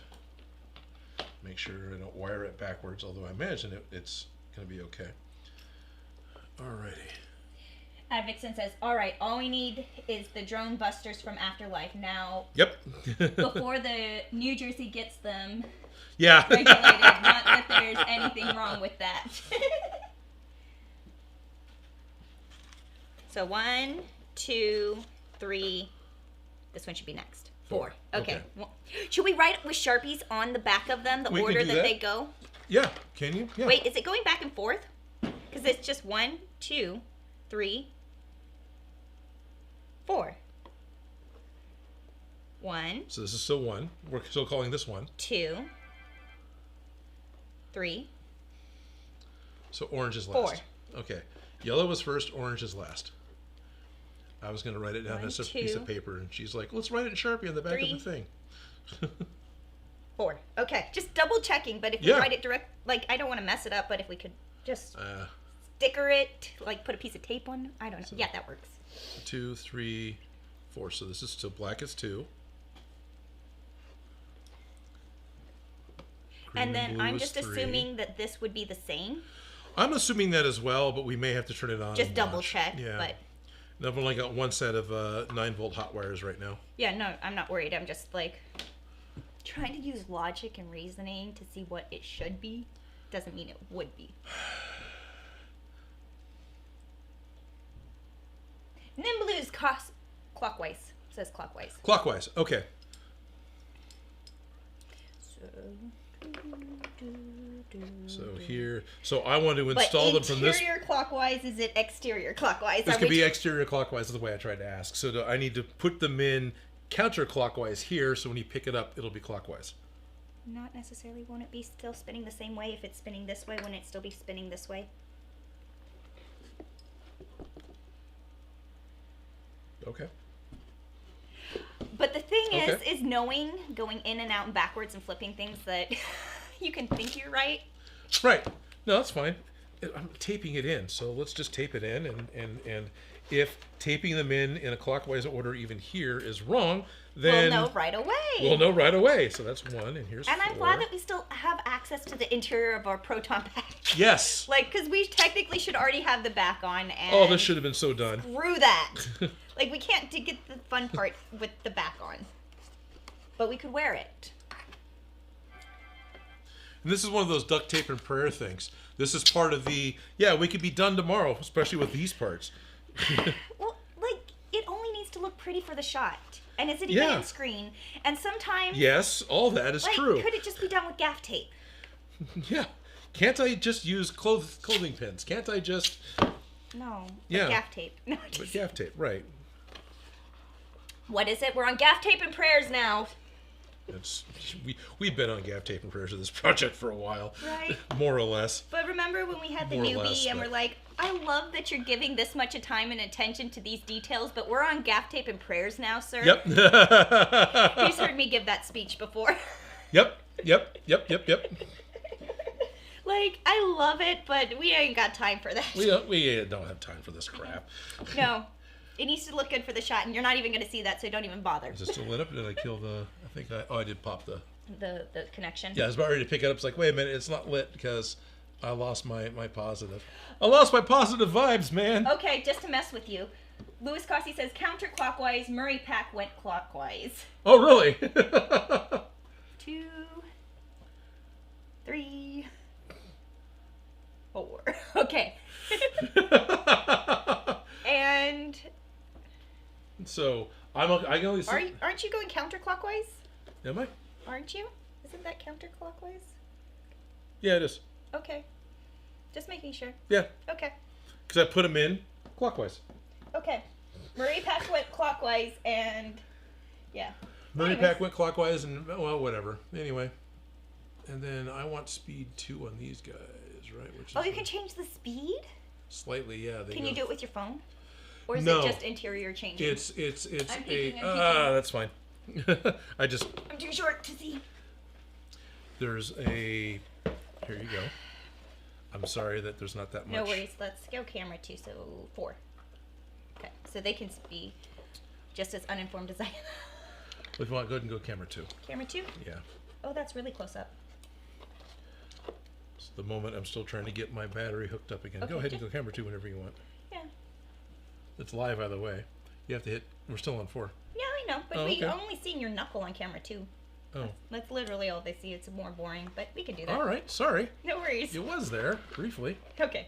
Make sure I don't wire it backwards, although I imagine it's going to be okay. Alrighty. Vixen says, all right, all we need is the drone busters from Afterlife. Now, Yep. before the New Jersey gets them Yeah. regulated, not that there's anything wrong with that. So 1, 2, 3. This one should be next. 4. Okay. Well, should we write it with Sharpies on the back of them, the We can order do that that. they go? Yeah. Can you? Yeah. Wait, is it going back and forth? Because it's just 1, 2, 3, 4. 1, So this is still 1. We're still calling this 1. 2, 3. So orange is 4. last. Okay. Yellow was first, orange is last. I was going to write it down 1, as a piece 2, of paper, and she's like, let's write it in Sharpie on the back 3. of the thing. 4. Okay, just double checking, but if we Yeah. write it direct, like, I don't want to mess it up, but if we could just Uh, sticker it, like put a piece of tape on, I don't know. Yeah, that works. 2, 3, 4. So this is still black is 2. Green And then blue I'm is just 3. assuming that this would be the same. I'm assuming that as well, but we may have to turn it on. Just and double watch. check, Yeah. but And I've only got one set of 9-volt hot wires right now. yeah, no, I'm not worried. I'm just like trying to use logic and reasoning to see what it should be. doesn't mean it would be. Nimblu's clockwise. It says clockwise. Clockwise. Okay. So here, so I want to install them from this. Interior clockwise, is it exterior clockwise? This could be exterior clockwise, is the way I tried to ask. So I need to put them in counterclockwise here, so when you pick it up, it'll be clockwise. Not necessarily. Won't it be still spinning the same way? If it's spinning this way, wouldn't it still be spinning this way? Okay. But the thing is knowing, going in and out and backwards and flipping things that you can think you're right. Right. No, that's fine. I'm taping it in, so let's just tape it in, and if taping them in a clockwise order even here is wrong, then we'll know right away. We'll know right away. So that's 1, and here's 4. And I'm glad that we still have access to the interior of our Proton Pack. Yes. Like, because we technically should already have the back on. And oh, this should have been so done. Screw that. Like, we can't get the fun part with the back on. But we could wear it. And this is one of those duct tape and prayer things. This is part of the, we could be done tomorrow, especially with these parts. Well, like, it only needs to look pretty for the shot. And is it even in screen? And sometimes... Yes, all that is true. Could it just be done with gaff tape? Yeah. Can't I just use clothing pins? Can't I just... No. Yeah. Gaff tape. No, but gaff tape, right. What is it? We're on gaff tape and prayers now. We've been on gaff tape and prayers of this project for a while. Right. More or less. But remember when we had the newbie and we're like, I love that you're giving this much time and attention to these details, but we're on gaff tape and prayers now, sir. Yep. He's heard me give that speech before. Yep. Like, I love it, but we ain't got time for that. We don't have time for this crap. No. It needs to look good for the shot, and you're not even going to see that, so don't even bother. Is it still lit up? Did I kill the... I did pop the connection. Yeah, I was about ready to pick it up. It's like, wait a minute, it's not lit because I lost my positive. I lost my positive vibes, man. Okay, just to mess with you. Louis Cossi says counterclockwise, Murray Pack went clockwise. Oh, really? 2, 3, 4. Okay. And... So, I can only see... Aren't you going counterclockwise? Am I? Aren't you? Isn't that counterclockwise? Yeah, it is. Okay. Just making sure. Yeah. Okay. Because I put them in clockwise. Okay. Murray Pack went clockwise and... Yeah. Murray Pack went clockwise and, well, whatever. Anyway. And then I want speed 2 on these guys, right? Which is you can change the speed? Slightly, yeah. Can you do it with your phone? Or is it just interior changing? It's I'm peeking. that's fine. I'm too short to see. There's a... Here you go. I'm sorry that there's not that much. No worries. Let's go camera 2, so 4. Okay, so they can be just as uninformed as I am. If you want, go ahead and go camera 2. Camera 2? Yeah. Oh, that's really close up. It's the moment I'm still trying to get my battery hooked up again. Okay, go ahead and go camera 2 whenever you want. Yeah. It's live, by the way. You have to hit... We're still on 4. Yeah, I know, but we only seen your knuckle on camera 2. Oh. That's literally all they see. It's more boring, but we can do that. All right, sorry. No worries. It was there, briefly. Okay.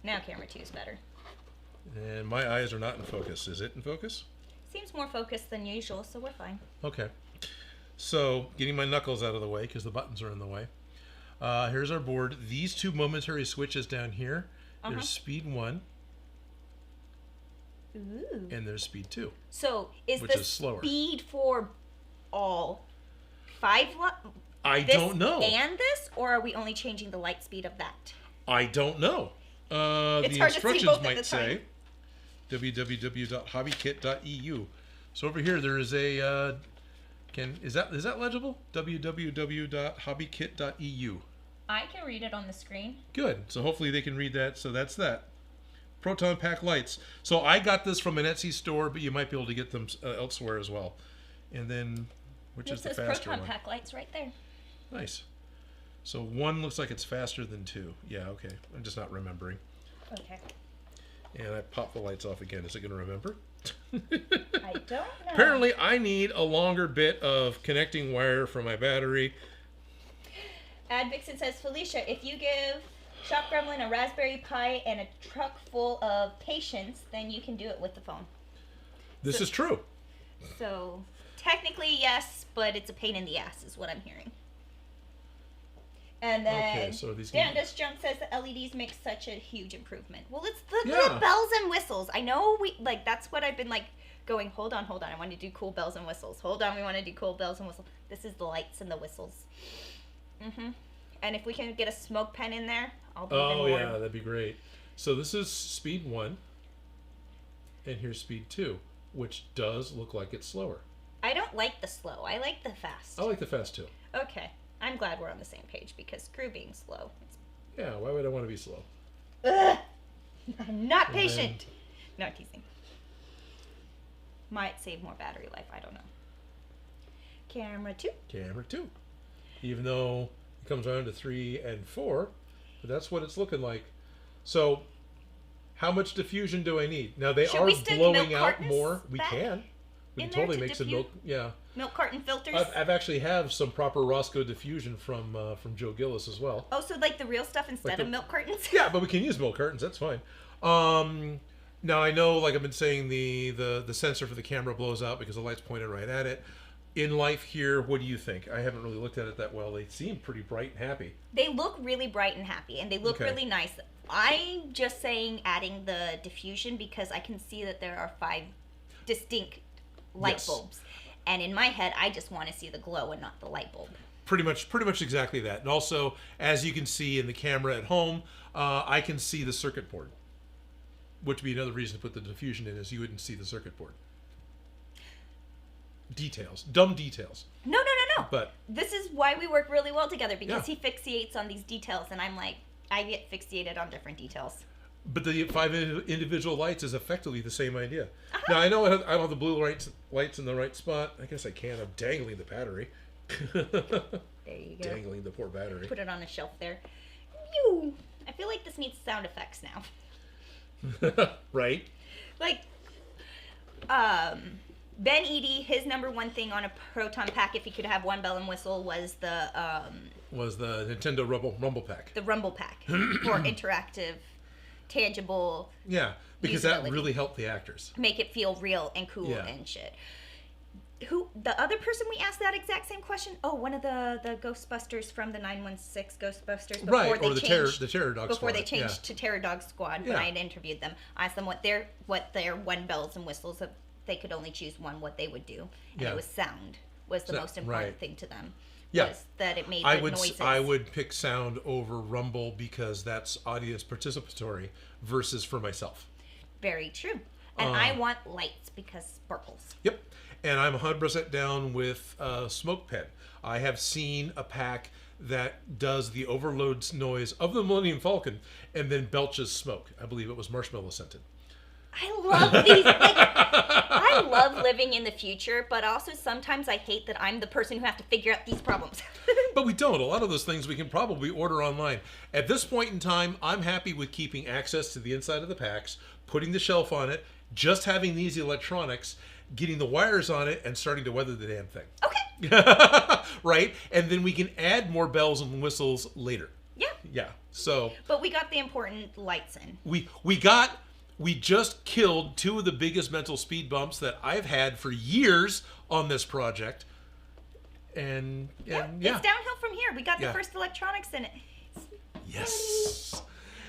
Now camera 2 is better. And my eyes are not in focus. Is it in focus? Seems more focused than usual, so we're fine. Okay. So, getting my knuckles out of the way, because the buttons are in the way. Here's our board. These 2 momentary switches down here. There's speed 1. Ooh. And there's speed 2. So, is slower. Speed for all 5? I don't know. And this, or are we only changing the light speed of that? I don't know. The instructions might say www.hobbykit.eu. So over here there is a is that legible? www.hobbykit.eu. I can read it on the screen. Good. So hopefully they can read that. So that's that. Proton Pack lights. So I got this from an Etsy store, but you might be able to get them elsewhere as well. And then, which is the faster one? It says Proton Pack lights right there. Nice. So 1 looks like it's faster than 2. Yeah, okay. I'm just not remembering. Okay. And I pop the lights off again. Is it going to remember? I don't know. Apparently, I need a longer bit of connecting wire for my battery. Advixen says, Felicia, if you give Shop Gremlin a Raspberry Pi and a truck full of patience, then you can do it with the phone. This is true. So, technically, yes, but it's a pain in the ass, is what I'm hearing. And then, Danda's Junk says the LEDs make such a huge improvement. Well, it's the bells and whistles. I know that's what I've been going, hold on, I want to do cool bells and whistles. Hold on, we want to do cool bells and whistles. This is the lights and the whistles. And if we can get a smoke pen in there, I'll be even more. Oh, yeah, that'd be great. So this is speed 1, and here's speed 2, which does look like it's slower. I don't like the slow. I like the fast. I like the fast, too. Okay. I'm glad we're on the same page, because screw being slow. Yeah, why would I want to be slow? Ugh. I'm not patient. No, teasing. Might save more battery life. I don't know. Camera 2. Camera 2. Even though it comes around to 3 and 4, but that's what it's looking like. So, how much diffusion do I need? Now, they are blowing out more. We can. We can totally make some milk. Yeah. Milk carton filters. I've actually have some proper Roscoe diffusion from Joe Gillis as well. Oh, so the real stuff instead of milk cartons? Yeah, but we can use milk cartons. That's fine. Now I know, I've been saying, the sensor for the camera blows out because the light's pointed right at it. In life here, what do you think? I haven't really looked at it that well. They seem pretty bright and happy. They look really bright and happy, and they look really nice. I'm just saying adding the diffusion because I can see that there are 5 distinct light bulbs. And in my head, I just want to see the glow and not the light bulb. Pretty much exactly that. And also, as you can see in the camera at home, I can see the circuit board. Which would be another reason to put the diffusion in, is you wouldn't see the circuit board. Details. Dumb details. No. But this is why we work really well together, because he fixates on these details, and I'm like, I get fixated on different details. But the 5 individual lights is effectively the same idea. Now, I know I don't have the blue lights in the right spot. I guess I can. I'm dangling the battery. There you go. Dangling the poor battery. Put it on a shelf there. Pew! I feel like this needs sound effects now. Right? Ben Eady, his number one thing on a Proton Pack, if he could have one bell and whistle, was the Nintendo Rumble Pack. The Rumble Pack for interactive, tangible. Yeah, because that really helped the actors. Make it feel real and cool and shit. The other person we asked that exact same question? Oh, one of the Ghostbusters from the 916 Ghostbusters. Right, or the Terror Dog Squad. Before they changed to Terror Dog Squad, when I had interviewed them, I asked them what their one bells and whistles, if they could only choose one, what they would do. And it was sound was the most important thing to them. Yeah. Was that it made good noises. I would pick sound over rumble because that's audience participatory versus for myself. Very true. And I want lights because sparkles. Yep. And I'm 100% down with Smoke Pen. I have seen a pack that does the overload noise of the Millennium Falcon and then belches smoke. I believe it was marshmallow scented. I love these. I love living in the future, but also sometimes I hate that I'm the person who has to figure out these problems. But we don't. A lot of those things we can probably order online. At this point in time, I'm happy with keeping access to the inside of the packs, putting the shelf on it, just having these electronics, getting the wires on it, and starting to weather the damn thing. Okay. Right? And then we can add more bells and whistles later. Yeah. Yeah. So. But we got the important lights in. We just killed 2 of the biggest mental speed bumps that I've had for years on this project. And It's downhill from here. We got the first electronics in it. Yes.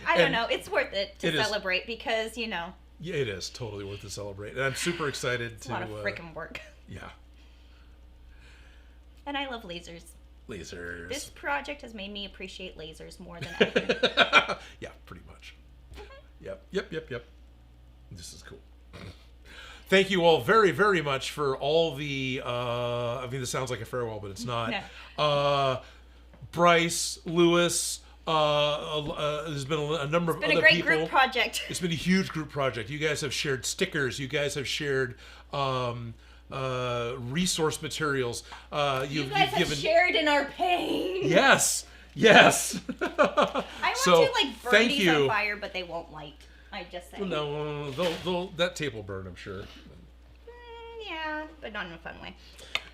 I don't know. It's worth it to celebrate because, Yeah, it is totally worth to celebrate. And I'm super excited it's a lot of freaking work. Yeah. And I love lasers. Lasers. This project has made me appreciate lasers more than ever. Yeah, pretty much. Yep. This is cool. Thank you all very, very much for all the, this sounds like a farewell, but it's not. No. Bryce, Lewis, there's been a number of other people. It's been a great group project. It's been a huge group project. You guys have shared stickers. You guys have shared resource materials. You guys have shared in our pain. Yes. I want to burn these on fire, but they won't light. I just say. No, that tape will burn, I'm sure. Yeah, but not in a fun way.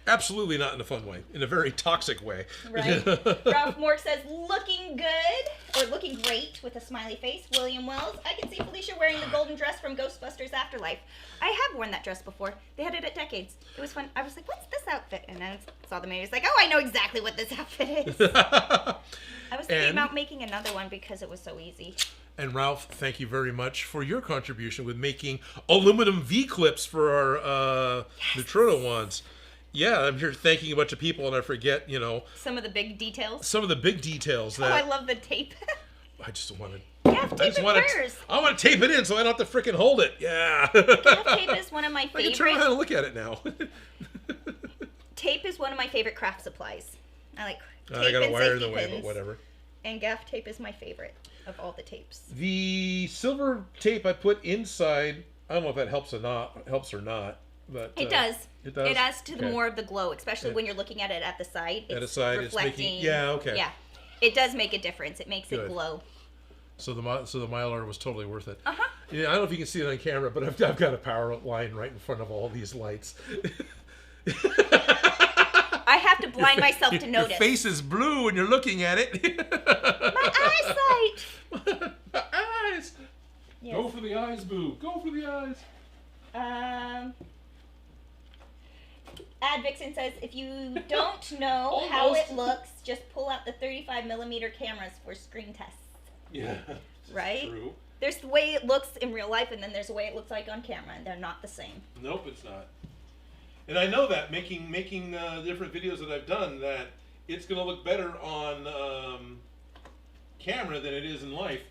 Absolutely not in a fun way. In a very toxic way. Right. Ralph Mork says, looking good, or looking great, with a smiley face. William Wells, I can see Felicia wearing the golden dress from Ghostbusters Afterlife. I have worn that dress before. They had it at Decades. It was fun. I was like, what's this outfit? And then I saw the movie. I was like, oh, I know exactly what this outfit is. I was thinking about making another one because it was so easy. And Ralph, thank you very much for your contribution with making aluminum V-clips for our Neutrino ones. Yeah, I'm here thanking a bunch of people, and I forget, some of the big details. Some of the big details. That I love the tape. I just want to. Yeah, tape it first. I want to tape it in so I don't have to freaking hold it. Yeah. Gaff tape is one of my favorite. I can turn around and look at it now. Tape is one of my favorite craft supplies. I like tape I got a and wire in safety the way, pins. but whatever. And gaff tape is my favorite of all the tapes. The silver tape I put inside, I don't know if that helps or not, but it does. It does. It adds to the more of the glow, especially when you're looking at it at the side. At the side, reflecting. it's making. Yeah, okay. Yeah, it does make a difference. It makes it glow. So the Mylar was totally worth it. Uh huh. Yeah, I don't know if you can see it on camera, but I've got a power line right in front of all these lights. I have to blind myself to notice. Your face is blue when you're looking at it. My eyesight. My eyes. Yes. Go for the eyes, boo. Go for the eyes. Ad Vixen says, if you don't know how it looks, just pull out the 35mm cameras for screen tests. Yeah. Right? True. There's the way it looks in real life, and then there's the way it looks like on camera, and they're not the same. Nope, it's not. And I know that making different videos that I've done, that it's going to look better on camera than it is in life.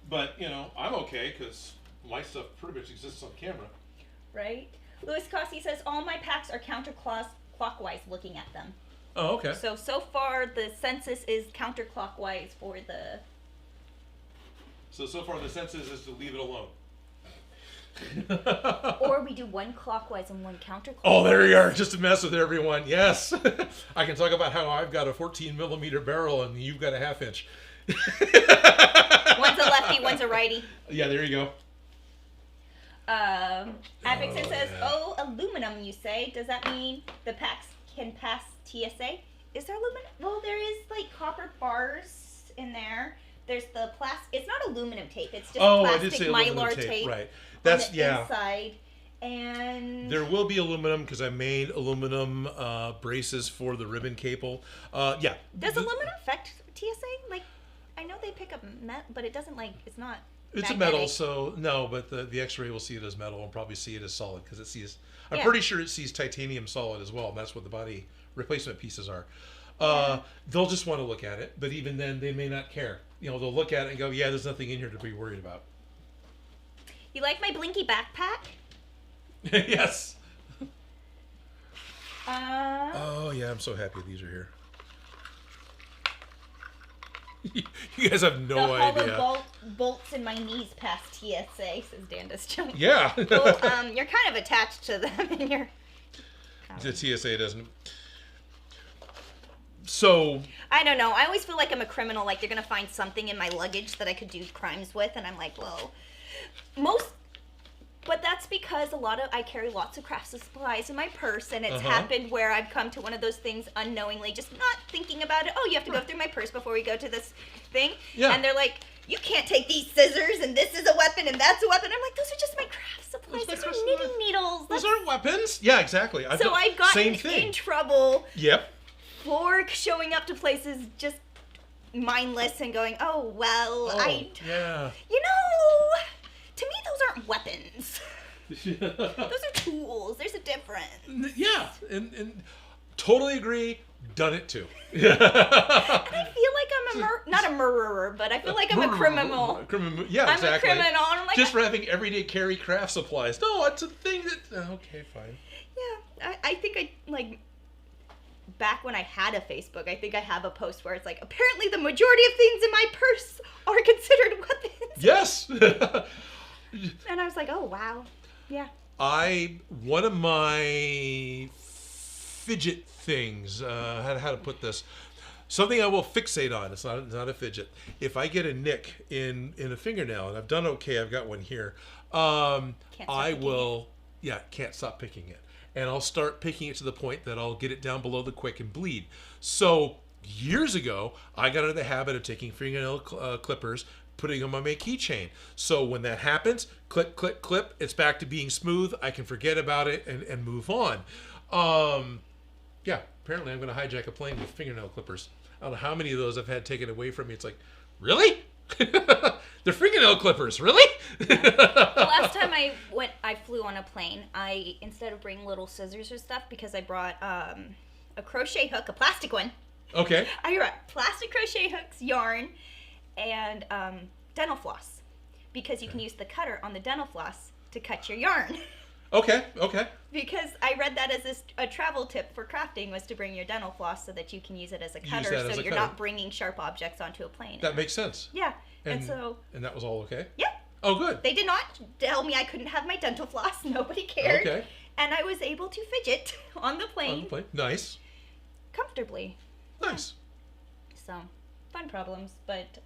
But, I'm okay because my stuff pretty much exists on camera. Right? Louis Cossey says, all my packs are counterclockwise looking at them. Oh, okay. So far the census is counterclockwise for the... So far the census is to leave it alone. Or we do one clockwise and one counterclockwise. Oh, there you are, just to mess with everyone. Yes. I can talk about how I've got a 14mm barrel and you've got a 1/2 inch. One's a lefty, one's a righty. Yeah, there you go. Advixen says, oh, aluminum, you say? Does that mean the packs can pass TSA? Is there aluminum? Well, there is, copper bars in there. There's the plastic. It's not aluminum tape. It's just plastic mylar tape. Right. That's, inside. And there will be aluminum because I made aluminum braces for the ribbon cable. Yeah. Does aluminum affect TSA? I know they pick up metal, but it doesn't, it's not... It's magnetic. a metal, so no, but the X-ray will see it as metal and probably see it as solid because it sees. I'm pretty sure it sees titanium solid as well, and that's what the body replacement pieces are. They'll just want to look at it, but even then, they may not care. They'll look at it and go, "Yeah, there's nothing in here to be worried about." You like my blinky backpack? Yes. Oh yeah, I'm so happy these are here. You guys have no idea. The hollow bolts in my knees past TSA, says Danda's Jones. Yeah. Well, you're kind of attached to them, and you're... The TSA doesn't... So... I don't know. I always feel like I'm a criminal, they're going to find something in my luggage that I could do crimes with, and I'm like, whoa. But that's because I carry lots of craft supplies in my purse, and it's happened where I've come to one of those things unknowingly, just not thinking about it. Oh, you have to go through my purse before we go to this thing. Yeah. And they're like, you can't take these scissors, and this is a weapon, and that's a weapon. I'm like, those are just my craft supplies. Those are knitting needles. Those aren't weapons. Yeah, exactly. I've gotten in trouble. Yep. For showing up to places just mindless and going, yeah. To me, those aren't weapons. Those are tools. There's a difference. Yeah, and totally agree. Done it too. I feel like I'm not a murderer, but I feel like I'm a criminal. Yeah, exactly. I'm a criminal. And I'm like, just for having everyday carry craft supplies. No, it's a thing that... Okay, fine. Yeah, I think back when I had a Facebook, I think I have a post where it's like, apparently the majority of things in my purse are considered weapons. Yes. And I was like, oh, wow. Yeah. One of my fidget things, how to put this, something I will fixate on, it's not a fidget. If I get a nick in a fingernail, and I've done okay, I've got one here, I will, can't stop picking it. and I'll start picking it to the point that I'll get it down below the quick and bleed. So years ago, I got into the habit of taking fingernail clippers, putting them on my keychain. So when that happens, clip, clip, clip, it's back to being smooth. I can forget about it and move on. Yeah, apparently I'm going to hijack a plane with fingernail clippers. I don't know how many of those I've had taken away from me. It's like, really? They're fingernail clippers, really? The last time I flew on a plane, I, instead of bringing little scissors or stuff, because I brought a crochet hook, a plastic one. Okay. I brought plastic crochet hooks, yarn, and dental floss, because you can use the cutter on the dental floss to cut your yarn. Okay. Because I read that as a travel tip for crafting, was to bring your dental floss so that you can use it as a cutter, so you're not bringing sharp objects onto a plane. That makes sense. Yeah. And that was all okay? Yeah. Oh, good. They did not tell me I couldn't have my dental floss. Nobody cared. Okay. And I was able to fidget on the plane. On the plane. Nice. Comfortably. Nice. So, fun problems, but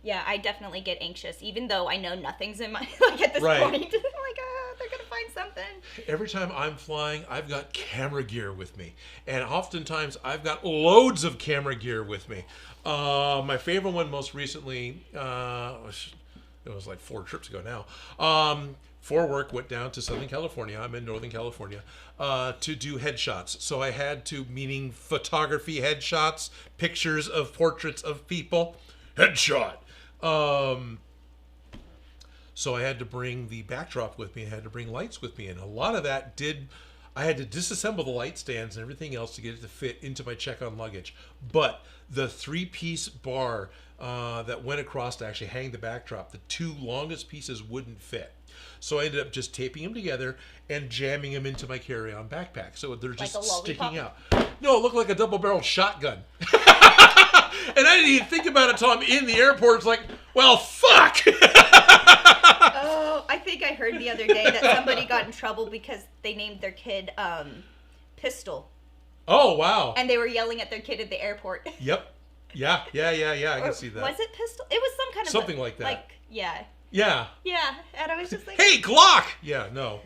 yeah, I definitely get anxious, even though I know nothing's in my, like at this point. I'm like, they're going to find something. Every time I'm flying, I've got camera gear with me. And oftentimes, I've got loads of camera gear with me. My favorite one most recently, it was like 4 trips ago now, for work, went down to Southern California. I'm in Northern California, to do headshots. So I had to, meaning photography headshots, pictures of portraits of people. Headshot. So I had to bring the backdrop with me. I had to bring lights with me. And a lot of that I had to disassemble the light stands and everything else to get it to fit into my check-on luggage. But the 3-piece bar that went across to actually hang the backdrop, the 2 longest pieces wouldn't fit. So I ended up just taping them together and jamming them into my carry-on backpack. So they're just like sticking out. No, it looked like a double-barreled shotgun. And I didn't even think about it until I'm in the airport. It's like, well, fuck! Oh, I think I heard the other day that somebody got in trouble because they named their kid Pistol. Oh, wow. And they were yelling at their kid at the airport. Yep. Yeah, I can see that. Was it Pistol? It was some kind of... Something like that. Like, yeah. Yeah. Yeah, and I was just like... Hey, Glock! Yeah, no.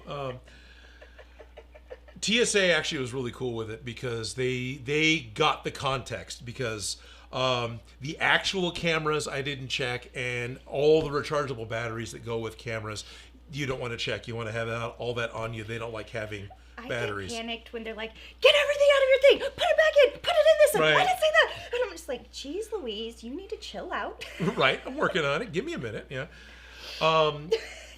TSA actually was really cool with it because they got the context, because the actual cameras I didn't check, and all the rechargeable batteries that go with cameras, you don't want to check. You want to have all that on you. They don't like having batteries. I get panicked when they're like, get everything out of your thing, put it back in, put it in this, and why did it say that? And I'm just like, geez Louise, you need to chill out. Right, I'm working on it. Give me a minute, yeah.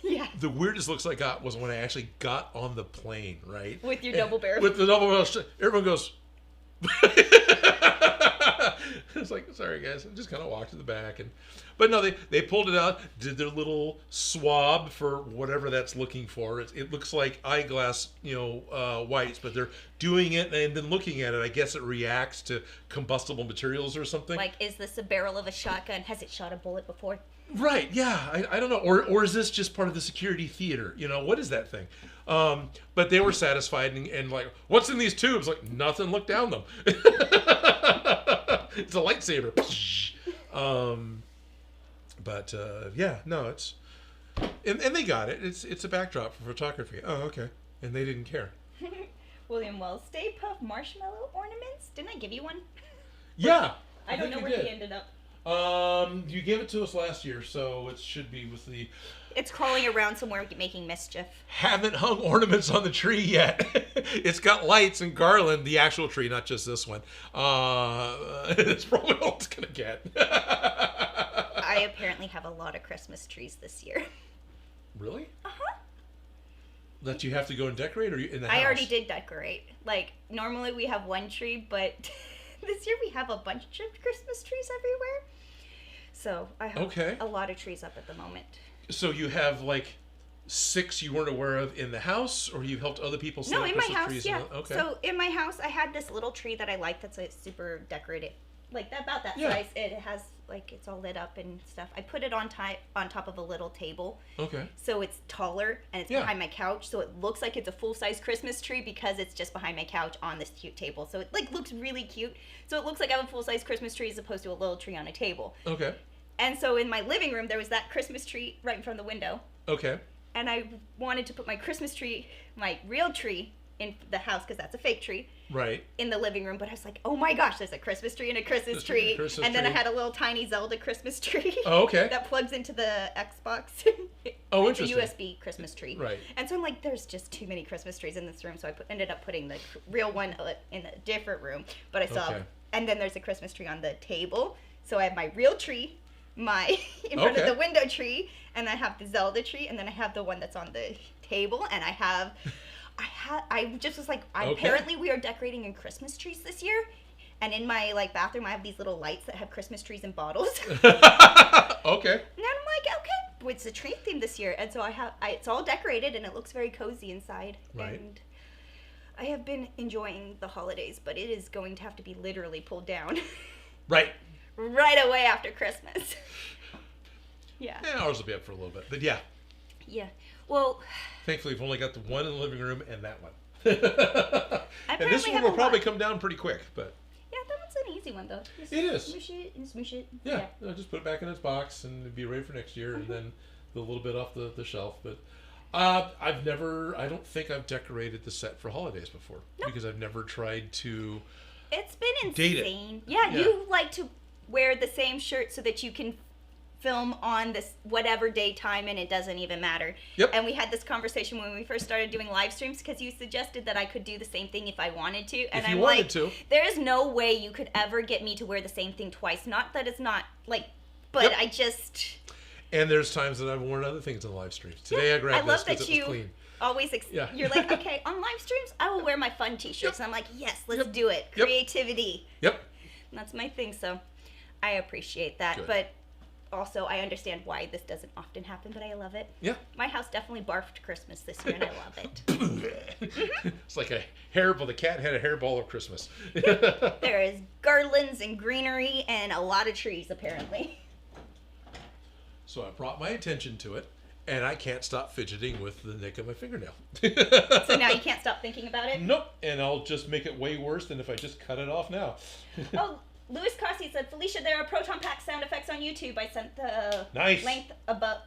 Yeah. The weirdest looks I got was when I actually got on the plane, right? With your double barrel. With the double barrel. Everyone goes... It's like, sorry guys, I just kind of walked to the back, but no, they pulled it out, did their little swab for whatever that's looking for. It looks like eyeglass, whites, but they're doing it and then looking at it. I guess it reacts to combustible materials or something. Like, is this a barrel of a shotgun? Has it shot a bullet before? Right, yeah, I don't know. Or is this just part of the security theater? What is that thing? But they were satisfied and like, what's in these tubes? Like, nothing, look down them. It's a lightsaber. Yeah, no, it's... And they got it. It's a backdrop for photography. Oh, okay. And they didn't care. William Wells, Stay Puft Marshmallow Ornaments? Didn't I give you one? Yeah. I don't know where he ended up. You gave it to us last year, so it should be with the... It's crawling around somewhere making mischief. Haven't hung ornaments on the tree yet. It's got lights and garland, the actual tree, not just this one. It's probably all it's going to get. I apparently have a lot of Christmas trees this year. Really? Uh-huh. That you have to go and decorate, or in the house? I already did decorate. Like, normally we have one tree, but this year we have a bunch of Christmas trees everywhere. So I have a lot of trees up at the moment. So you have like 6 you weren't aware of in the house, or you've helped other people set up Christmas trees? No, in my house, yeah. Okay. So in my house, I had this little tree that I like that's like super decorated, like about that size. It has like, it's all lit up and stuff. I put it on top of a little table. Okay. So it's taller and it's behind my couch, so it looks like it's a full-size Christmas tree because it's just behind my couch on this cute table. So it like looks really cute. So it looks like I have a full-size Christmas tree as opposed to a little tree on a table. Okay. And so in my living room, there was that Christmas tree right in front of the window. Okay. And I wanted to put my Christmas tree, my real tree, in the house because that's a fake tree. Right. In the living room, but I was like, oh my gosh, there's a Christmas tree and a Christmas tree. And then I had a little tiny Zelda Christmas tree. Oh, okay. That plugs into the Xbox. Oh, it's interesting. a USB Christmas tree. Right. And so I'm like, there's just too many Christmas trees in this room, so I ended up putting the real one in a different room. But I saw, and then there's a Christmas tree on the table. So I have my real tree, in front of the window tree, and I have the Zelda tree, and then I have the one that's on the table, and I just was like, apparently we are decorating in Christmas trees this year, and in my bathroom I have these little lights that have Christmas trees in bottles. Okay. And I'm like, okay, it's a tree theme this year, and so it's all decorated and it looks very cozy inside. Right. And I have been enjoying the holidays, but it is going to have to be literally pulled down. Right. Right away after Christmas. Yeah. Ours will be up for a little bit, but yeah. Yeah. Well, thankfully, we've only got the one in the living room and that one. And this one will probably come down pretty quick, but... Yeah, that one's an easy one, though. Just it is. Smoosh it and smoosh it. Yeah. Just put it back in its box and be ready for next year, and then a little bit off the shelf. But I don't think I've decorated the set for holidays before. Nope. Because I've never tried to... It's been insane. Yeah, you like to wear the same shirt so that you can film on this whatever daytime and it doesn't even matter. Yep. And we had this conversation when we first started doing live streams because you suggested that I could do the same thing if I wanted to. And I'm like, there is no way you could ever get me to wear the same thing twice. Not that it's not but I just... And there's times that I've worn other things on live streams. Today I grabbed this because it was clean. Always you're like, okay, on live streams I will wear my fun t-shirts. And I'm like, yes, let's do it. Creativity. Yep. And that's my thing, so I appreciate that. Good. But also I understand why this doesn't often happen, but I love it. Yeah. My house definitely barfed Christmas this year and I love it. It's like a hairball. The cat had a hairball of Christmas. There is garlands and greenery and a lot of trees apparently. So I brought my attention to it. And I can't stop fidgeting with the nick of my fingernail. So now you can't stop thinking about it? Nope. And I'll just make it way worse than if I just cut it off now. Oh, Louis Cossi said, Felicia, there are Proton Pack sound effects on YouTube. I sent the length above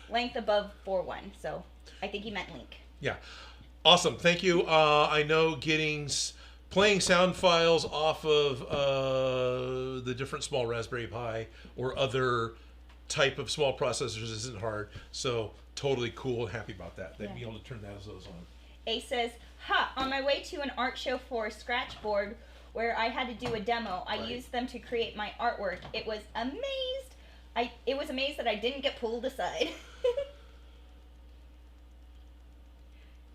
length above 4:1. So I think he meant link. Yeah. Awesome. Thank you. I know playing sound files off of the different small Raspberry Pi or other type of small processors isn't hard, so totally cool and happy about that. They'd be able to turn those on. A says, on my way to an art show for Scratchboard where I had to do a demo, I used them to create my artwork. It was amazed that I didn't get pulled aside.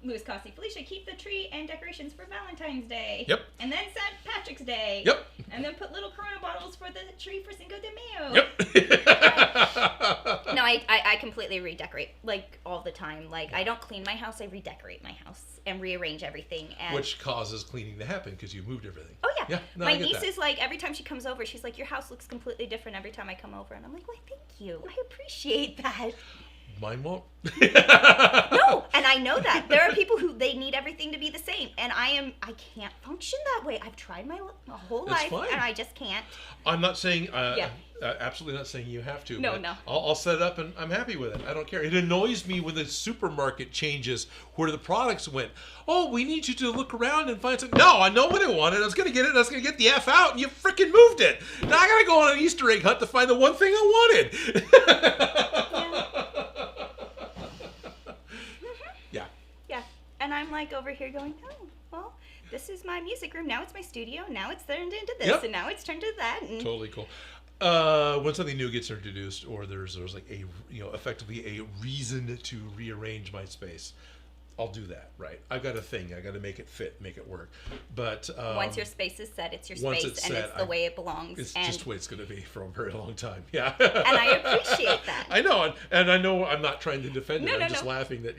Louis Cossi, Felicia, keep the tree and decorations for Valentine's Day. Yep. And then St. Patrick's Day. Yep. And then put little Corona bottles for the tree for Cinco de Mayo. Yep. No, I completely redecorate, all the time. I don't clean my house, I redecorate my house and rearrange everything. And which causes cleaning to happen because you moved everything. Oh, yeah. Yeah. No, my niece is every time she comes over, she's like, your house looks completely different every time I come over. And I'm like, well, thank you. I appreciate that. Mine won't. No, and I know that. There are people who they need everything to be the same, and I can't function that way. I've tried my whole life, and I just can't. I'm not saying, absolutely not saying you have to. No. I'll set it up, and I'm happy with it. I don't care. It annoys me when the supermarket changes where the products went. Oh, we need you to look around and find something. No, I know what I wanted. I was going to get it. I was going to get the F out, and you freaking moved it. Now I got to go on an Easter egg hunt to find the one thing I wanted. And I'm over here going, oh, well, this is my music room. Now it's my studio. Now it's turned into this, and now it's turned into that. And totally cool. When something new gets introduced, or there's effectively a reason to rearrange my space, I'll do that, right? I've got a thing. I got to make it fit, make it work. But once your space is set, it's your space, and it's the way it belongs. It's just the way it's going to be for a very long time. Yeah. And I appreciate that. I know, and I know I'm not trying to defend it. I'm just laughing that,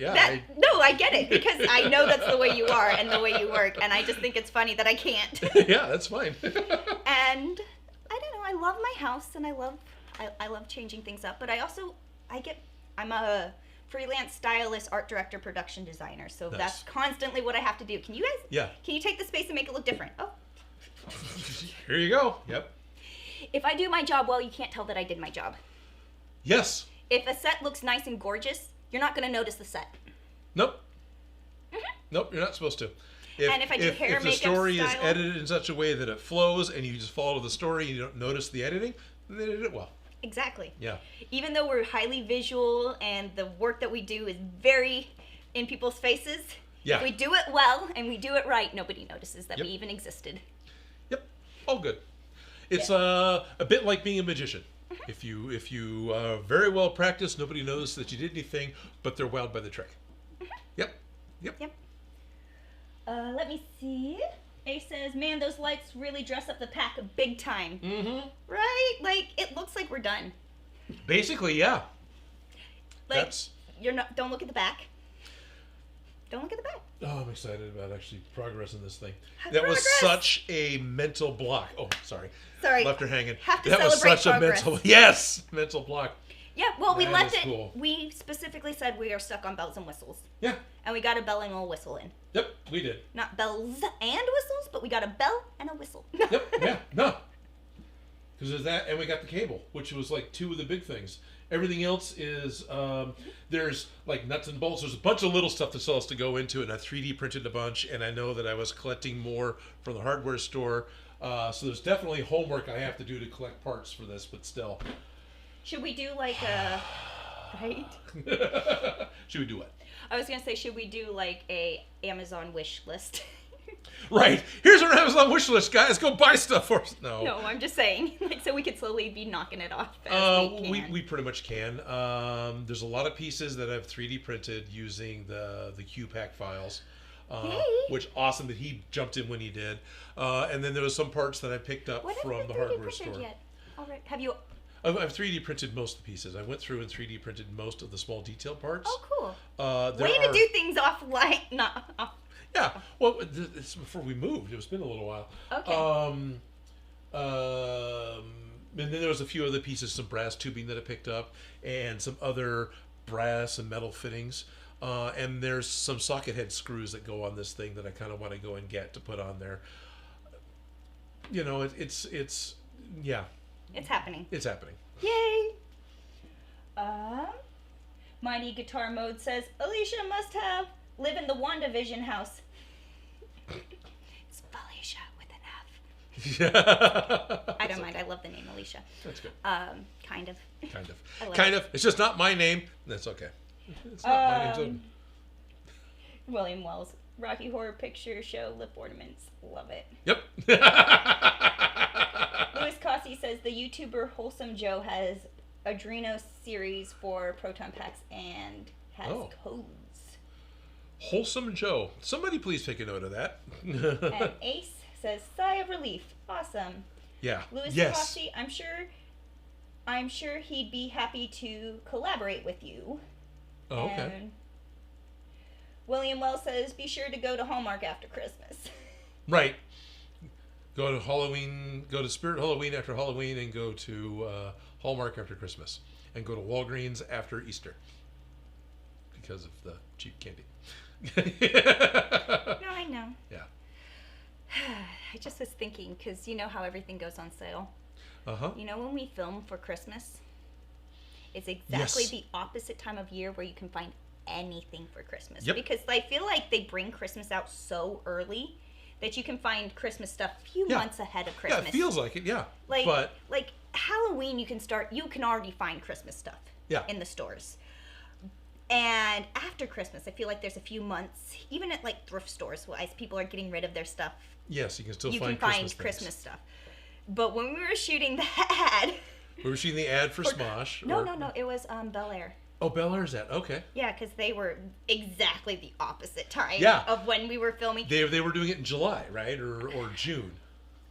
I get it, because I know that's the way you are and the way you work, and I just think it's funny that I can't. Yeah, that's fine. And I don't know. I love my house, and I love changing things up, but I'm a freelance stylist, art director, production designer. So that's constantly what I have to do. Can you guys? Yeah. Can you take the space and make it look different? Oh. Here you go. Yep. If I do my job well, you can't tell that I did my job. Yes. If a set looks nice and gorgeous, you're not going to notice the set. Nope. Nope, you're not supposed to. And if I do hair if the makeup story is style- edited in such a way that it flows and you just follow the story and you don't notice the editing, then they did it well. Exactly. Yeah. Even though we're highly visual and the work that we do is very in people's faces, Yeah. if we do it well and we do it right, nobody notices that Yep. we even existed. Yep. All good. It's a bit like being a magician. If you very well practiced, nobody knows that you did anything, but they're wowed by the trick. Yep. Yep. Let me see. Ace says, man, those lights really dress up the pack big time. Mm-hmm. Right? Like, it looks like we're done. Basically, yeah. Like, don't look at the back. Don't look at the back. Oh, I'm excited about actually progress in this thing. Have That was progress. such a mental block. Oh, sorry. Sorry. Left her hanging. Have to that was celebrate such progress. a mental block. Yeah, well, we That left is it. cool. We specifically said we are stuck on bells and whistles. Yeah. And we got a bell and a whistle in. Yep, we did. Not bells and whistles, but we got a bell and a whistle. Yep, yeah, no. Because there's that, and we got the cable, which was like two of the big things. Everything else is, there's like nuts and bolts. There's a bunch of little stuff that still has to go into it, and I 3D printed a bunch, and I know that I was collecting more from the hardware store. So there's definitely homework I have to do to collect parts for this, but still. Should we do like a... Right? Should we do what? I was going to say, should we do like a Amazon wish list? Right. Here's our Amazon wish list, guys. Go buy stuff for us. No. No, I'm just saying. Like, so we could slowly be knocking it off as we can. We pretty much can. There's a lot of pieces that I've 3D printed using the Q-Pack files. Hey. Which awesome that he jumped in when he did. And then there was some parts that I picked up What from have the you 3D hardware printed store. yet? All right. Have you... I've 3D printed most of the pieces. I went through and 3D printed most of the small detail parts. Oh, cool. There Way are- to do things offline. Not off. Yeah. Well, it's before we moved. It's been a little while. Okay. And then there was a few other pieces, some brass tubing that I picked up, and some other brass and metal fittings. And there's some socket head screws that go on this thing that I kind of want to go and get to put on there. You know, it's yeah. It's happening. It's happening. Yay! Mighty Guitar Mode says, Alicia must live in the WandaVision house. It's Felicia with an F. I don't mind. I love the name Alicia. That's good. Kind of. Kind of. I love Kind of. It's just not my name. That's okay. It's not my name. So... William Wells, Rocky Horror Picture Show lip ornaments. Love it. Yep. Louis Cossey says the YouTuber Wholesome Joe has Adreno series for Proton Packs and has codes. Wholesome Joe. Somebody please take a note of that. And Ace says sigh of relief. Awesome. Yeah. Louis Yes. Cossey, I'm sure he'd be happy to collaborate with you. Oh, okay. And William Wells says be sure to go to Hallmark after Christmas. Right. Go to Halloween. Go to Spirit Halloween after Halloween, and go to Hallmark after Christmas, and go to Walgreens after Easter because of the cheap candy. No, I know. Yeah. I just was thinking, because you know how everything goes on sale. Uh-huh. You know when we film for Christmas, it's exactly Yes. the opposite time of year where you can find anything for Christmas. Yep. Because I feel like they bring Christmas out so early that you can find Christmas stuff a few Yeah. months ahead of Christmas. Yeah, it feels like it. Yeah. like but like Halloween, you can already find Christmas stuff Yeah. in the stores. And after Christmas, I feel like there's a few months, even at like thrift stores, as people are getting rid of their stuff, yes, you can still you find can find Christmas Christmas things. stuff. But when we were shooting the ad, We were shooting the ad for SMOSH. no, it was Bel Air. Oh, Bel Air's ad. Okay. Yeah, because they were exactly the opposite time Yeah. of when we were filming. They were doing it in July, right, or June.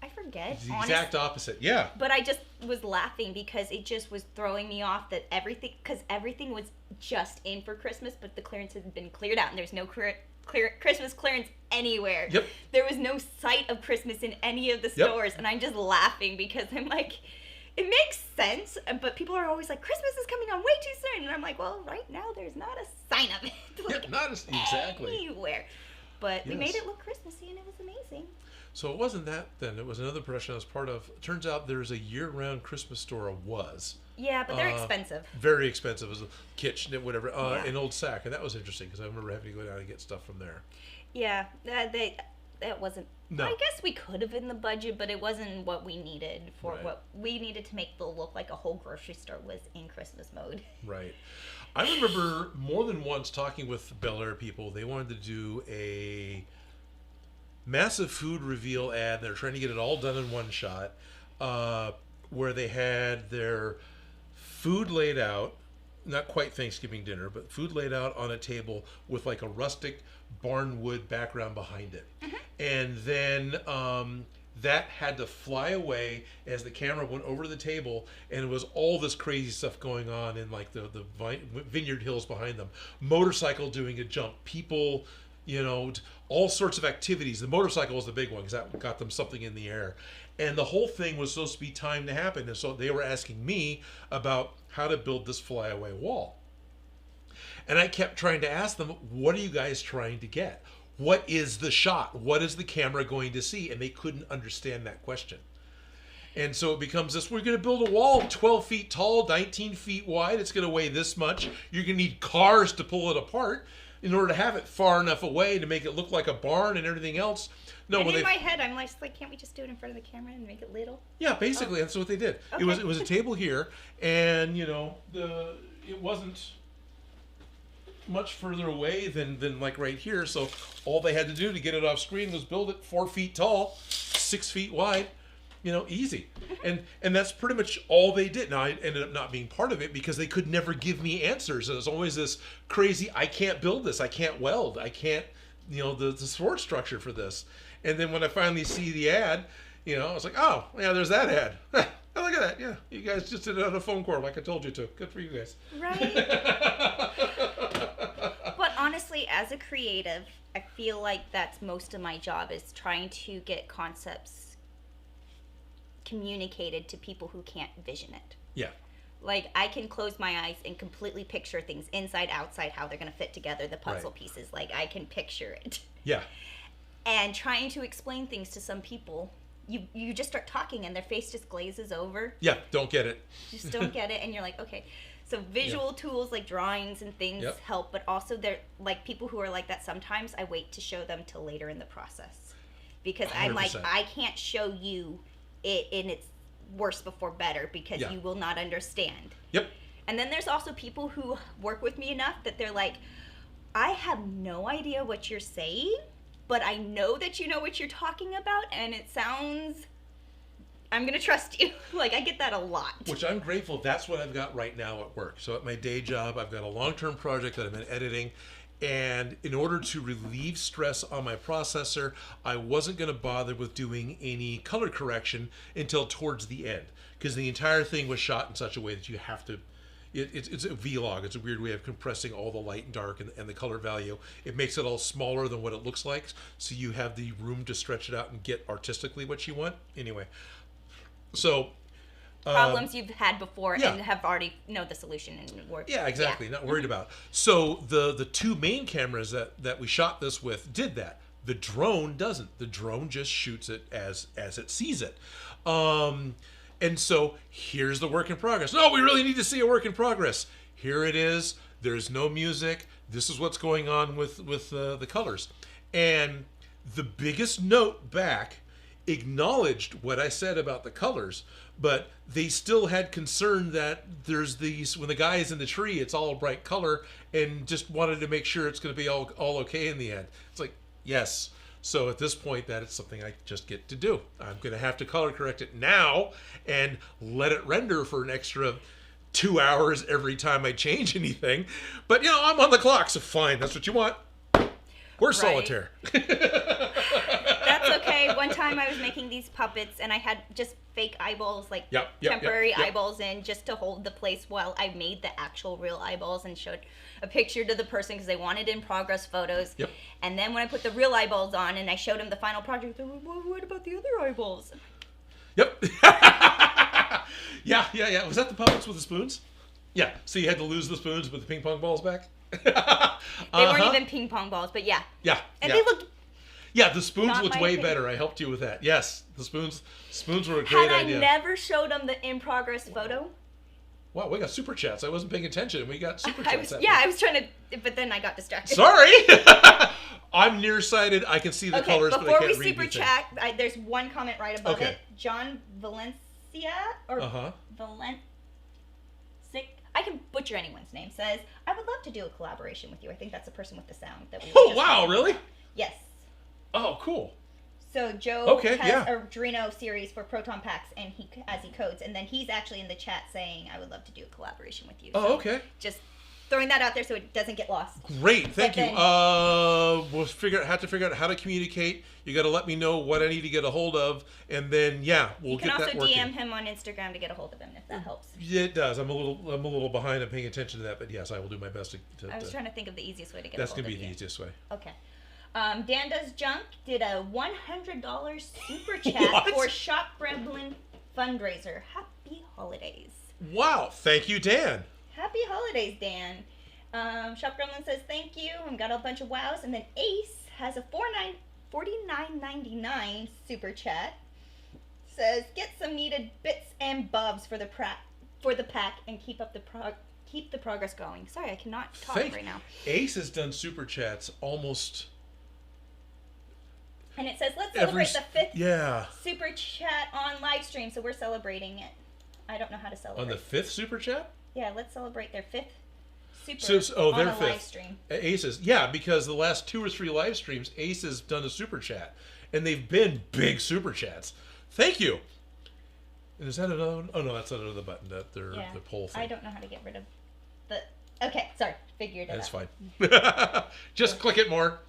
I forget. It's the exact opposite. Yeah. But I just was laughing because it just was throwing me off that everything was just in for Christmas, but the clearance had been cleared out, and there's no Christmas clearance anywhere. Yep. There was no sight of Christmas in any of the Yep. stores, and I'm just laughing because I'm like, it makes sense, but people are always like, Christmas is coming on way too soon, and I'm like, well, right now there's not a sign of it. Like, Yeah, not as exactly. anywhere. But we Yes. made it look Christmassy, and it was amazing. So it wasn't that then. It was another production I was part of. Turns out there's a year-round Christmas store, Yeah, but they're expensive. Very expensive as a kitchen, whatever. Yeah. An old sack, and that was interesting because I remember having to go down and get stuff from there. Yeah, that wasn't. No. I guess we could have in the budget, but it wasn't what we needed for Right. what we needed to make the look like a whole grocery store was in Christmas mode. Right. I remember more than once talking with Bel Air people. They wanted to do a massive food reveal ad. They're trying to get it all done in one shot, where they had their food laid out, not quite Thanksgiving dinner, but food laid out on a table with like a rustic barnwood background behind it. Mm-hmm. And then that had to fly away as the camera went over the table, and it was all this crazy stuff going on in like the vineyard hills behind them. Motorcycle doing a jump, people, all sorts of activities. The motorcycle was the big one because that got them something in the air. And the whole thing was supposed to be timed to happen. And so they were asking me about how to build this flyaway wall. And I kept trying to ask them, what are you guys trying to get? What is the shot? What is the camera going to see? And they couldn't understand that question. And so it becomes this, we're going to build a wall 12 feet tall, 19 feet wide. It's going to weigh this much. You're going to need cars to pull it apart in order to have it far enough away to make it look like a barn and everything else. No, And in my head, I'm like, can't we just do it in front of the camera and make it little? Yeah, basically, that's what they did. Okay. It was a table here, and it wasn't much further away than like right here. So all they had to do to get it off screen was build it 4 feet tall, 6 feet wide. Easy. And that's pretty much all they did. Now, I ended up not being part of it because they could never give me answers. And it's always this crazy, I can't build this. I can't weld. I can't, the support structure for this. And then when I finally see the ad, I was like, oh, yeah, there's that ad. Oh, look at that. Yeah, you guys just did it on a phone call like I told you to. Good for you guys. Right. But honestly, as a creative, I feel like that's most of my job is trying to get concepts communicated to people who can't vision it. Yeah. Like, I can close my eyes and completely picture things inside, outside, how they're going to fit together, the puzzle pieces. Like, I can picture it. Yeah. And trying to explain things to some people, you just start talking and their face just glazes over. Yeah, don't get it. Just don't get it, and you're like, okay. So visual tools like drawings and things help, but also they're like people who are like that. Sometimes I wait to show them till later in the process because I'm like, 100%. I can't show you it in its worse before better because you will not understand. Yep. And then there's also people who work with me enough that they're like, I have no idea what you're saying, but I know that you know what you're talking about, and it sounds, I'm going to trust you. Like, I get that a lot. Which I'm grateful. That's what I've got right now at work. So at my day job, I've got a long-term project that I've been editing. And in order to relieve stress on my processor, I wasn't going to bother with doing any color correction until towards the end. Because the entire thing was shot in such a way that you have to, it's a vlog. It's a weird way of compressing all the light and dark and the color value. It makes it all smaller than what it looks like. So you have the room to stretch it out and get artistically what you want. Anyway. So problems you've had before and have already know the solution and work. Yeah, exactly. Not worried about. So the two main cameras that we shot this with did that. The drone doesn't. The drone just shoots it as it sees it. And so here's the work in progress. No, we really need to see a work in progress. Here it is. There's no music. This is what's going on with the colors. And the biggest note back acknowledged what I said about the colors, but they still had concern that there's these, when the guy is in the tree, it's all a bright color, and just wanted to make sure it's going to be all okay in the end. It's like, yes. So at this point, that is something I just get to do. I'm going to have to color correct it now and let it render for an extra 2 hours every time I change anything. But, I'm on the clock, so fine. That's what you want. We're solitaire. That's okay. One time I was making these puppets and I had just fake eyeballs, like temporary eyeballs in just to hold the place while I made the actual real eyeballs and showed a picture to the person because they wanted in progress photos. Yep. And then when I put the real eyeballs on and I showed them the final project, they were like, well, what about the other eyeballs? Yep. Yeah. Was that the puppets with the spoons? Yeah. So you had to lose the spoons but the ping pong balls back? They weren't even ping pong balls, but yeah. And they looked. Yeah, the spoons Not looked my way opinion. better. I helped you with that. Yes, the spoons were a great idea. Had I never showed them the in progress photo, Wow, we got super chats. I wasn't paying attention. We got super chats. I was trying to, but then I got distracted. Sorry. I'm nearsighted. I can see the colors, but I can't read anything. Before we super chat, there's one comment right above it. John Valencia or Valencic. I can butcher anyone's name. Says, I would love to do a collaboration with you. I think that's the person with the sound that we. Oh wow! Really? Yes. Oh, cool. So Joe has a Drino series for Proton Packs, and he codes, and then he's actually in the chat saying, "I would love to do a collaboration with you." Oh, okay. Just throwing that out there so it doesn't get lost. Great, thank you. We'll have to figure out how to communicate. You got to let me know what I need to get a hold of, and then we'll get that working. You can also DM him on Instagram to get a hold of him if that helps. Yeah, it does. I'm a little behind. I'm paying attention to that, but yes, I will do my best to. I was trying to think of the easiest way to get. That's a hold of you. That's gonna be the easiest way. Okay. Dan Does Junk did a $100 super chat for Shop Gremlin fundraiser. Happy holidays. Wow. Thank you, Dan. Happy holidays, Dan. Shop Gremlin says thank you and got a bunch of wows. And then Ace has a $49.99 super chat. Says get some needed bits and bobs for the pack and keep the progress going. Sorry, I cannot talk right now. Ace has done super chats almost. And it says, let's celebrate the 5th super chat on live stream. So we're celebrating it. I don't know how to celebrate. On the 5th super chat? Yeah, let's celebrate their 5th super on a live stream. Aces. Because the last 2 or 3 live streams, Ace has done a super chat. And they've been big super chats. Thank you. And is that another one? Oh, no, that's another button. The poll thing. I don't know how to get rid of the... Okay, sorry. Figured it out. That's fine. Just click it more.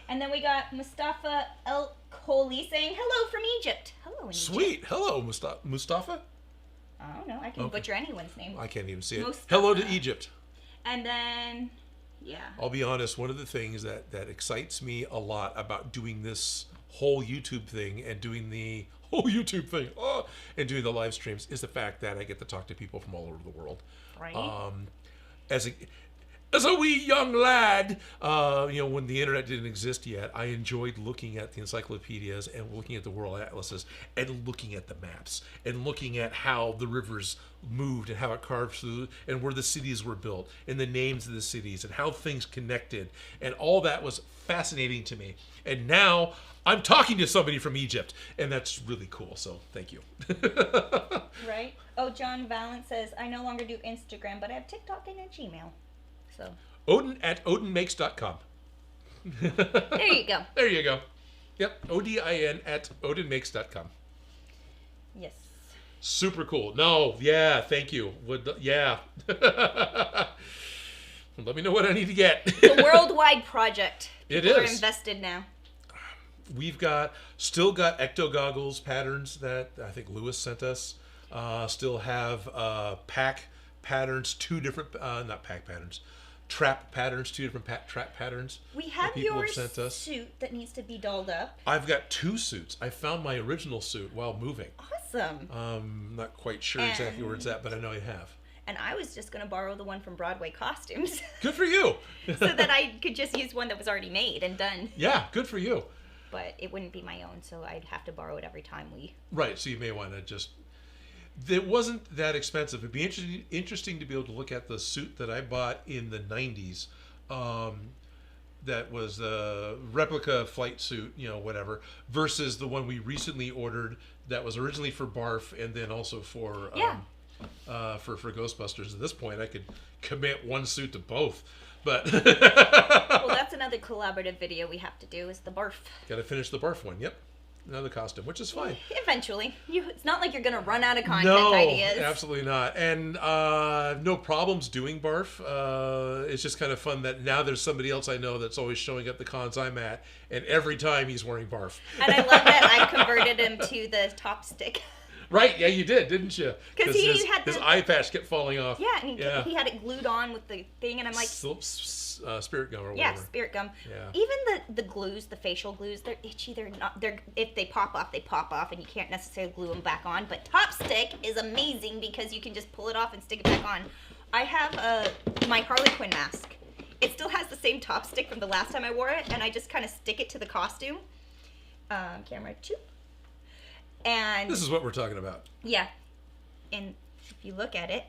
And then we got Mustafa El Kholi saying, hello from Egypt. Hello, Egypt. Sweet. Hello, Mustafa? I don't know. I can butcher anyone's name. I can't even see it. Mustafa. Hello to Egypt. And then, I'll be honest. One of the things that excites me a lot about doing this whole YouTube thing and doing the and doing the live streams is the fact that I get to talk to people from all over the world. Right. As a wee young lad, when the internet didn't exist yet, I enjoyed looking at the encyclopedias and looking at the world atlases and looking at the maps and looking at how the rivers moved and how it carved through and where the cities were built and the names of the cities and how things connected. And all that was fascinating to me. And now I'm talking to somebody from Egypt, and that's really cool. So thank you. Right. Oh, John Valent says, I no longer do Instagram, but I have TikTok and a Gmail. So Odin at odinmakes.com. There you go. There you go. Yep. ODIN at odinmakes.com. Yes. Super cool. No, yeah, thank you. Yeah. Let me know what I need to get. It's a worldwide project. People are invested now. We've still got ecto goggles patterns that I think Lewis sent us. Still have pack patterns, 2 different, not pack patterns. Trap patterns, 2 different trap patterns. We have your suit that needs to be dolled up. I've got 2 suits. I found my original suit while moving. Awesome. Not quite sure exactly where it's at, but I know I have. And I was just going to borrow the one from Broadway Costumes. Good for you. So that I could just use one that was already made and done. Yeah, good for you. But it wouldn't be my own, so I'd have to borrow it every time we... Right, so you may want to just... It wasn't that expensive. It'd be interesting to be able to look at the suit that I bought in the 90s. That was the replica flight suit, whatever, versus the one we recently ordered that was originally for Barf and then also for Ghostbusters. At this point, I could commit one suit to both. But well, that's another collaborative video we have to do is the Barf. Got to finish the Barf one. Yep. Another costume, which is fine. Eventually. It's not like you're going to run out of content ideas. No, absolutely not. And no problems doing Barf. It's just kind of fun that now there's somebody else I know that's always showing up the cons I'm at, and every time he's wearing Barf. And I love that I converted him to the top stick. Right, yeah, you did, didn't you? Because his eye patch kept falling off. Yeah, and he had it glued on with the thing, and I'm like... spirit gum or whatever. Yeah, spirit gum. Yeah. Even the glues, the facial glues, they're itchy. If they pop off, and you can't necessarily glue them back on. But Top Stick is amazing because you can just pull it off and stick it back on. I have my Harley Quinn mask. It still has the same top stick from the last time I wore it, and I just kind of stick it to the costume. Camera 2. And this is what we're talking about. Yeah. And if you look at it,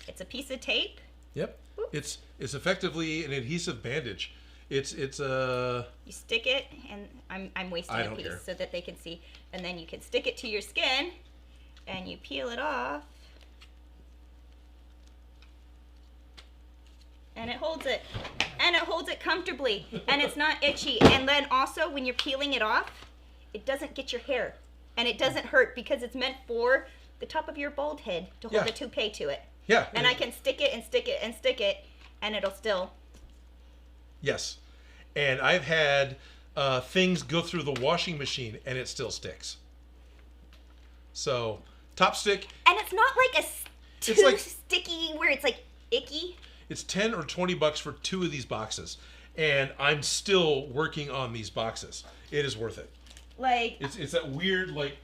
It's a piece of tape. Yep. Oop. It's effectively an adhesive bandage. It's You stick it, and I'm wasting I a don't piece care. so that they can see, and then you can stick it to your skin, and you peel it off, and it holds it, and it holds it comfortably, and it's not itchy. And then also when you're peeling it off, it doesn't get your hair, and it doesn't hurt because it's meant for the top of your bald head to hold Yeah. a toupee to it. Yeah. And I can stick it and stick it and stick it, and it'll still. Yes. And I've had things go through the washing machine and it still sticks. So, top stick. And it's not like too like- sticky where it's like icky. It's $10 or $20 for 2 of these boxes. And I'm still working on these boxes. It is worth it. Like, It's that weird, like,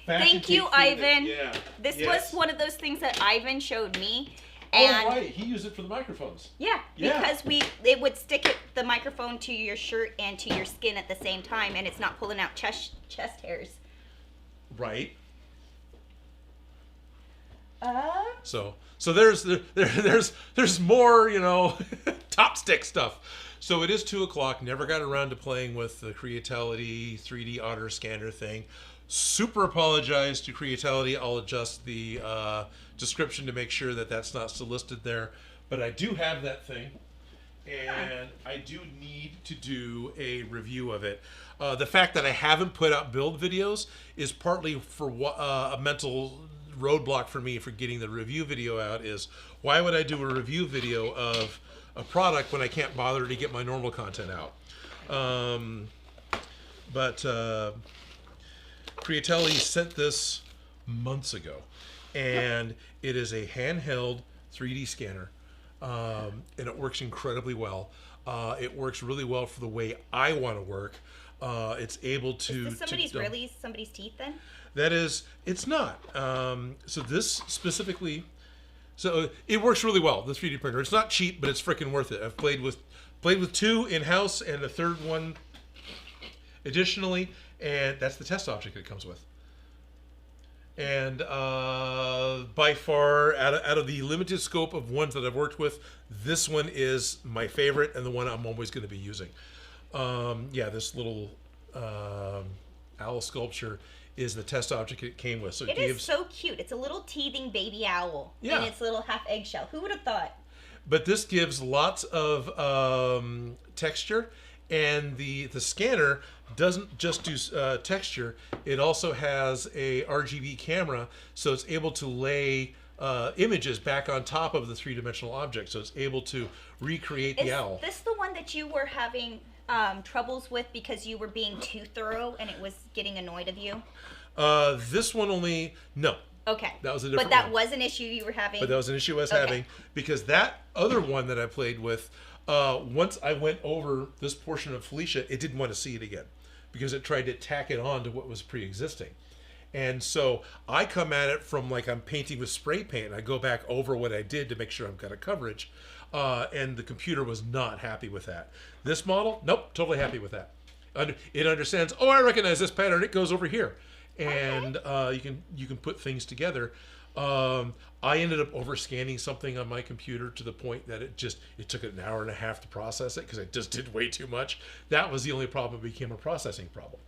thank you, tape thing Ivan. yeah. This Yes. was one of those things that Ivan showed me. Oh, And right. He used it for the microphones. yeah, Yeah. because it would stick the microphone to your shirt and to your skin at the same time, and it's not pulling out chest hairs. Right. So So there's more, top stick stuff. So it is 2:00. Never got around to playing with the Creality 3D Otter scanner thing. Super apologize to Creality. I'll adjust the description to make sure that that's not still listed there. But I do have that thing, and I do need to do a review of it. The fact that I haven't put out build videos is partly for a mental roadblock for me for getting the review video out. Is why would I do a review video of a product when I can't bother to get my normal content out? But Creality sent this months ago, and it is a handheld 3D scanner, and it works incredibly well. It works really well for the way I want to work. It's able to. is this somebody's teeth then? That is, it's not. So this specifically, so it works really well. The 3D printer. It's not cheap, but it's freaking worth it. I've played with 2 in house and a third one additionally, and that's the test object it comes with. And by far, out of the limited scope of ones that I've worked with, this one is my favorite and the one I'm always going to be using. Yeah, this little owl sculpture is the test object it came with. So It is so cute. It's a little teething baby owl in Yeah. its little half eggshell. Who would have thought? But this gives lots of texture, and the scanner doesn't just do texture. It also has a RGB camera, so it's able to lay images back on top of the 3-dimensional object, so it's able to recreate the owl. Is this the one that you were having troubles with because you were being too thorough and it was getting annoyed of you? This one only, no. Okay. That was a different But that one. was an issue you were having? But that was an issue I was having, because that other one that I played with, once I went over this portion of Felicia, it didn't want to see it again because it tried to tack it on to what was pre-existing. And so I come at it from like I'm painting with spray paint. I go back over what I did to make sure I've got a coverage. And the computer was not happy with that. This model, nope, totally happy with that. It understands, oh, I recognize this pattern. It goes over here. And you can put things together. I ended up over scanning something on my computer to the point that it took an hour and a half to process it because I just did way too much. That was the only problem. It became a processing problem.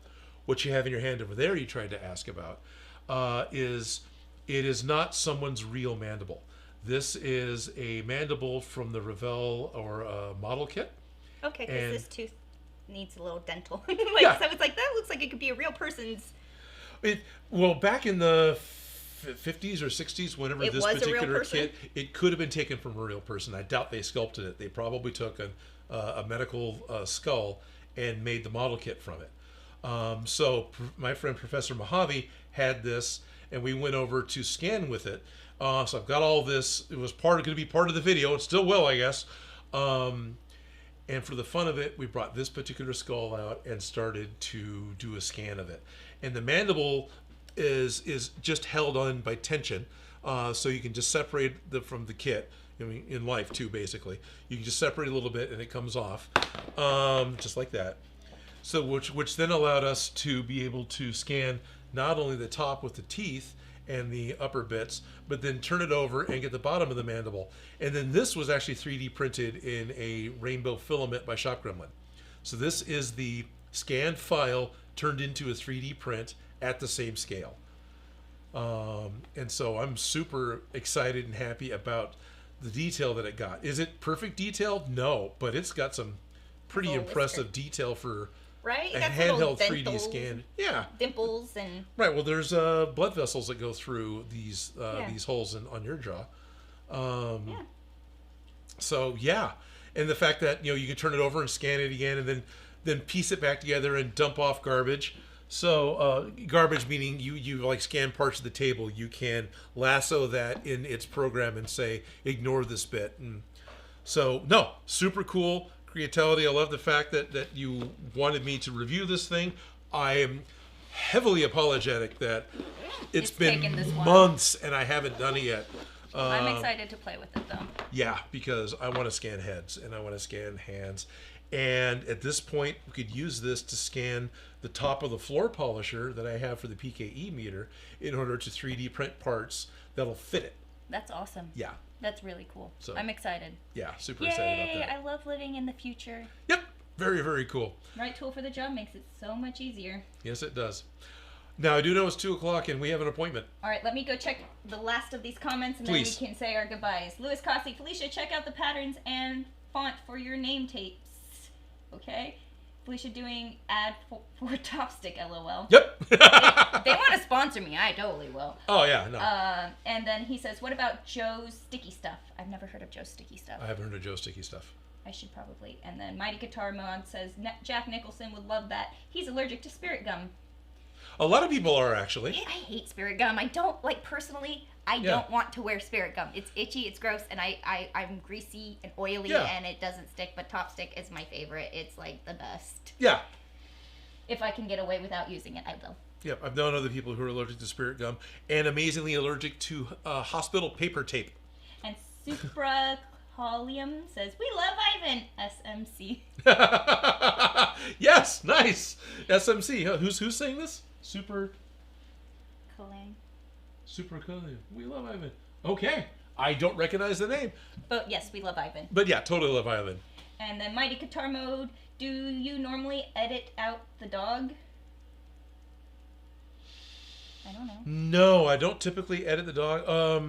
What you have in your hand over there, you tried to ask about, is it is not someone's real mandible. This is a mandible from the Revell or model kit. Okay, because And- this tooth needs a little dental. Yeah. So it's like, that looks like it could be a real person's. Well, back in the 50s or 60s, whenever It this was a real particular person? kit, it could have been taken from a real person. I doubt they sculpted it. They probably took a medical skull and made the model kit from it. So my friend Professor Mojave had this, and we went over to scan with it. So I've got all this. It was going to be part of the video. It still will, I guess. And for the fun of it, we brought this particular skull out and started to do a scan of it. And the mandible is just held on by tension, so you can just separate from the kit. I mean, in life too, basically, you can just separate a little bit and it comes off, just like that. So which then allowed us to be able to scan not only the top with the teeth and the upper bits, but then turn it over and get the bottom of the mandible. And then this was actually 3D printed in a rainbow filament by Shop Gremlin. So this is the scanned file turned into a 3D print at the same scale. And so I'm super excited and happy about the detail that it got. Is it perfect detail? No, but it's got some pretty impressive detail for right? a Got handheld little 3D scan. Yeah. Dimples and... Right, well, there's blood vessels that go through these holes on your jaw. yeah. So, yeah. And the fact that, you can turn it over and scan it again and then piece it back together and dump off garbage. So garbage meaning you like scan parts of the table. You can lasso that in its program and say, ignore this bit. And so, no, super cool. Creality, I love the fact that you wanted me to review this thing. I am heavily apologetic that it's been months and I haven't done it yet. I'm excited to play with it, though. Yeah, because I want to scan heads and I want to scan hands. And at this point, we could use this to scan the top of the floor polisher that I have for the PKE meter in order to 3D print parts that'll fit it. That's awesome. Yeah. That's really cool. So, I'm excited. Yeah, super excited about that. I love living in the future. Yep. Very, very cool. Right tool for the job makes it so much easier. Yes, it does. Now, I do know it's 2 o'clock and we have an appointment. All right, let me go check the last of these comments and Please. then we can say our goodbyes. Louis Cossey, Felicia, check out the patterns and font for your name tapes. Okay? Felicia doing ad for Topstick, LOL. Yep. They want to sponsor me. I totally will. Oh, yeah, no. And then he says, what about Joe's sticky stuff? I've never heard of Joe's sticky stuff. I haven't heard of Joe's sticky stuff. I should probably. And then Mighty Guitar Mod says, Jack Nicholson would love that. He's allergic to spirit gum. A lot of people are, actually. I hate spirit gum. I don't, personally, I don't want to wear spirit gum. It's itchy, it's gross, and I'm greasy and oily, and it doesn't stick, but Topstick is my favorite. It's, the best. Yeah. If I can get away without using it, I will. Yeah, I've known other people who are allergic to spirit gum and amazingly allergic to hospital paper tape. And Supra Holium says, we love Ivan, SMC. Yes, nice. SMC. Who's saying this? Super Kalang. We love Ivan. Okay. I don't recognize the name. But yes, we love Ivan. But yeah, totally love Ivan. And then Mighty Guitar Mode, do you normally edit out the dog? I don't know. No, I don't typically edit the dog. I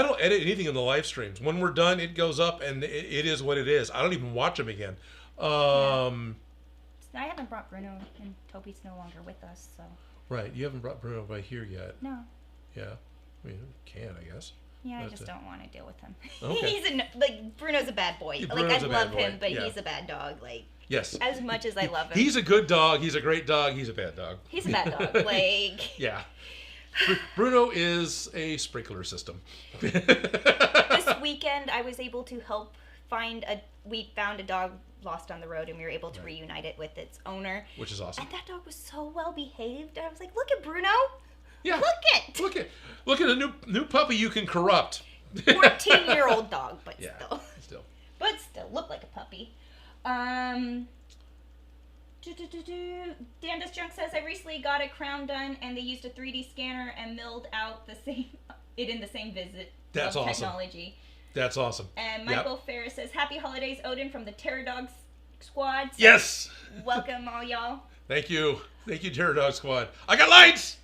don't edit anything in the live streams. When we're done, it goes up and it is what it is. I don't even watch them again. I haven't brought Bruno, and Toby's no longer with us, so. Right, you haven't brought Bruno by here yet. No. Yeah, I mean, can I guess. Yeah, I just don't want to deal with him. Okay. Bruno's a bad boy. Bruno's I love him, but he's a bad dog. Yes. As much as I love him. He's a good dog. He's a great dog. He's a bad dog. He's a bad dog. Yeah. Bruno is a sprinkler system. This weekend, I was able to help we found a dog lost on the road, and we were able to reunite it with its owner. Which is awesome. And that dog was so well behaved. I was like, look at Bruno. Yeah. Look at a new puppy you can corrupt. 14-year-old dog, but still. But still, look like a puppy. Dan Junk says, I recently got a crown done, and they used a 3D scanner and milled out it in the same visit. That's awesome. Technology. That's awesome. And Michael Ferris says, happy holidays, Odin, from the Terror Dogs Squad. So yes! Welcome, all y'all. Thank you, Terror Dog Squad. I got lights!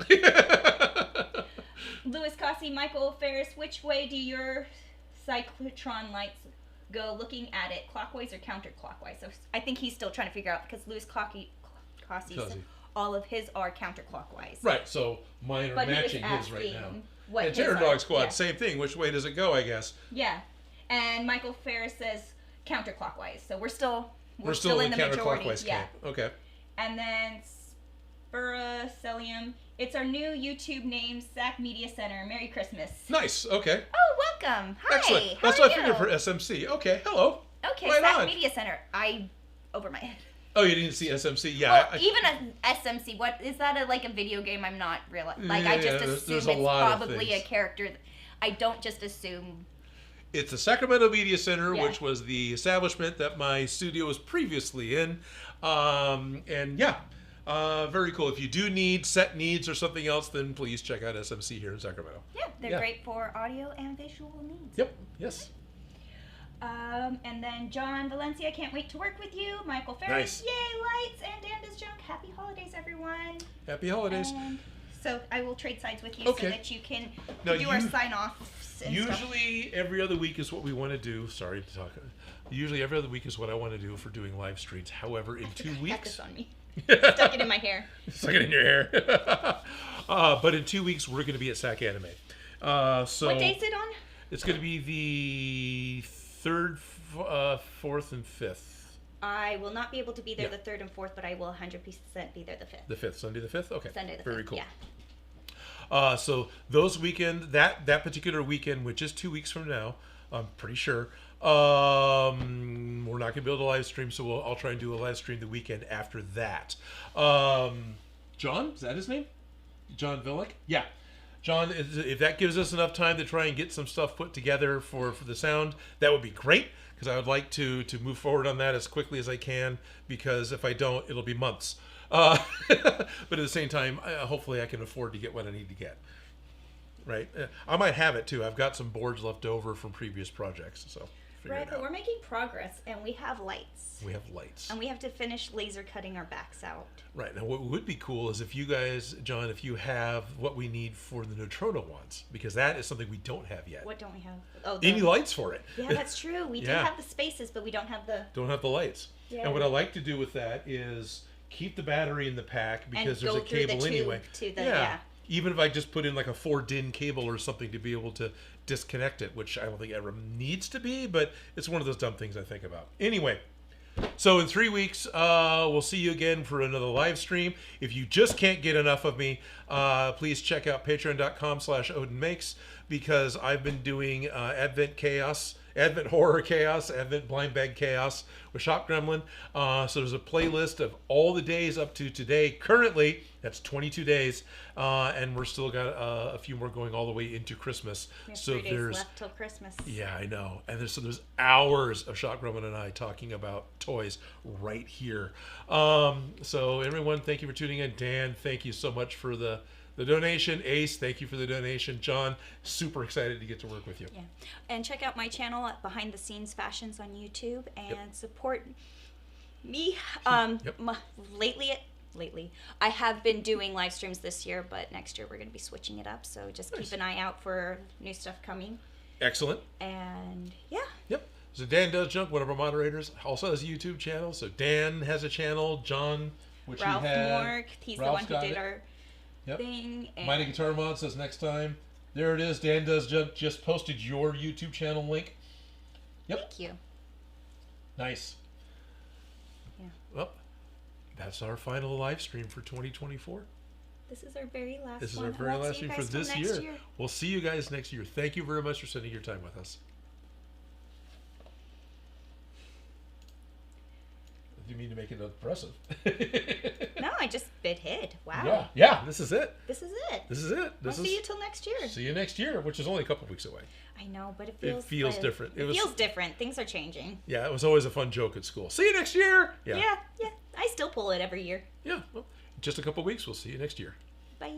Louis Cossey, Michael Ferris, which way do your cyclotron lights go looking at it, clockwise or counterclockwise? So I think he's still trying to figure out, because Louis Cossey, all of his are counterclockwise. Right, so mine are matching his right now. And Terror Dog Squad, same thing. Which way does it go, I guess? Yeah. And Michael Ferris says counterclockwise. So we're still in the majority. Counterclockwise camp. Okay. And then Spuracelium, it's our new YouTube name, Sac Media Center. Merry Christmas. Nice. Okay. Oh, welcome. Hi. Excellent. That's what I figured for SMC. Okay. Hello. Okay, right Sac on. Media Center. Over my head. Oh, you didn't see SMC? Yeah. Well, even a SMC, what is that? A video game? I'm not realizing. I just assume it's probably a character. I don't just assume. It's the Sacramento Media Center, which was the establishment that my studio was previously in, and Very cool. If you do need set needs or something else, then please check out SMC here in Sacramento. Yeah, they're great for audio and visual needs. Yep. Yes. And then John Valencia, can't wait to work with you. Michael Ferris, Nice. yay, lights. And Danda's Junk, happy holidays, everyone. Happy holidays. And so I will trade sides with you Okay. so that you can Now do our sign-offs and stuff. Usually every other week is what we want to do. Sorry to talk. Usually every other week is what I want to do for doing live streams. However, in 2 Got weeks... this on me. Stuck it in my hair. Stuck it in your hair. But in 2 weeks, we're going to be at SAC Anime. So What day is it on? It's going to be the 3rd, 4th, and 5th. I will not be able to be there Yeah. the 3rd and 4th, but I will 100% be there the 5th. The 5th, Sunday the 5th? Okay. Sunday the 5th, Very cool. yeah. So those weekend, that particular weekend, which is 2 weeks from now, I'm pretty sure, we're not going to be able to live stream, so I'll try and do a live stream the weekend after that. John, is that his name? John Villick? Yeah. John, if that gives us enough time to try and get some stuff put together for the sound, that would be great, because I would like to move forward on that as quickly as I can, because if I don't, it'll be months. But at the same time, hopefully I can afford to get what I need to get. Right? I might have it too. I've got some boards left over from previous projects, so figure Right, it but out. we're making progress, and we have lights. We have lights. And we have to finish laser cutting our backs out. Right. Now, what would be cool is if you guys, John, if you have what we need for the Neutrona ones, because that is something we don't have yet. What don't we have? Oh, Any lights for it? Yeah, that's true. We do Yeah. have the spaces, but we don't have the... Don't have the lights. Yeah. And what I like to do with that is keep the battery in the pack, because And there's go a through the cable tube anyway. to the- yeah. Even if I just put in like a 4-DIN cable or something to be able to disconnect it, which I don't think ever needs to be, but it's one of those dumb things I think about. Anyway, so in 3 weeks, we'll see you again for another live stream. If you just can't get enough of me, please check out patreon.com/Odin Makes, because I've been doing Advent Chaos, Advent Horror Chaos, Advent Blind Bag Chaos with Shop Gremlin. So there's a playlist of all the days up to today. Currently, that's 22 days, and we're still got a few more going all the way into Christmas. We have So 3 days there's left till Christmas. yeah, I know. And there's hours of Shop Gremlin and I talking about toys right here. So everyone, thank you for tuning in. Dan, thank you so much for the donation. Ace, thank you for the donation. John, super excited to get to work with you. Yeah. And check out my channel at Behind the Scenes Fashions on YouTube and support me. Yep. Lately, I have been doing live streams this year, but next year we're going to be switching it up. So just Nice. keep an eye out for new stuff coming. Excellent. And yeah. Yep. So Dan Does Junk, one of our moderators, also has a YouTube channel. So Dan has a channel. John, which Ralph he had. Mork, he's Ralph's the one got who did it. our Yep. thing. And Mighty Guitar Mod says next time. There it is. Dan Does Junk just posted your YouTube channel link. Yep. Thank you. Nice. Yeah. Well, that's our final live stream for 2024. This is our very last This is one. our very Won't last see you stream for guys till this next year. We'll see you guys next year. Thank you very much for spending your time with us. I didn't mean to make it impressive. No, I just hit. Wow. Yeah, this is it. This is it. This is it. We'll see you till next year. See you next year, which is only a couple weeks away. I know, but it It feels feels different. It feels different. Things are changing. Yeah, it was always a fun joke at school. See you next year. Yeah. I still pull it every year. Yeah. Well, just a couple weeks. We'll see you next year. Bye.